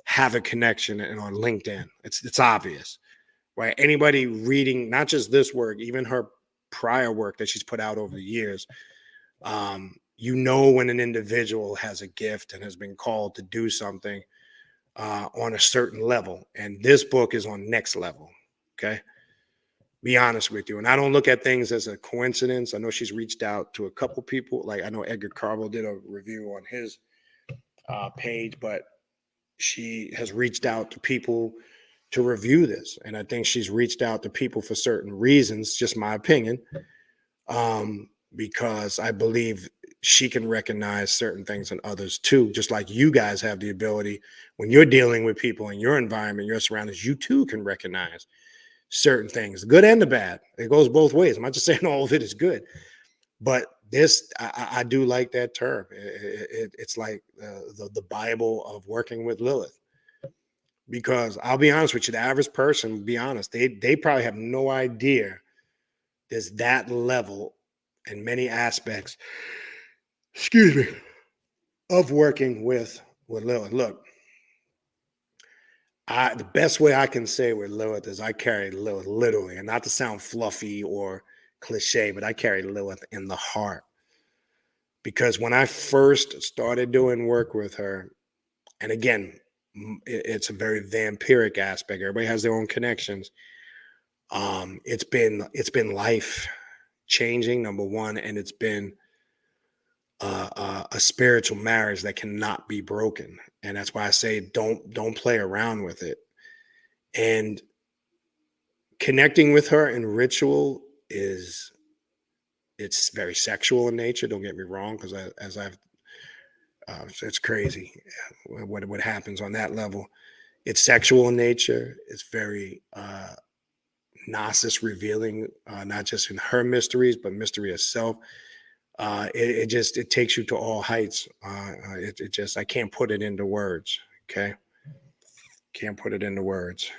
Speaker 1: have a connection and on LinkedIn. It's obvious, right? Anybody reading not just this work, even her prior work that she's put out over the years, you know when an individual has a gift and has been called to do something on a certain level. And this book is on next level. Okay. Be honest with you. And I don't look at things as a coincidence. I know she's reached out to a couple people. Like I know Edgar Carvel did a review on his page, but she has reached out to people to review this. And I think she's reached out to people for certain reasons, just my opinion, because I believe she can recognize certain things in others too, just like you guys have the ability when you're dealing with people in your environment, your surroundings, you too can recognize certain things, the good and the bad. It goes both ways. I'm not just saying all of it is good, but this, I do like that term. It's like the Bible of working with Lilith, because I'll be honest with you, the average person, be honest, they probably have no idea there's that level in many aspects, excuse me, of working with Lilith. Look, the best way I can say with Lilith is I carry Lilith literally, and not to sound fluffy or cliche, but I carry Lilith in the heart. Because when I first started doing work with her, and again, it's a very vampiric aspect. Everybody has their own connections. It's been life changing, number one, and it's been a spiritual marriage that cannot be broken. And that's why I say don't play around with it. And connecting with her in ritual it's very sexual in nature. Don't get me wrong, because it's crazy what happens on that level. It's sexual in nature. It's very Gnosis revealing, not just in her mysteries, but mystery itself. It takes you to all heights. I can't put it into words. Okay. Can't put it into words.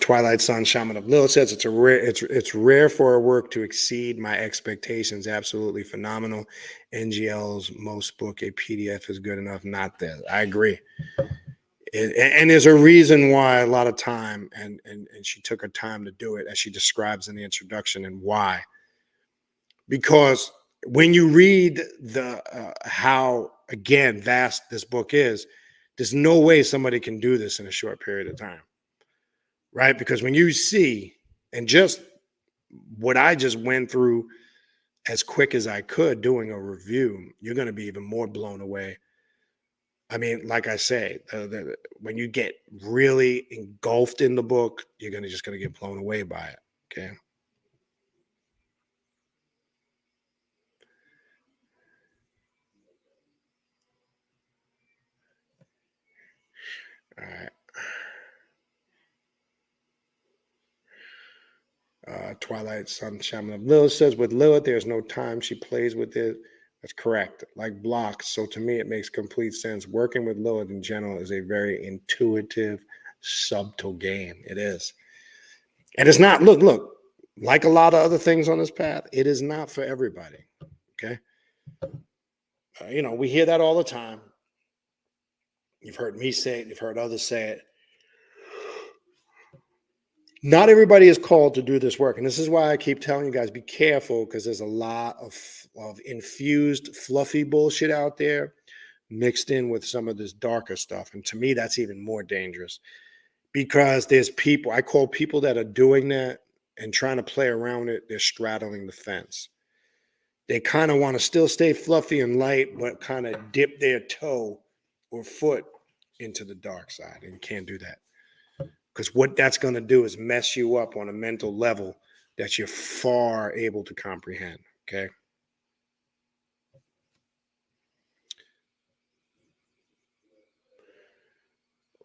Speaker 1: Twilight Sun, Shaman of Lilith says it's rare for a work to exceed my expectations. Absolutely phenomenal. NGL's most book, a PDF is good enough. Not that I agree. And there's a reason why a lot of time and she took her time to do it, as she describes in the introduction, and why. Because when you read the how again vast this book is, there's no way somebody can do this in a short period of time, right? Because when you see, and just what I just went through as quick as I could doing a review, you're going to be even more blown away. I mean, like I say, when you get really engulfed in the book, you're just going to get blown away by it. Okay. All right. Twilight Sun, Shaman of Lilith says, with Lilith, there's no time. She plays with it. That's correct. Like blocks. So to me, it makes complete sense. Working with Lilith in general is a very intuitive, subtle game. It is. And it's not, look, like a lot of other things on this path, it is not for everybody. Okay. We hear that all the time. You've heard me say it. You've heard others say it. Not everybody is called to do this work. And this is why I keep telling you guys, be careful, because there's a lot of infused, fluffy bullshit out there mixed in with some of this darker stuff. And to me, that's even more dangerous, because there's people, I call people that are doing that, and trying to play around it, they're straddling the fence. They kind of want to still stay fluffy and light, but kind of dip their toe or foot into the dark side. And you can't do that. Because what that's going to do is mess you up on a mental level that you're far able to comprehend. Okay.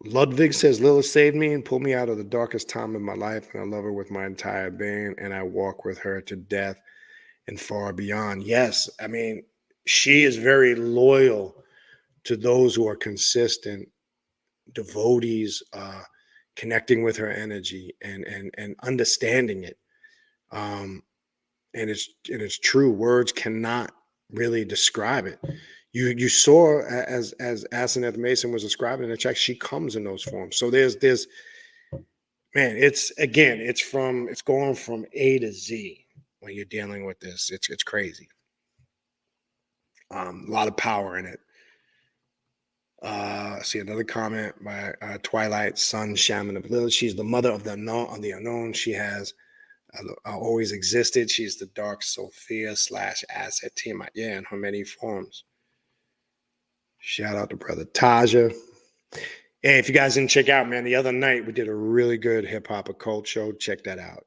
Speaker 1: Ludwig says, Lilith saved me and pulled me out of the darkest time of my life, and I love her with my entire being, and I walk with her to death and far beyond. Yes, I mean, she is very loyal to those who are consistent devotees, connecting with her energy and understanding it. And it's true. Words cannot really describe it. You saw, as Asenath Mason was describing in the check, she comes in those forms. So there's man, it's going from A to Z when you're dealing with this. It's crazy. A lot of power in it. See another comment by Twilight Sun Shaman of Lilith. She's the mother of the unknown. She has always existed. She's the dark Sophia / asset team. Yeah, in her many forms. Shout out to brother Taja. Hey, if you guys didn't check out, man, the other night we did a really good hip hop occult show. Check that out.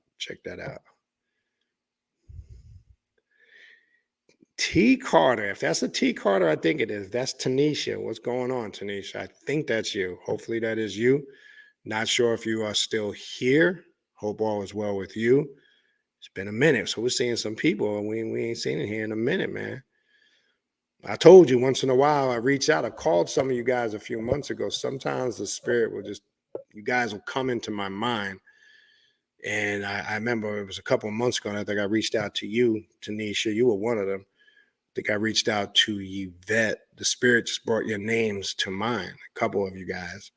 Speaker 1: T Carter, if that's a T Carter, I think it is. That's Tanisha. What's going on, Tanisha? I think that's you. Hopefully that is you. Not sure if you are still here. Hope all is well with you. It's been a minute, so we're seeing some people, and we ain't seen it here in a minute, man. I told you once in a while I reach out. I called some of you guys a few months ago. Sometimes the spirit will you guys will come into my mind. And I remember it was a couple of months ago, and I think I reached out to you, Tanisha. You were one of them. I think I reached out to Yvette. The spirit just brought your names to mind, a couple of you guys,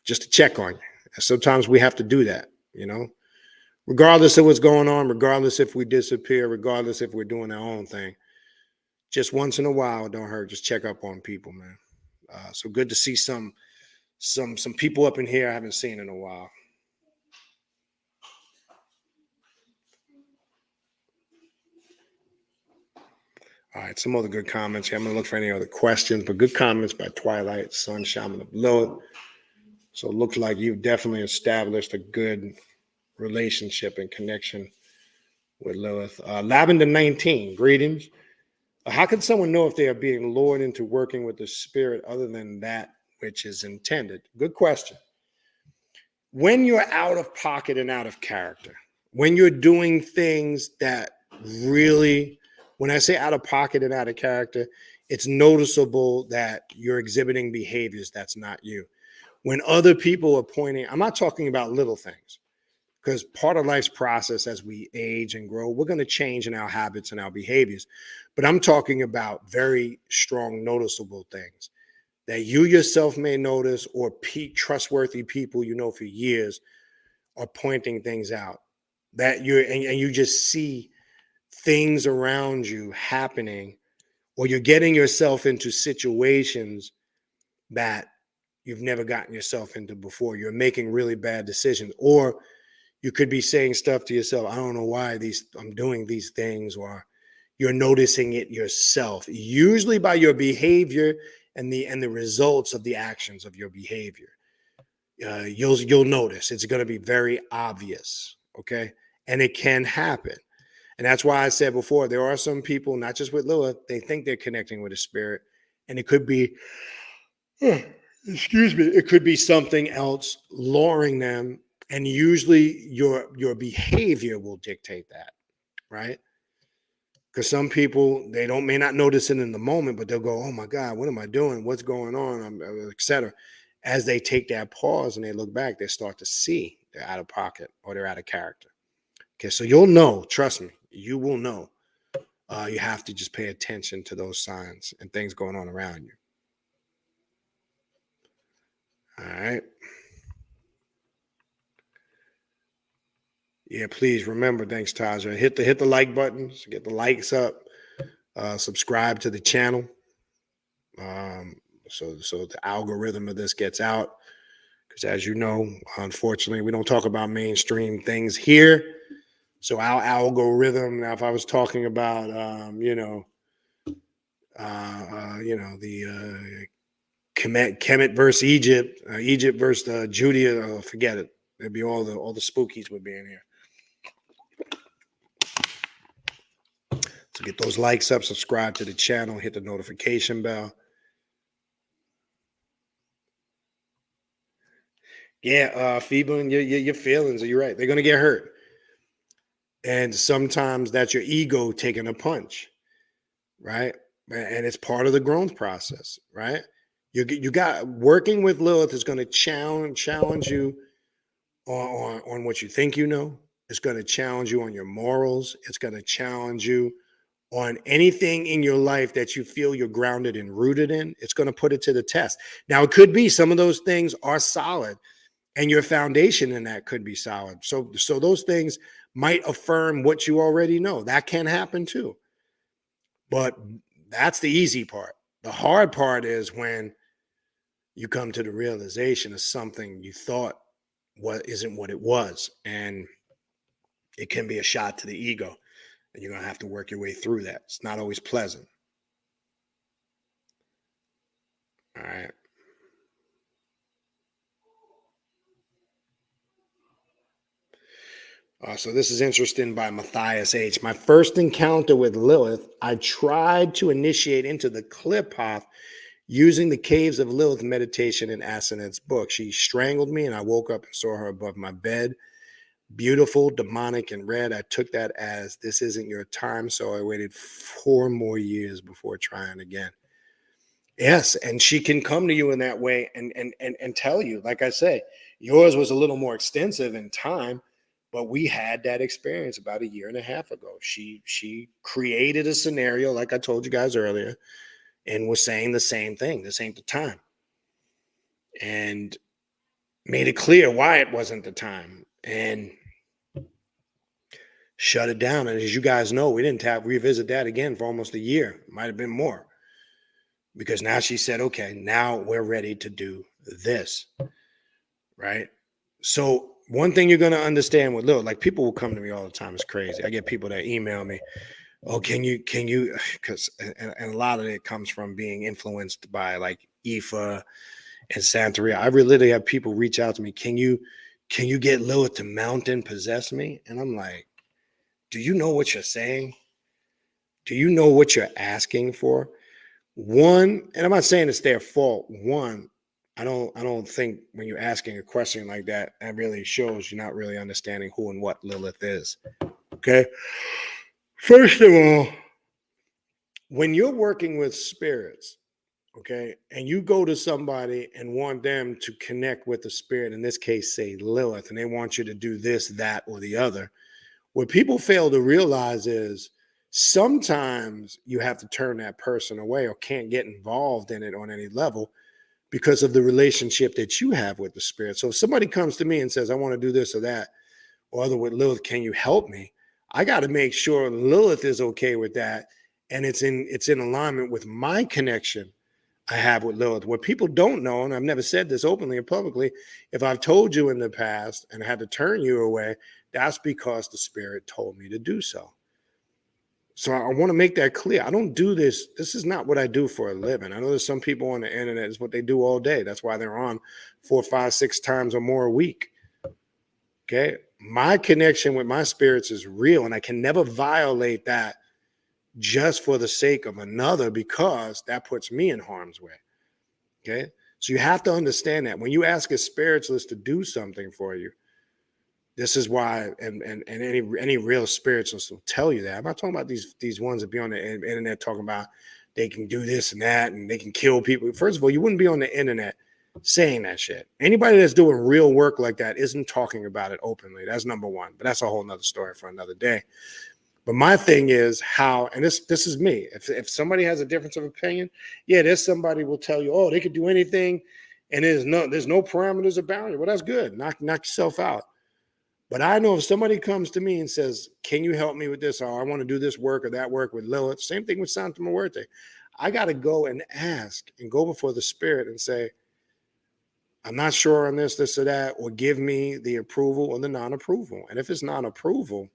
Speaker 1: just to check on you. And sometimes we have to do that, regardless of what's going on, regardless if we disappear, regardless if we're doing our own thing. Just once in a while, don't hurt. Just check up on people, man. So good to see some people up in here I haven't seen in a while. All right, some other good comments here. I'm going to look for any other questions, but good comments by Twilight, Sun, Shaman of Lilith. So it looks like you've definitely established a good relationship and connection with Lilith. Lavender 19, greetings. How can someone know if they are being lured into working with the spirit other than that which is intended? Good question. When you're out of pocket and out of character, when you're doing things that really, when I say out of pocket and out of character, it's noticeable that you're exhibiting behaviors that's not you. When other people are pointing, I'm not talking about little things, because part of life's process as we age and grow, we're going to change in our habits and our behaviors. But I'm talking about very strong, noticeable things that you yourself may notice, or trustworthy people for years are pointing things out that and you just see things around you happening, or you're getting yourself into situations that you've never gotten yourself into before. You're making really bad decisions, or you could be saying stuff to yourself, I don't know why I'm doing these things, or you're noticing it yourself, usually by your behavior and the results of the actions of your behavior. You'll notice it's going to be very obvious, okay? And it can happen. And that's why I said before, there are some people, not just with Lilith, they think they're connecting with a spirit, and it could be, it could be something else luring them. And usually your behavior will dictate that, right? Because some people, they may not notice it in the moment, but they'll go, oh my God, what am I doing? What's going on? Etc. As they take that pause and they look back, they start to see they're out of pocket or they're out of character. Okay, so you'll know, trust me, you will know. You have to just pay attention to those signs and things going on around you. All right. Yeah, please remember, thanks, Taja. Hit the like buttons, get the likes up, subscribe to the channel. So the algorithm of this gets out. Because as you know, unfortunately, we don't talk about mainstream things here. So our algorithm. Now, if I was talking about, the Kemet versus Egypt, Egypt versus Judea, forget it. There'd be all the spookies would be in here. So get those likes up, subscribe to the channel, hit the notification bell. Yeah, Phoebe, and your feelings, you're right. They're going to get hurt. And sometimes that's your ego taking a punch, right? And it's part of the growth process, right? You got working with Lilith is going to challenge you on what you think you know. It's going to challenge you on your morals. It's going to challenge you on anything in your life that you feel you're grounded and rooted in. It's going to put it to the test. Now, it could be some of those things are solid, and your foundation in that could be solid. So those things might affirm what you already know. That can happen too. But that's the easy part. The hard part is when you come to the realization of something you thought isn't what it was. And it can be a shot to the ego. And you're going to have to work your way through that. It's not always pleasant. All right. So this is interesting by Matthias H. My first encounter with Lilith, I tried to initiate into the clear path using the Caves of Lilith meditation in Asenath's book. She strangled me and I woke up and saw her above my bed. Beautiful, demonic, and red. I took that as this isn't your time, so I waited 4 more years before trying again. Yes, and she can come to you in that way and tell you, like I say, yours was a little more extensive in time, but we had that experience about 1.5 years ago. She created a scenario, like I told you guys earlier, and was saying the same thing. This ain't the time. And made it clear why it wasn't the time. And shut it down. And as you guys know, we didn't revisit that again for almost 1 year. Might have been more. Because now she said, okay, now we're ready to do this. Right? So one thing you're going to understand with Lil, like people will come to me all the time. It's crazy. I get people that email me, oh, can you, because and a lot of it comes from being influenced by like Ifa and Santeria. I really literally have people reach out to me. Can you get Lilith to mount and possess me? And I'm like, do you know what you're saying? Do you know what you're asking for? One, and I'm not saying it's their fault. One, I don't think when you're asking a question like that, that really shows you're not really understanding who and what Lilith is. Okay. First of all, when you're working with spirits, okay, and you go to somebody and want them to connect with the spirit, in this case, say Lilith, and they want you to do this, that, or the other, what people fail to realize is sometimes you have to turn that person away or can't get involved in it on any level because of the relationship that you have with the spirit. So if somebody comes to me and says, I want to do this or that, or other with Lilith, can you help me? I got to make sure Lilith is okay with that. And it's in alignment with my connection I have with Lilith. What people don't know, and I've never said this openly or publicly, if I've told you in the past and had to turn you away, that's because the spirit told me to do so. So I want to make that clear. I don't do this. This is not what I do for a living. I know there's some people on the internet, it's what they do all day. That's why they're on 4, 5, 6 times or more a week. Okay. My connection with my spirits is real, and I can never violate that just for the sake of another, because that puts me in harm's way. Okay. So you have to understand that when you ask a spiritualist to do something for you, this is why, and any real spiritualist will tell you that. I'm not talking about these ones that be on the internet talking about they can do this and that and they can kill people. First of all, you wouldn't be on the internet saying that shit. Anybody that's doing real work like that isn't talking about it openly. That's number one. But that's a whole nother story for another day. But my thing is how, and this is me. If somebody has a difference of opinion, yeah, there's somebody will tell you, oh, they could do anything, and there's no parameters or boundary. Well, that's good. Knock yourself out. But I know if somebody comes to me and says, can you help me with this? Or I want to do this work or that work with Lilith. Same thing with Santa Muerte. I got to go and ask and go before the spirit and say, I'm not sure on this or that, or give me the approval or the non-approval. And if it's non-approval,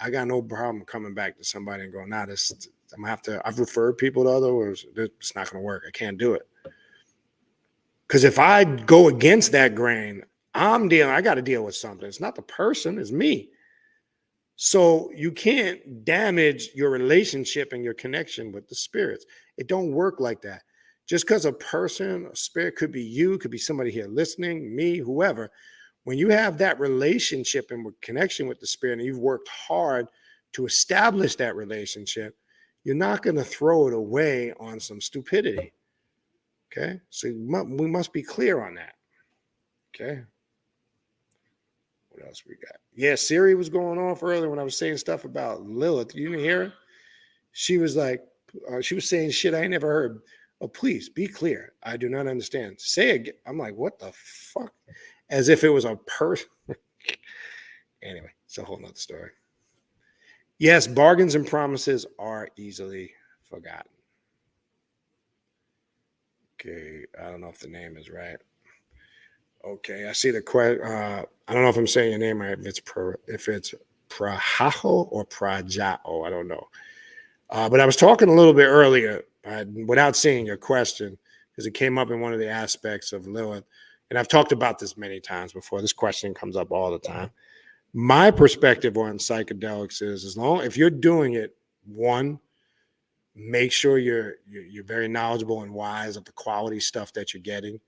Speaker 1: I got no problem coming back to somebody and going, nah, this I'm gonna have to. I've referred people to others. It's not gonna work. I can't do it. Because if I go against that grain, I got to deal with something. It's not the person, it's me. So you can't damage your relationship and your connection with the spirits. It don't work like that. Just because a person, a spirit, could be you, could be somebody here listening, me, whoever. When you have that relationship and connection with the spirit, and you've worked hard to establish that relationship, you're not going to throw it away on some stupidity. Okay, so we must be clear on that. Okay. What else we got? Yeah, Siri was going off earlier when I was saying stuff about Lilith. You didn't hear her? She was like, she was saying shit I ain't never heard. Oh, please be clear. I do not understand. Say it again. I'm like, what the fuck? As if it was a person. Anyway, it's a whole nother story. Yes, bargains and promises are easily forgotten. Okay, I don't know if the name is right. Okay, I see the question. I don't know if I'm saying your name right. If it's Prahaho or Prajao, I don't know. But I was talking a little bit earlier without seeing your question because it came up in one of the aspects of Lilith. And I've talked about this many times before. This question comes up all the time. My perspective on psychedelics is if you're doing it, one, make sure you're very knowledgeable and wise of the quality stuff that you're getting.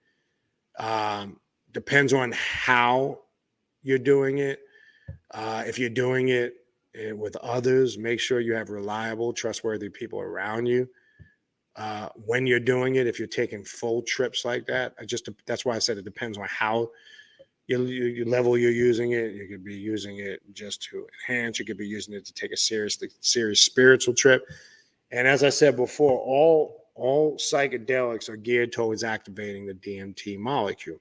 Speaker 1: Depends on how you're doing it. If you're doing it with others, make sure you have reliable, trustworthy people around you. When you're doing it, if you're taking full trips like that, that's why I said it depends on how you level you're using it. You could be using it just to enhance. You could be using it to take a serious spiritual trip. And as I said before, all psychedelics are geared towards activating the DMT molecule.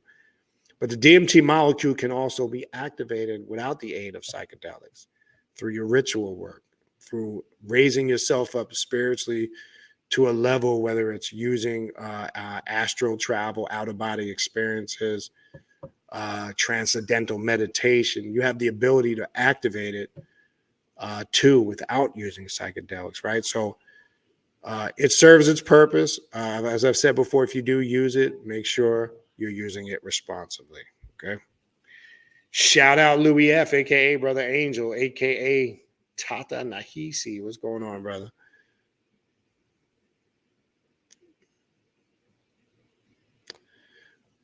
Speaker 1: But the DMT molecule can also be activated without the aid of psychedelics through your ritual work, through raising yourself up spiritually to a level, whether it's using astral travel, out-of-body experiences, transcendental meditation. You have the ability to activate it too without using psychedelics, right? So it serves its purpose. As I've said before, if you do use it, make sure you're using it responsibly. Okay. Shout out Louis F, aka Brother Angel, aka Tata Nahisi. What's going on, brother?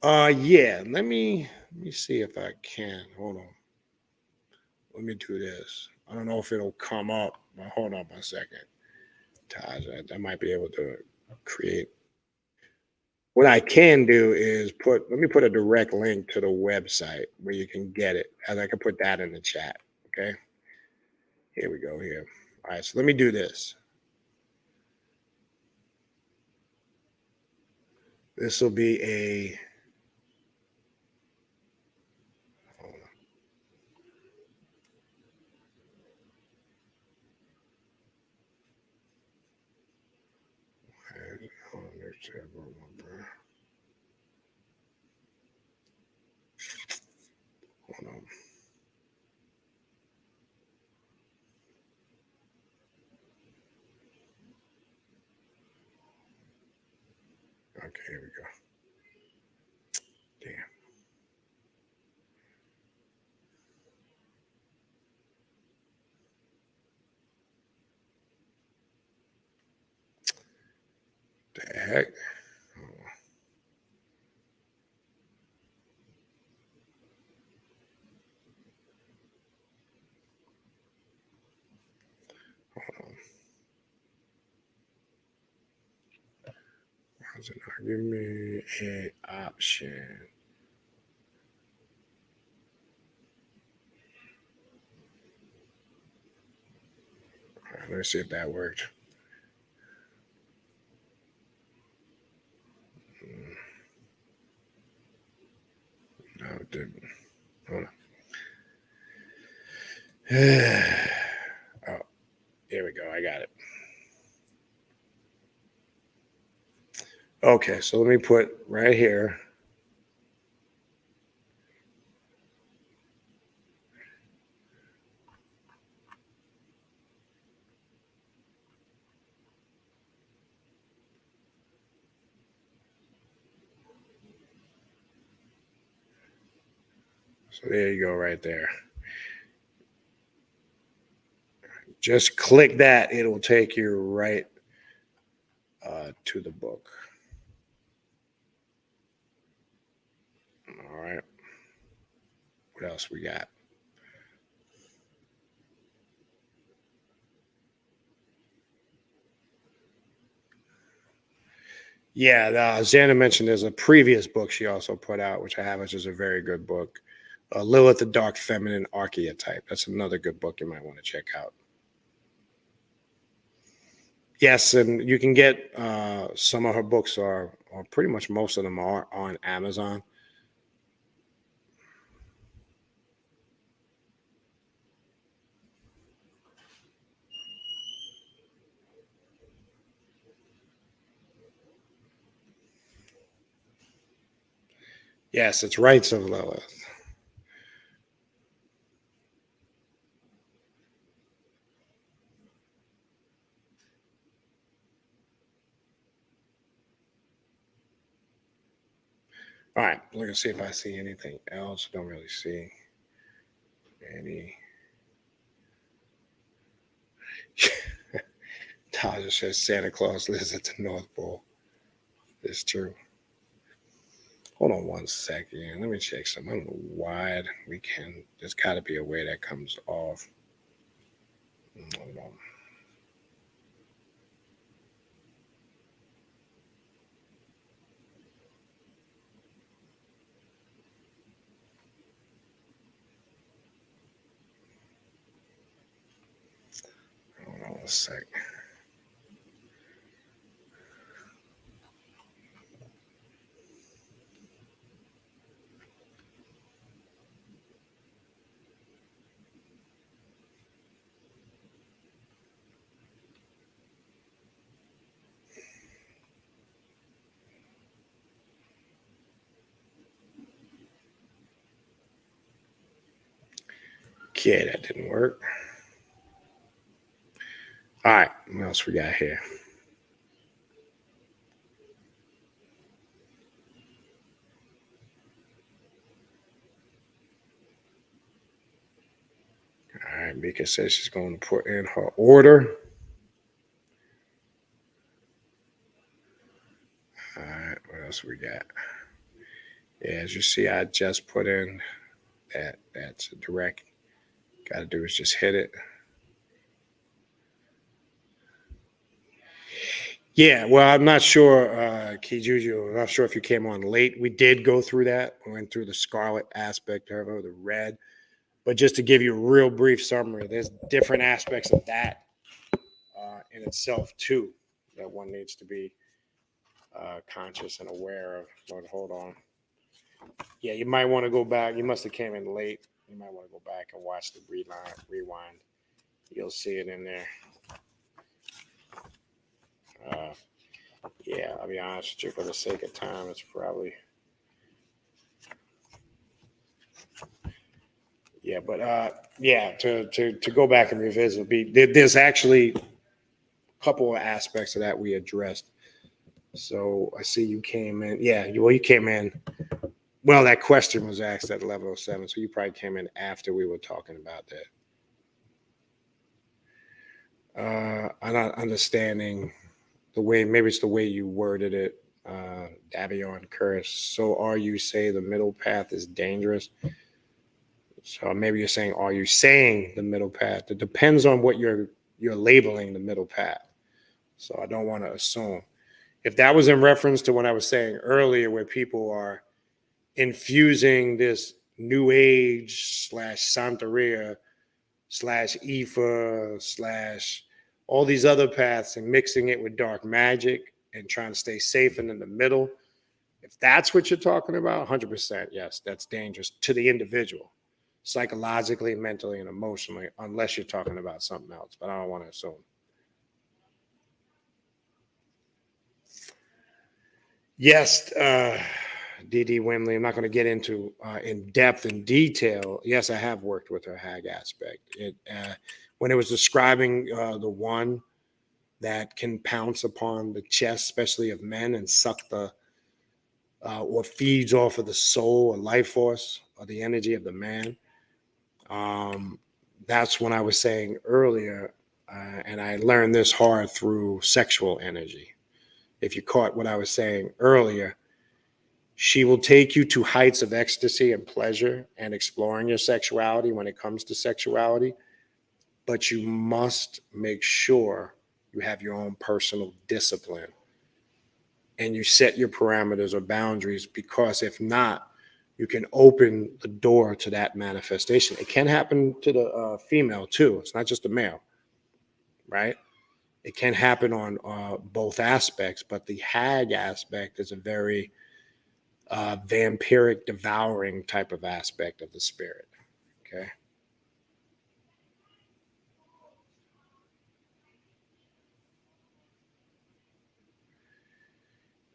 Speaker 1: Yeah. Let me see if I can. Hold on. Let me do this. I don't know if it'll come up, but hold on a second. Taj, I might be able to create. What I can do is let me put a direct link to the website where you can get it. And I can put that in the chat. Okay. Here we go here. All right. So let me do this. This will be a. Hold on. Hold on. Hold on. Okay, here we go. Damn. The heck? Hold on. Why does it not give me an option? All right, let's see if that worked. No, it didn't. Hold on. Oh, here we go. I got it. Okay, so let me put right here. So there you go, right there. Just click that. It'll take you right to the book. All right. What else we got? Yeah, Xana mentioned there's a previous book she also put out, which I have, which is a very good book. Lilith, the Dark Feminine Archetype. That's another good book you might want to check out. Yes, and you can get some of her books or pretty much most of them are on Amazon. Yes, it's Rites of Lilith. All right, look and see if I see anything else. Don't really see any. Tasha says Santa Claus lives at the North Pole. It's true. Hold on one second. Let me check something. I don't know why we can. There's got to be a way that comes off. Hold on. Hold on a sec. Okay, that didn't work. All right, what else we got here? All right, Mika says she's going to put in her order. All right, what else we got? Yeah, as you see, I just put in that. That's a direct. Got to do is just hit it. Yeah, well, I'm not sure, Kijuju. I'm not sure if you came on late. We did go through that. We went through the scarlet aspect of it, the red. But just to give you a real brief summary, there's different aspects of that in itself too that one needs to be conscious and aware of. But hold on. Yeah, you might want to go back. You must have came in late. You might want to go back and watch the rewind. You'll see it in there. Yeah, I'll be honest with you. For the sake of time, it's probably. Yeah, but yeah, to go back and revisit, there's actually a couple of aspects of that we addressed. So I see you came in. Yeah, you came in. Well, that question was asked at 11:07, so you probably came in after we were talking about that. I'm not understanding the way. Maybe it's the way you worded it, Davion Curtis. So are you saying the middle path is dangerous? So maybe you're saying, are you saying the middle path? It depends on what you're labeling the middle path. So I don't want to assume. If that was in reference to what I was saying earlier, where people are infusing this new age / Santeria / Ifa / all these other paths and mixing it with dark magic and trying to stay safe and in the middle, if that's what you're talking about, 100%, yes, that's dangerous to the individual, psychologically, mentally, and emotionally, unless you're talking about something else. But I don't want to assume. Yes, DD Wimley. I'm not going to get into in depth and detail. Yes, I have worked with her hag aspect. When it was describing the one that can pounce upon the chest, especially of men, and suck the or feeds off of the soul or life force or the energy of the man. That's when I was saying earlier, and I learned this hard through sexual energy. If you caught what I was saying earlier, she will take you to heights of ecstasy and pleasure and exploring your sexuality when it comes to sexuality. But you must make sure you have your own personal discipline and you set your parameters or boundaries, because if not, you can open the door to that manifestation. It can happen to the female too. It's not just the male, right? It can happen on both aspects, but the hag aspect is a very vampiric, devouring type of aspect of the spirit. Okay.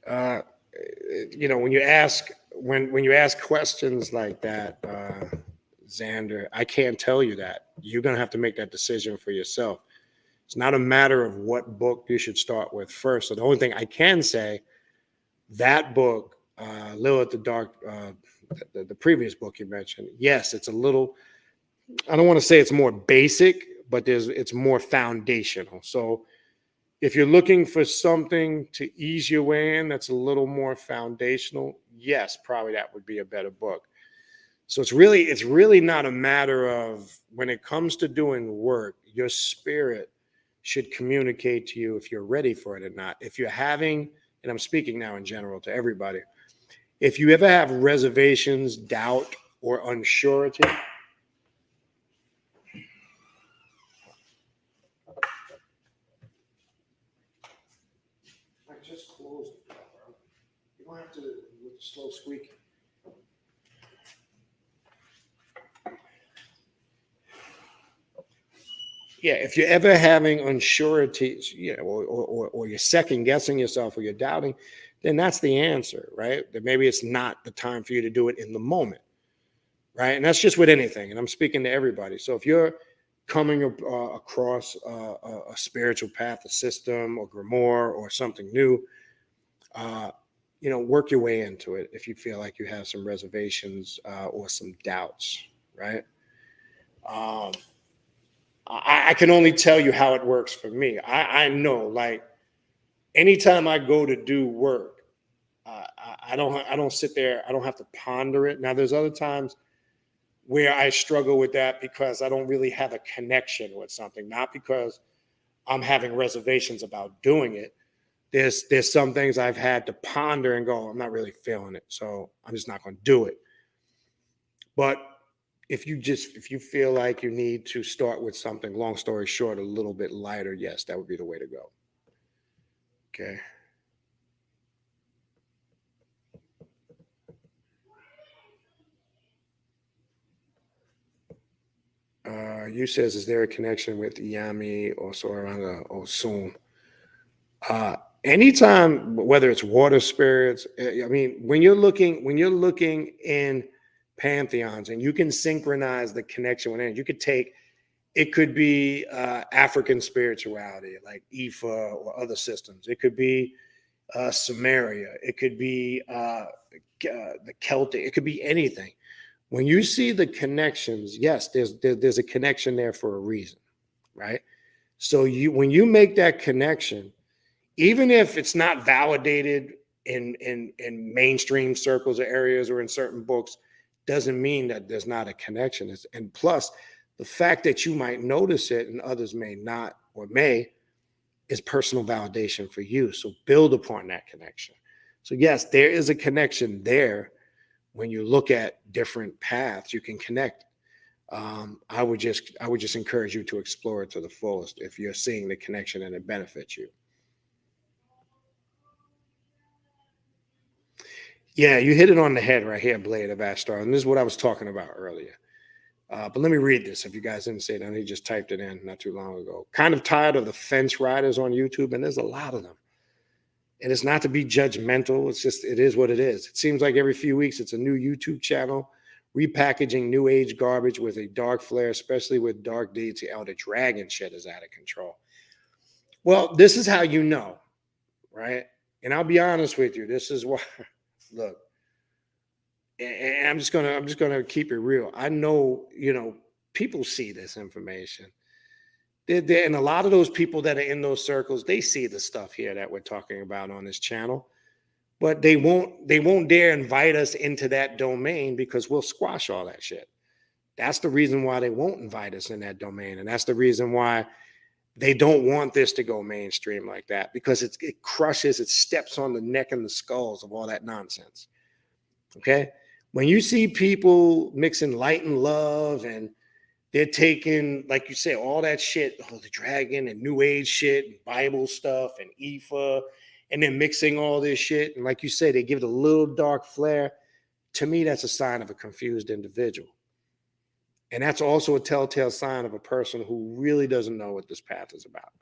Speaker 1: Uh, when you ask questions like that, Xander, I can't tell you that. You're gonna have to make that decision for yourself. It's not a matter of what book you should start with first. So the only thing I can say, that book, Lilith the Dark, the previous book you mentioned, yes, it's a little, I don't want to say it's more basic, but it's more foundational. So if you're looking for something to ease your way in that's a little more foundational, yes, probably that would be a better book. So it's really not a matter of, when it comes to doing work, your spirit should communicate to you if you're ready for it or not. If you're having, and I'm speaking now in general to everybody, if you ever have reservations, doubt, or unsurety, I just closed it, bro. You don't have to with the slow squeaking. Yeah, if you're ever having unsureties, or you're second guessing yourself, or you're doubting, then that's the answer, right? That maybe it's not the time for you to do it in the moment, right? And that's just with anything. And I'm speaking to everybody. So if you're coming across a spiritual path, a system, or grimoire, or something new, work your way into it. If you feel like you have some reservations or some doubts, right? I can only tell you how it works for me. I know, like, anytime I go to do work, I don't sit there. I don't have to ponder it. Now, there's other times where I struggle with that because I don't really have a connection with something, not because I'm having reservations about doing it. There's some things I've had to ponder and go, I'm not really feeling it, so I'm just not going to do it. But if you feel like you need to start with something, long story short, a little bit lighter, yes, that would be the way to go. Okay. You says, is there a connection with Yami or Soranga or Soon? Anytime, whether it's water spirits, I mean, when you're looking in pantheons, and you can synchronize the connection with it, you could take, it could be African spirituality like Ifa or other systems. It could be Sumeria. It could be the Celtic. It could be anything. When you see the connections, yes, there's a connection there for a reason, right? So when you make that connection, even if it's not validated in mainstream circles or areas or in certain books, doesn't mean that there's not a connection. And plus, the fact that you might notice it and others may not, or may, is personal validation for you. So build upon that connection. So yes, there is a connection there. When you look at different paths, you can connect. I would just encourage you to explore it to the fullest if you're seeing the connection and it benefits you. Yeah, you hit it on the head right here, Blade of Astar. And this is what I was talking about earlier. But let me read this if you guys didn't see it. I just typed it in not too long ago. Kind of tired of the fence riders on YouTube, and there's a lot of them. And it's not to be judgmental. It's just, it is what it is. It seems like every few weeks it's a new YouTube channel repackaging new age garbage with a dark flair, especially with dark deity elder dragon shit is out of control. Well, this is how you know, right? And I'll be honest with you. This is why, look, And I'm just gonna keep it real. I know, people see this information. And a lot of those people that are in those circles, they see the stuff here that we're talking about on this channel, but they won't dare invite us into that domain because we'll squash all that shit. That's the reason why they won't invite us in that domain. And that's the reason why they don't want this to go mainstream like that, because it crushes, it steps on the neck and the skulls of all that nonsense. Okay. When you see people mixing light and love, and they're taking, like you say, all that shit, the dragon and new age shit, and Bible stuff and Ifa, and then mixing all this shit. And like you say, they give it a little dark flair. To me, that's a sign of a confused individual. And that's also a telltale sign of a person who really doesn't know what this path is about.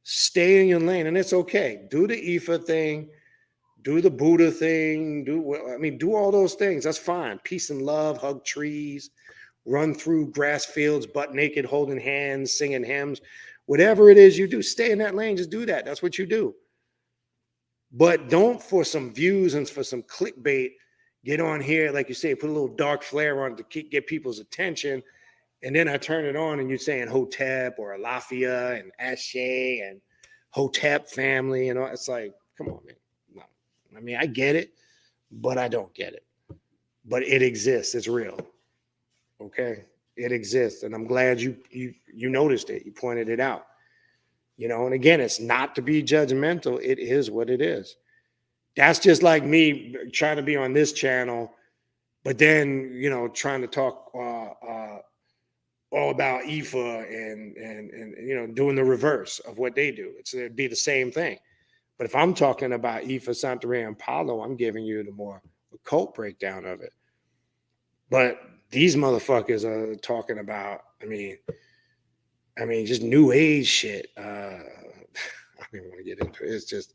Speaker 1: Stay in your lane, and it's okay. Do the Ifa thing, do the Buddha thing, do all those things. That's fine. Peace and love, hug trees, run through grass fields, butt naked, holding hands, singing hymns. Whatever it is you do, stay in that lane. Just do that. That's what you do. But don't, for some views and for some clickbait, get on here, like you say, put a little dark flare on to get people's attention. And then I turn it on and you're saying Hotep or Alafia and Ashe and Hotep family. It's like, come on, man. No. I mean, I get it, but I don't get it. But it exists. It's real. Okay? It exists. And I'm glad you noticed it. You pointed it out. And again, it's not to be judgmental. It is what it is. That's just like me trying to be on this channel, but then, trying to talk all about Ifa and doing the reverse of what they do. It'd be the same thing. But if I'm talking about Ifa, Santeria, and Palo, I'm giving you the more occult breakdown of it. But these motherfuckers are talking about, just new age shit. I don't even want to get into it. It's just,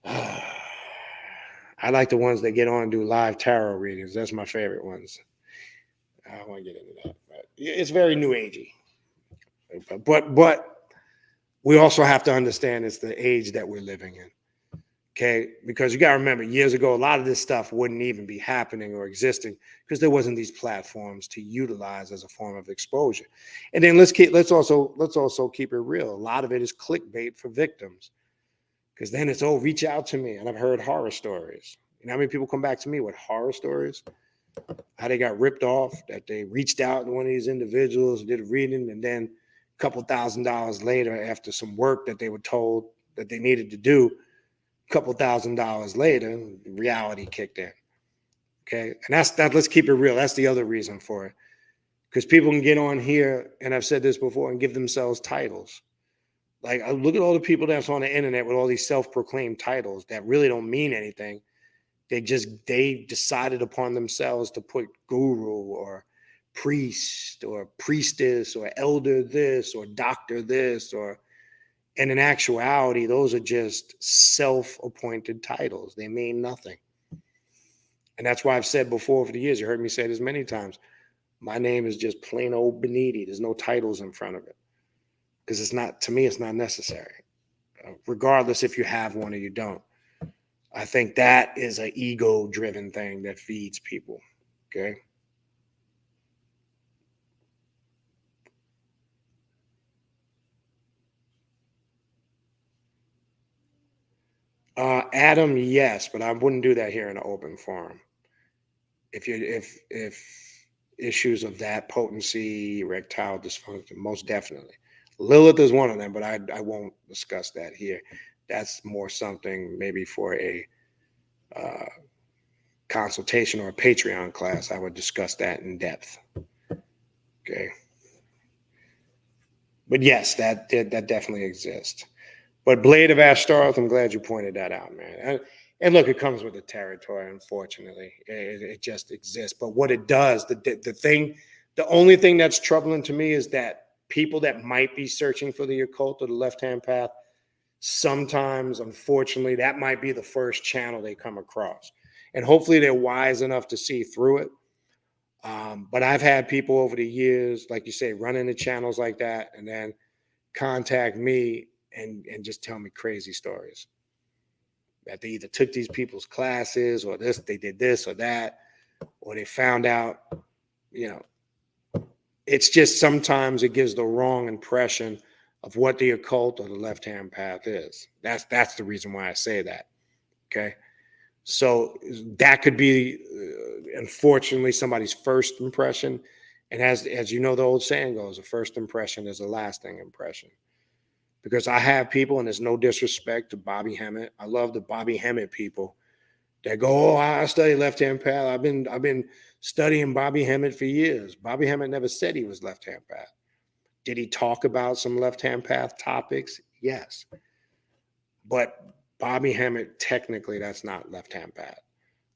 Speaker 1: I like the ones that get on and do live tarot readings. That's my favorite ones. I don't want to get into that, but it's very new agey. But we also have to understand it's the age that we're living in. Okay, because you got to remember, years ago, a lot of this stuff wouldn't even be happening or existing because there wasn't these platforms to utilize as a form of exposure. And then let's also keep it real. A lot of it is clickbait for victims, because then it's, reach out to me. And I've heard horror stories. You know how many people come back to me with horror stories? How they got ripped off, that they reached out to one of these individuals, did a reading, and then a couple $1,000s later, after some work that they were told that they needed to do, a couple $1,000s later, reality kicked in. Okay. And that's that. Let's keep it real. That's the other reason for it. Because people can get on here, and I've said this before, and give themselves titles. Like, I look at all the people that's on the internet with all these self-proclaimed titles that really don't mean anything. They decided upon themselves to put guru or priest or priestess or elder this or doctor this, and in actuality, those are just self-appointed titles. They mean nothing. And that's why I've said before for the years, you heard me say this many times, my name is just plain old Baniti. There's no titles in front of it. Because to me, it's not necessary. Regardless if you have one or you don't. I think that is an ego-driven thing that feeds people. Okay. Adam, yes, but I wouldn't do that here in an open forum. If issues of that potency, erectile dysfunction, most definitely. Lilith is one of them, but I won't discuss that here. That's more something maybe for a consultation or a Patreon class. I would discuss that in depth. Okay. But yes, that definitely exists. But Blade of Ashtaroth, I'm glad you pointed that out, man. And look, it comes with the territory, unfortunately. It just exists. But what it does, the only thing that's troubling to me is that people that might be searching for the occult or the left-hand path, sometimes, unfortunately, that might be the first channel they come across. And hopefully they're wise enough to see through it. But I've had people over the years, like you say, run into channels like that and then contact me and just tell me crazy stories. that they either took these people's classes or they did this or that, or they found out, it's just sometimes it gives the wrong impression of what the occult or the left-hand path is. That's the reason why I say that. Okay. So that could be, unfortunately, somebody's first impression. And as you know, the old saying goes, a first impression is a lasting impression. Because I have people, and there's no disrespect to Bobby Hemmett. I love the Bobby Hemmett people that go, "Oh, I study left-hand path. I've been studying Bobby Hemmett for years." Bobby Hemmett never said he was left-hand path. Did he talk about some left-hand path topics? Yes. But Bobby Hemmett, technically, that's not left-hand path.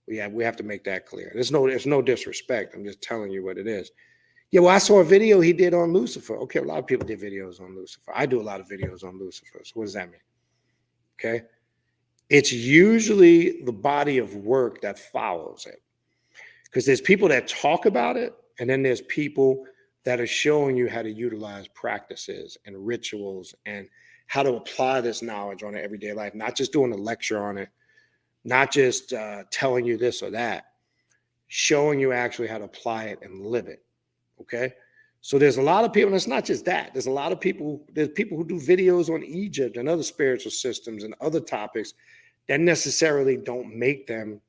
Speaker 1: We have to make that clear. There's no disrespect. I'm just telling you what it is. Yeah, well, I saw a video he did on Lucifer. Okay, a lot of people did videos on Lucifer. I do a lot of videos on Lucifer. So what does that mean? Okay. It's usually the body of work that follows it. Because there's people that talk about it, and then there's people that are showing you how to utilize practices and rituals and how to apply this knowledge on an everyday life, not just doing a lecture on it, not just telling you this or that, showing you actually how to apply it and live it. Okay. So there's a lot of people, and it's not just that. There's a lot of people, there's people who do videos on Egypt and other spiritual systems and other topics that necessarily don't make them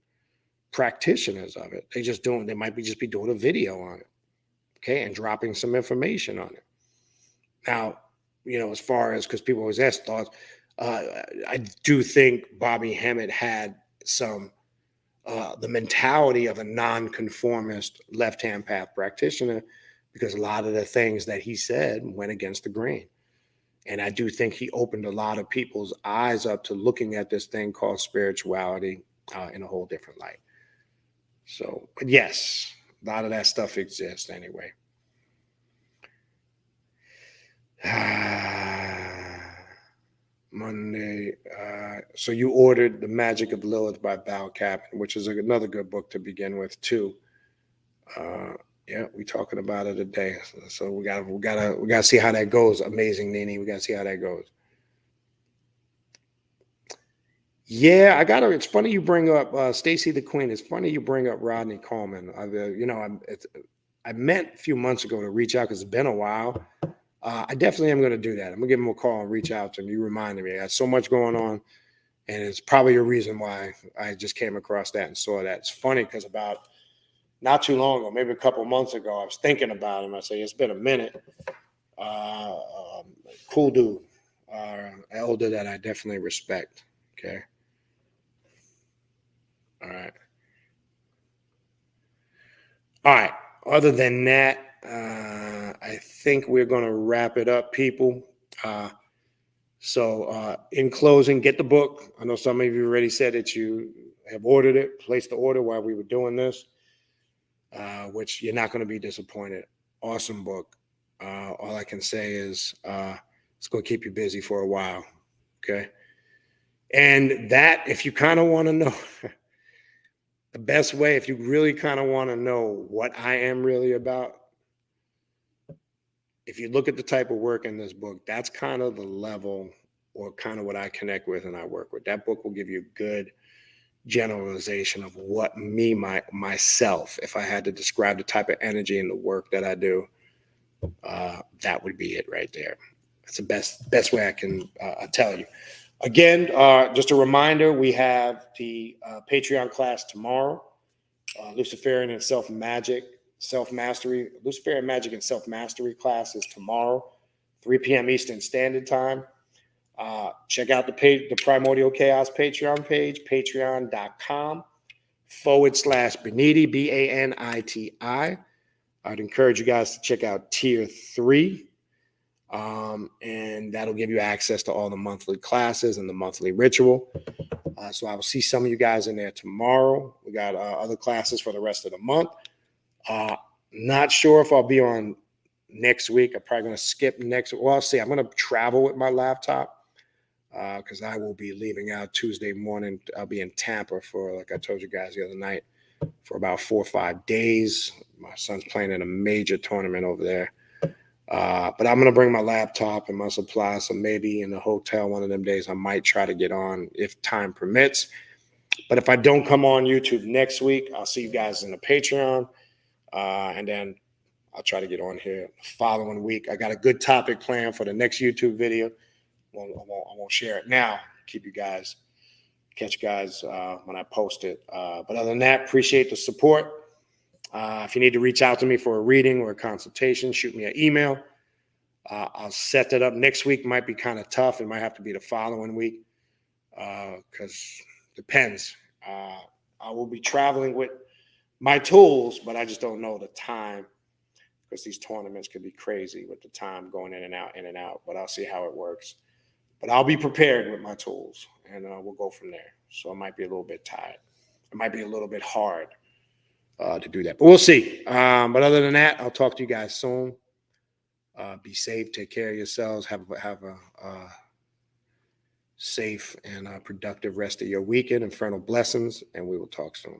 Speaker 1: practitioners of it. They might just be doing a video on it. Okay. And dropping some information on it. Now, as far as, because people always ask thoughts, I do think Bobby Hemmett had the mentality of a nonconformist left-hand path practitioner, because a lot of the things that he said went against the grain. And I do think he opened a lot of people's eyes up to looking at this thing called spirituality in a whole different light. So, but yes, a lot of that stuff exists anyway. Monday. So you ordered The Magic of Lilith by Val Kaplan, which is another good book to begin with too. Yeah, we're talking about it today. So we gotta see how that goes. Amazing, Nini. We gotta see how that goes. Yeah, it's funny you bring up Stacy the Queen. It's funny you bring up Rodney Coleman. I meant a few months ago to reach out because it's been a while. I definitely am going to do that. I'm going to give him a call and reach out to him. You reminded me. I got so much going on, and it's probably a reason why I just came across that and saw that. It's funny because about not too long ago, maybe a couple of months ago, I was thinking about him. I say, it's been a minute. Cool dude, elder that I definitely respect. Okay. All right. All right. Other than that, I think we're going to wrap it up, people. So in closing, get the book. I know some of you already said that you have ordered it, placed the order while we were doing this, which you're not going to be disappointed. Awesome book. All I can say is it's going to keep you busy for a while. Okay. And that, if you kind of want to know, the best way, if you really kind of want to know what I am really about, if you look at the type of work in this book, that's kind of the level or kind of what I connect with and I work with. That book will give you a good generalization of what myself, if I had to describe the type of energy and the work that I do, that would be it right there. That's the best way I can tell you. Again, just a reminder, we have the Patreon class tomorrow, Luciferian and Self-Mastery, Luciferian Magic and Self-Mastery class is tomorrow, 3 p.m. Eastern Standard Time. Check out the Primordial Chaos Patreon page, patreon.com/Baniti, Baniti. I'd encourage you guys to check out Tier 3. And that'll give you access to all the monthly classes and the monthly ritual. So I will see some of you guys in there tomorrow. We got other classes for the rest of the month. Not sure if I'll be on next week. I'm probably going to skip next. Well, I'll see. I'm going to travel with my laptop because I will be leaving out Tuesday morning. I'll be in Tampa for, like I told you guys the other night, for about 4 or 5 days. My son's playing in a major tournament over there. But I'm going to bring my laptop and my supplies. So maybe in the hotel one of them days, I might try to get on if time permits. But if I don't come on YouTube next week, I'll see you guys in the Patreon. And then I'll try to get on here the following week. I got a good topic planned for the next YouTube video. I won't share it now. Catch you guys when I post it. But other than that, appreciate the support. If you need to reach out to me for a reading or a consultation, shoot me an email. I'll set that up next week. Might be kind of tough. It might have to be the following week because depends. I will be traveling with my tools, but I just don't know the time because these tournaments could be crazy with the time going in and out. But I'll see how it works. But I'll be prepared with my tools, and we'll go from there. So I might be a little bit tired. It might be a little bit hard to do that, but we'll see. But other than that, I'll talk to you guys soon. Be safe. Take care of yourselves. Have a safe and productive rest of your weekend. Infernal blessings, and we will talk soon.